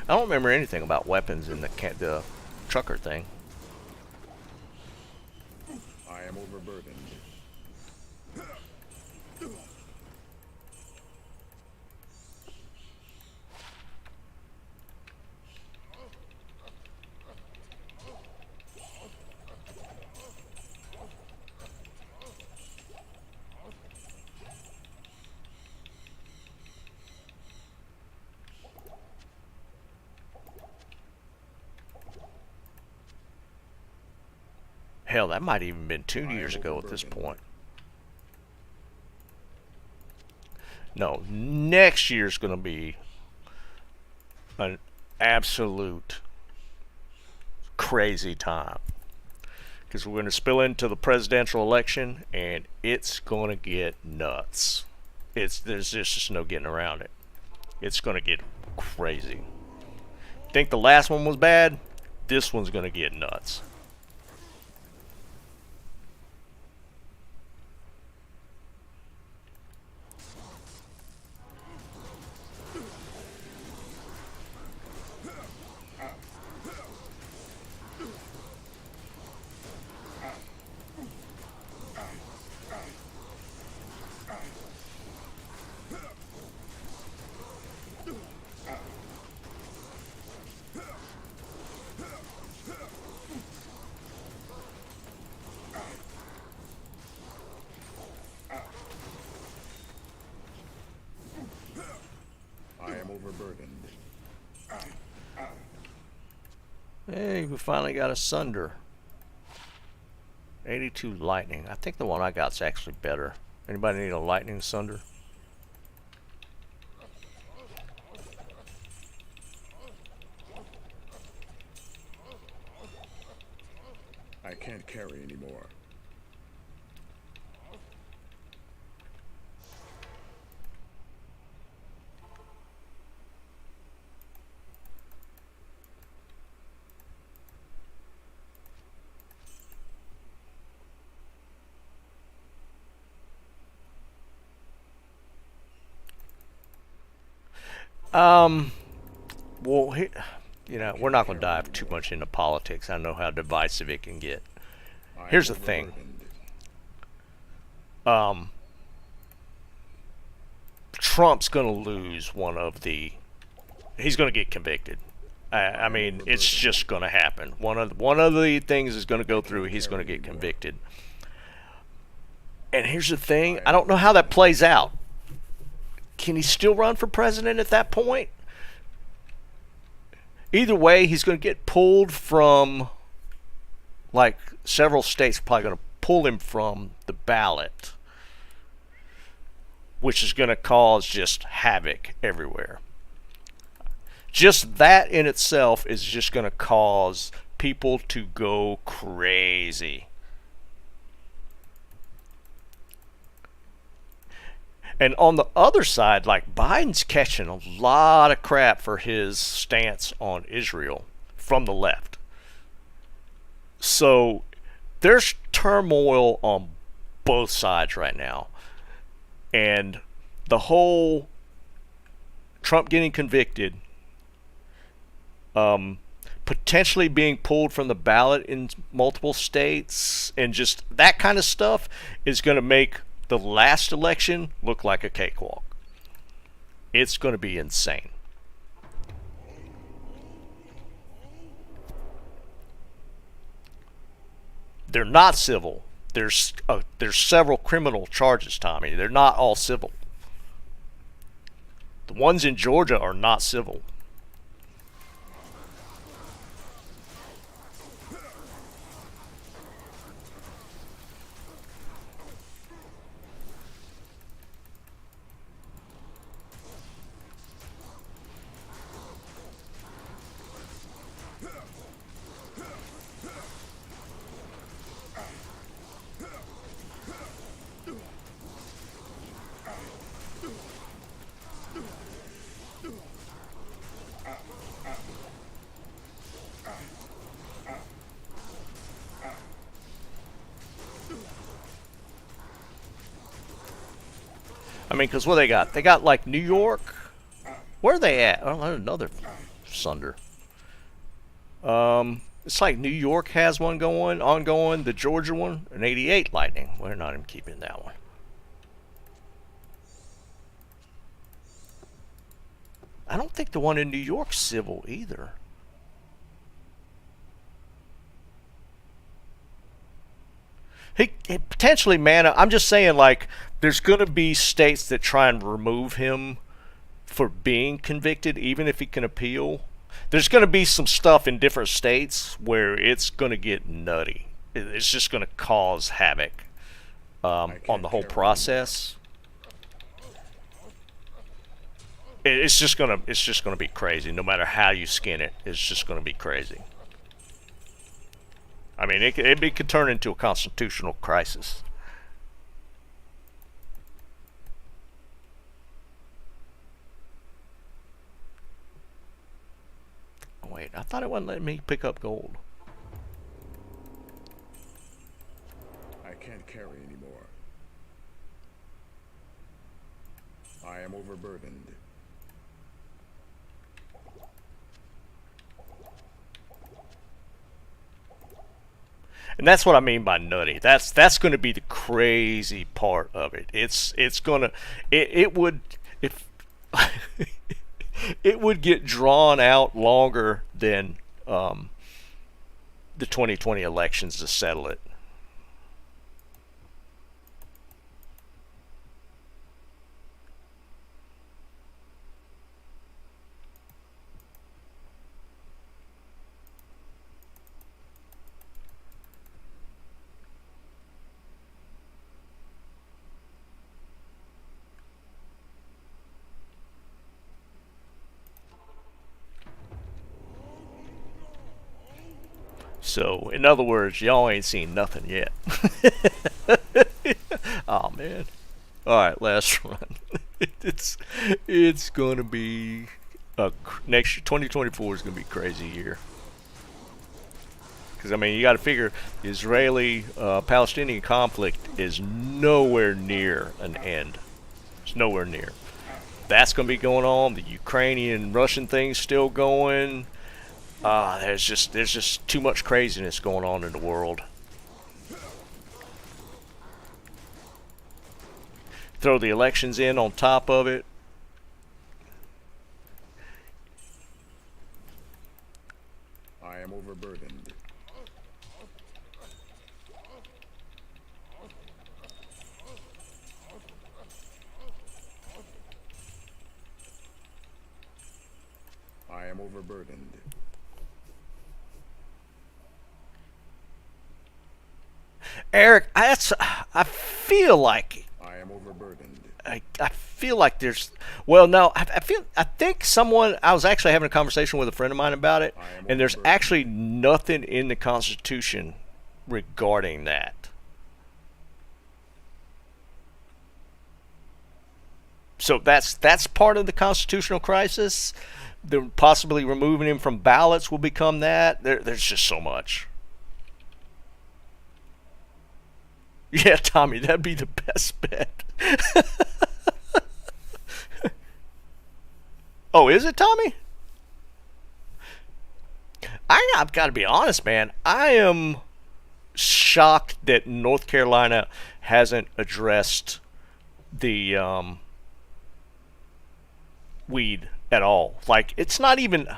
I don't remember anything about weapons in the trucker thing. I am overburdened. Hell, that might have even been 2 years ago at this point. No, next year's going to be an absolute crazy time. Because we're going to spill into the presidential election, and it's going to get nuts. There's just no getting around it. It's going to get crazy. Think the last one was bad? This one's going to get nuts. Hey, we finally got a Sunder. 82 Lightning. I think the one I got's actually better. Anybody need a Lightning Sunder? I can't carry anymore. Well, you know, we're not going to dive too much into politics. I know how divisive it can get. I Here's am the thing. overburdened. Trump's going to lose one of the. He's going to get convicted. I mean, it's just going to happen. One of the things is going to go through. He's going to get convicted. And here's the thing. I don't know how that plays out. Can he still run for president at that point? Either way, he's going to get pulled from, like, several states are probably going to pull him from the ballot, which is going to cause just havoc everywhere. Just that in itself is just going to cause people to go crazy. And on the other side, like, Biden's catching a lot of crap for his stance on Israel from the left. So there's turmoil on both sides right now. And the whole Trump getting convicted, potentially being pulled from the ballot in multiple states, and just that kind of stuff is going to make the last election look like a cakewalk. It's going to be insane. They're not civil. There's several criminal charges, Tommy. They're not all civil. The ones in Georgia are not civil. I mean, because what they got? They got, like, New York. Where are they at? Oh, another Sunder. It's like New York has one ongoing. The Georgia one, an 88 Lightning. We're not even keeping that one. I don't think the one in New York's civil either. He potentially, man. I'm just saying, like, there's going to be states that try and remove him for being convicted, even if he can appeal. There's going to be some stuff in different states where it's going to get nutty. It's just going to cause havoc on the whole process. It's just gonna be crazy. No matter how you skin it, it's just going to be crazy. I mean, it could turn into a constitutional crisis. Wait, I thought it wasn't letting me pick up gold. I can't carry anymore. I am overburdened. And that's what I mean by nutty. That's going to be the crazy part of it. It would if it would get drawn out longer than the 2020 elections to settle it. So, in other words, y'all ain't seen nothing yet. Oh man. All right, last run. It's gonna be next year. 2024 is gonna be a crazy year. Because I mean, you got to figure the Israeli-Palestinian conflict is nowhere near an end. It's nowhere near. That's gonna be going on. The Ukrainian-Russian thing's still going. There's just too much craziness going on in the world. Throw the elections in on top of it. I am overburdened. I am overburdened. Eric, I feel like I am overburdened. I feel like there's well no I think someone I was actually having a conversation with a friend of mine about it, and there's actually nothing in the Constitution regarding that. So that's part of the constitutional crisis. They're possibly removing him from ballots will become that. There's just so much. Yeah, Tommy, that'd be the best bet. Oh, is it, Tommy? I've got to be honest, man. I am shocked that North Carolina hasn't addressed the weed at all. Like, it's not even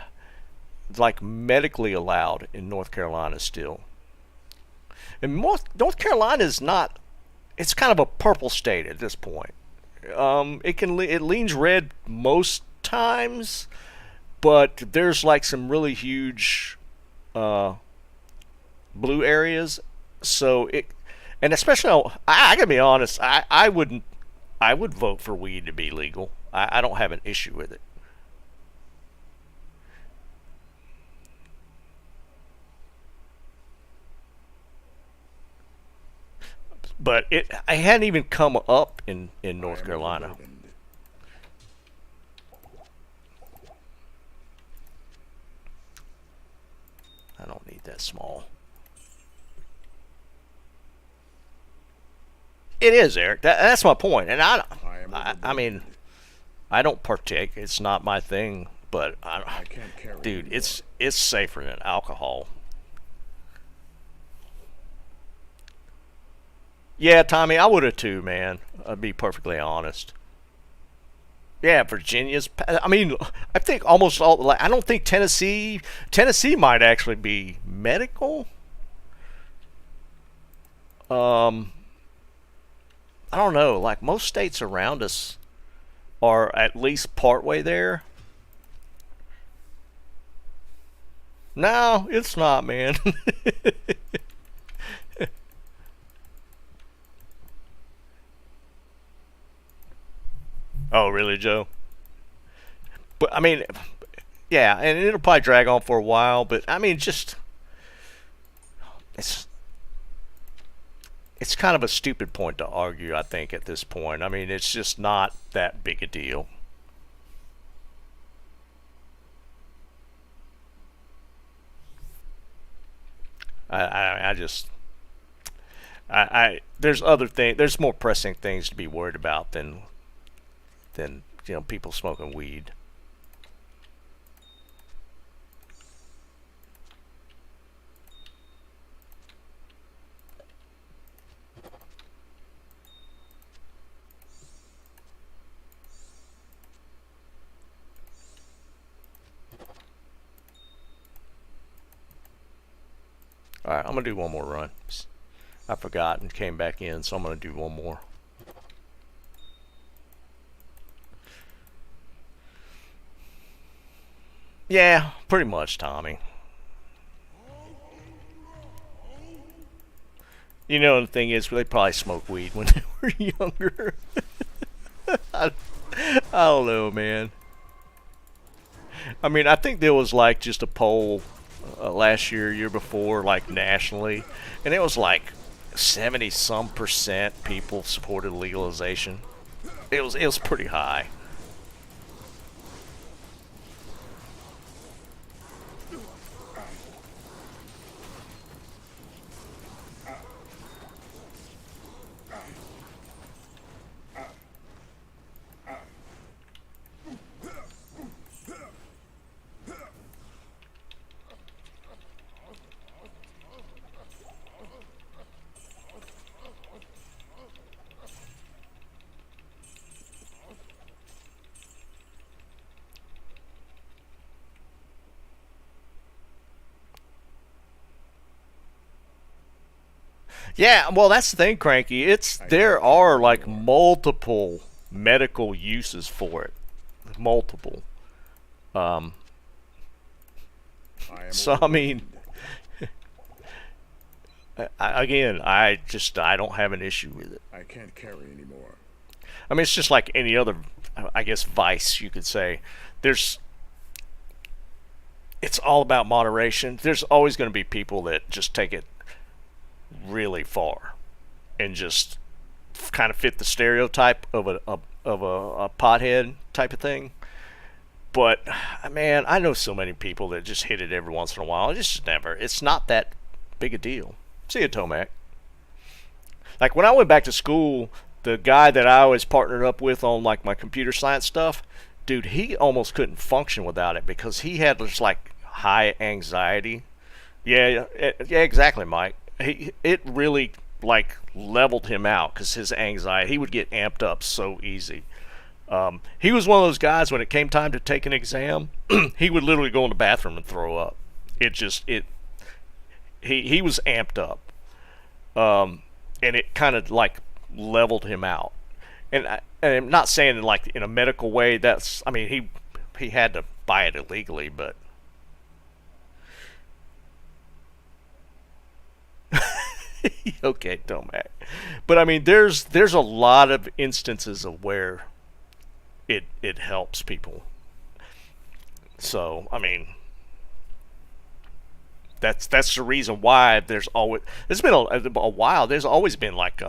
like medically allowed in North Carolina still. And North Carolina is not. It's kind of a purple state at this point. It leans red most times, but there's like some really huge blue areas. So and especially I gotta be honest. I would vote for weed to be legal. I don't have an issue with it. But I hadn't even come up in North Carolina. I don't need that small. It is, Eric. That's my point. And I mean, I don't partake. It's not my thing. But dude, it's safer than alcohol. Yeah, Tommy, I would have too, man. I'll be perfectly honest. Yeah, Virginia's. I mean, I think almost all. Like, I don't think Tennessee. Tennessee might actually be medical. I don't know. Like most states around us are at least partway there. No, it's not, man. Oh, really, Joe? But I mean, yeah, and it'll probably drag on for a while. But I mean, just it's kind of a stupid point to argue. I think at this point, I mean, it's just not that big a deal. I just there's other things. There's more pressing things to be worried about than people smoking weed. Alright, I'm gonna do one more run. I forgot and came back in, so I'm gonna do one more. Yeah, pretty much, Tommy. You know, the thing is, they probably smoked weed when they were younger. I don't know, man. I mean, I think there was like just a poll last year, year before, like nationally, and it was like 70% people supported legalization. It was pretty high. Yeah, well, that's the thing, Cranky. There are like multiple medical uses for it, multiple. Um, I am so I mean, again, I don't have an issue with it. I can't carry anymore. I mean, it's just like any other, I guess, vice you could say. There's, it's all about moderation. There's always going to be people that just take it really far and just kind of fit the stereotype of a pothead type of thing. But man, I know so many people that just hit it every once in a while. It's not that big a deal. See you, Tomac. Like when I went back to school, the guy that I always partnered up with on like my computer science stuff, dude, he almost couldn't function without it because he had just like high anxiety. Yeah, yeah, exactly, Mike. It really like leveled him out because his anxiety, he would get amped up so easy. He was one of those guys when it came time to take an exam, he would literally go in the bathroom and throw up. He was amped up, and it kind of like leveled him out. And I'm not saying like in a medical way. I mean he had to buy it illegally, but. Okay, Tomac. But I mean, there's a lot of instances of where it helps people. So I mean, that's the reason why it's been a while. There's always been like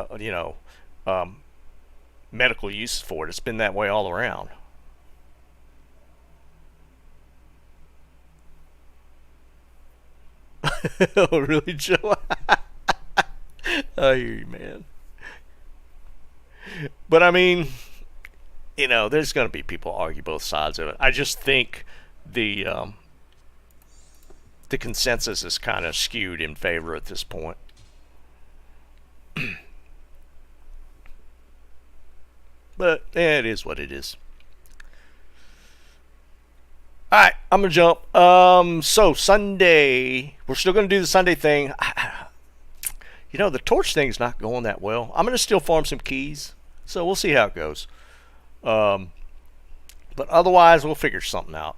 medical use for it. It's been that way all around. Oh, really, Joe? I hear you, man. But I mean, there's going to be people argue both sides of it. I just think the consensus is kind of skewed in favor at this point. But it is what it is. All right, I'm gonna jump. So Sunday, we're still gonna do the Sunday thing. The torch thing's not going that well. I'm gonna still farm some keys, so we'll see how it goes. But otherwise, we'll figure something out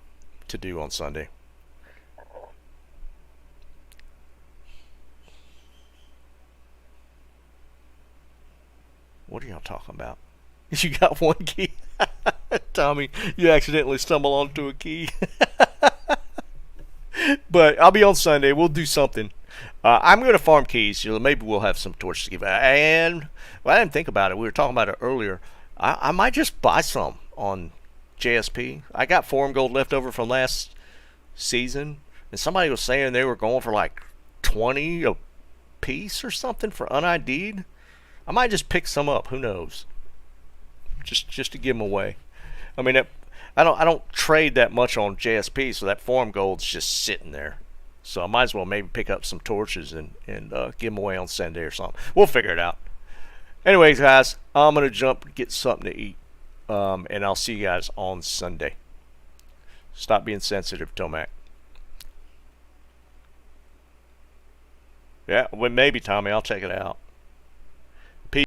to do on Sunday. What are y'all talking about? You got one key? Tommy, you accidentally stumble onto a key. But I'll be on Sunday. We'll do something. I'm going to farm keys. Maybe we'll have some torches to give out. And well, I didn't think about it. We were talking about it earlier. I might just buy some on JSP. I got forum gold left over from last season. And somebody was saying they were going for like 20 a piece or something for unID'd. I might just pick some up. Who knows? Just to give them away. I mean, I don't trade that much on JSP, so that forum gold's just sitting there. So I might as well maybe pick up some torches and give them away on Sunday or something. We'll figure it out. Anyways, guys, I'm gonna jump and get something to eat, and I'll see you guys on Sunday. Stop being sensitive, Tomac. Yeah, well, maybe Tommy. I'll check it out.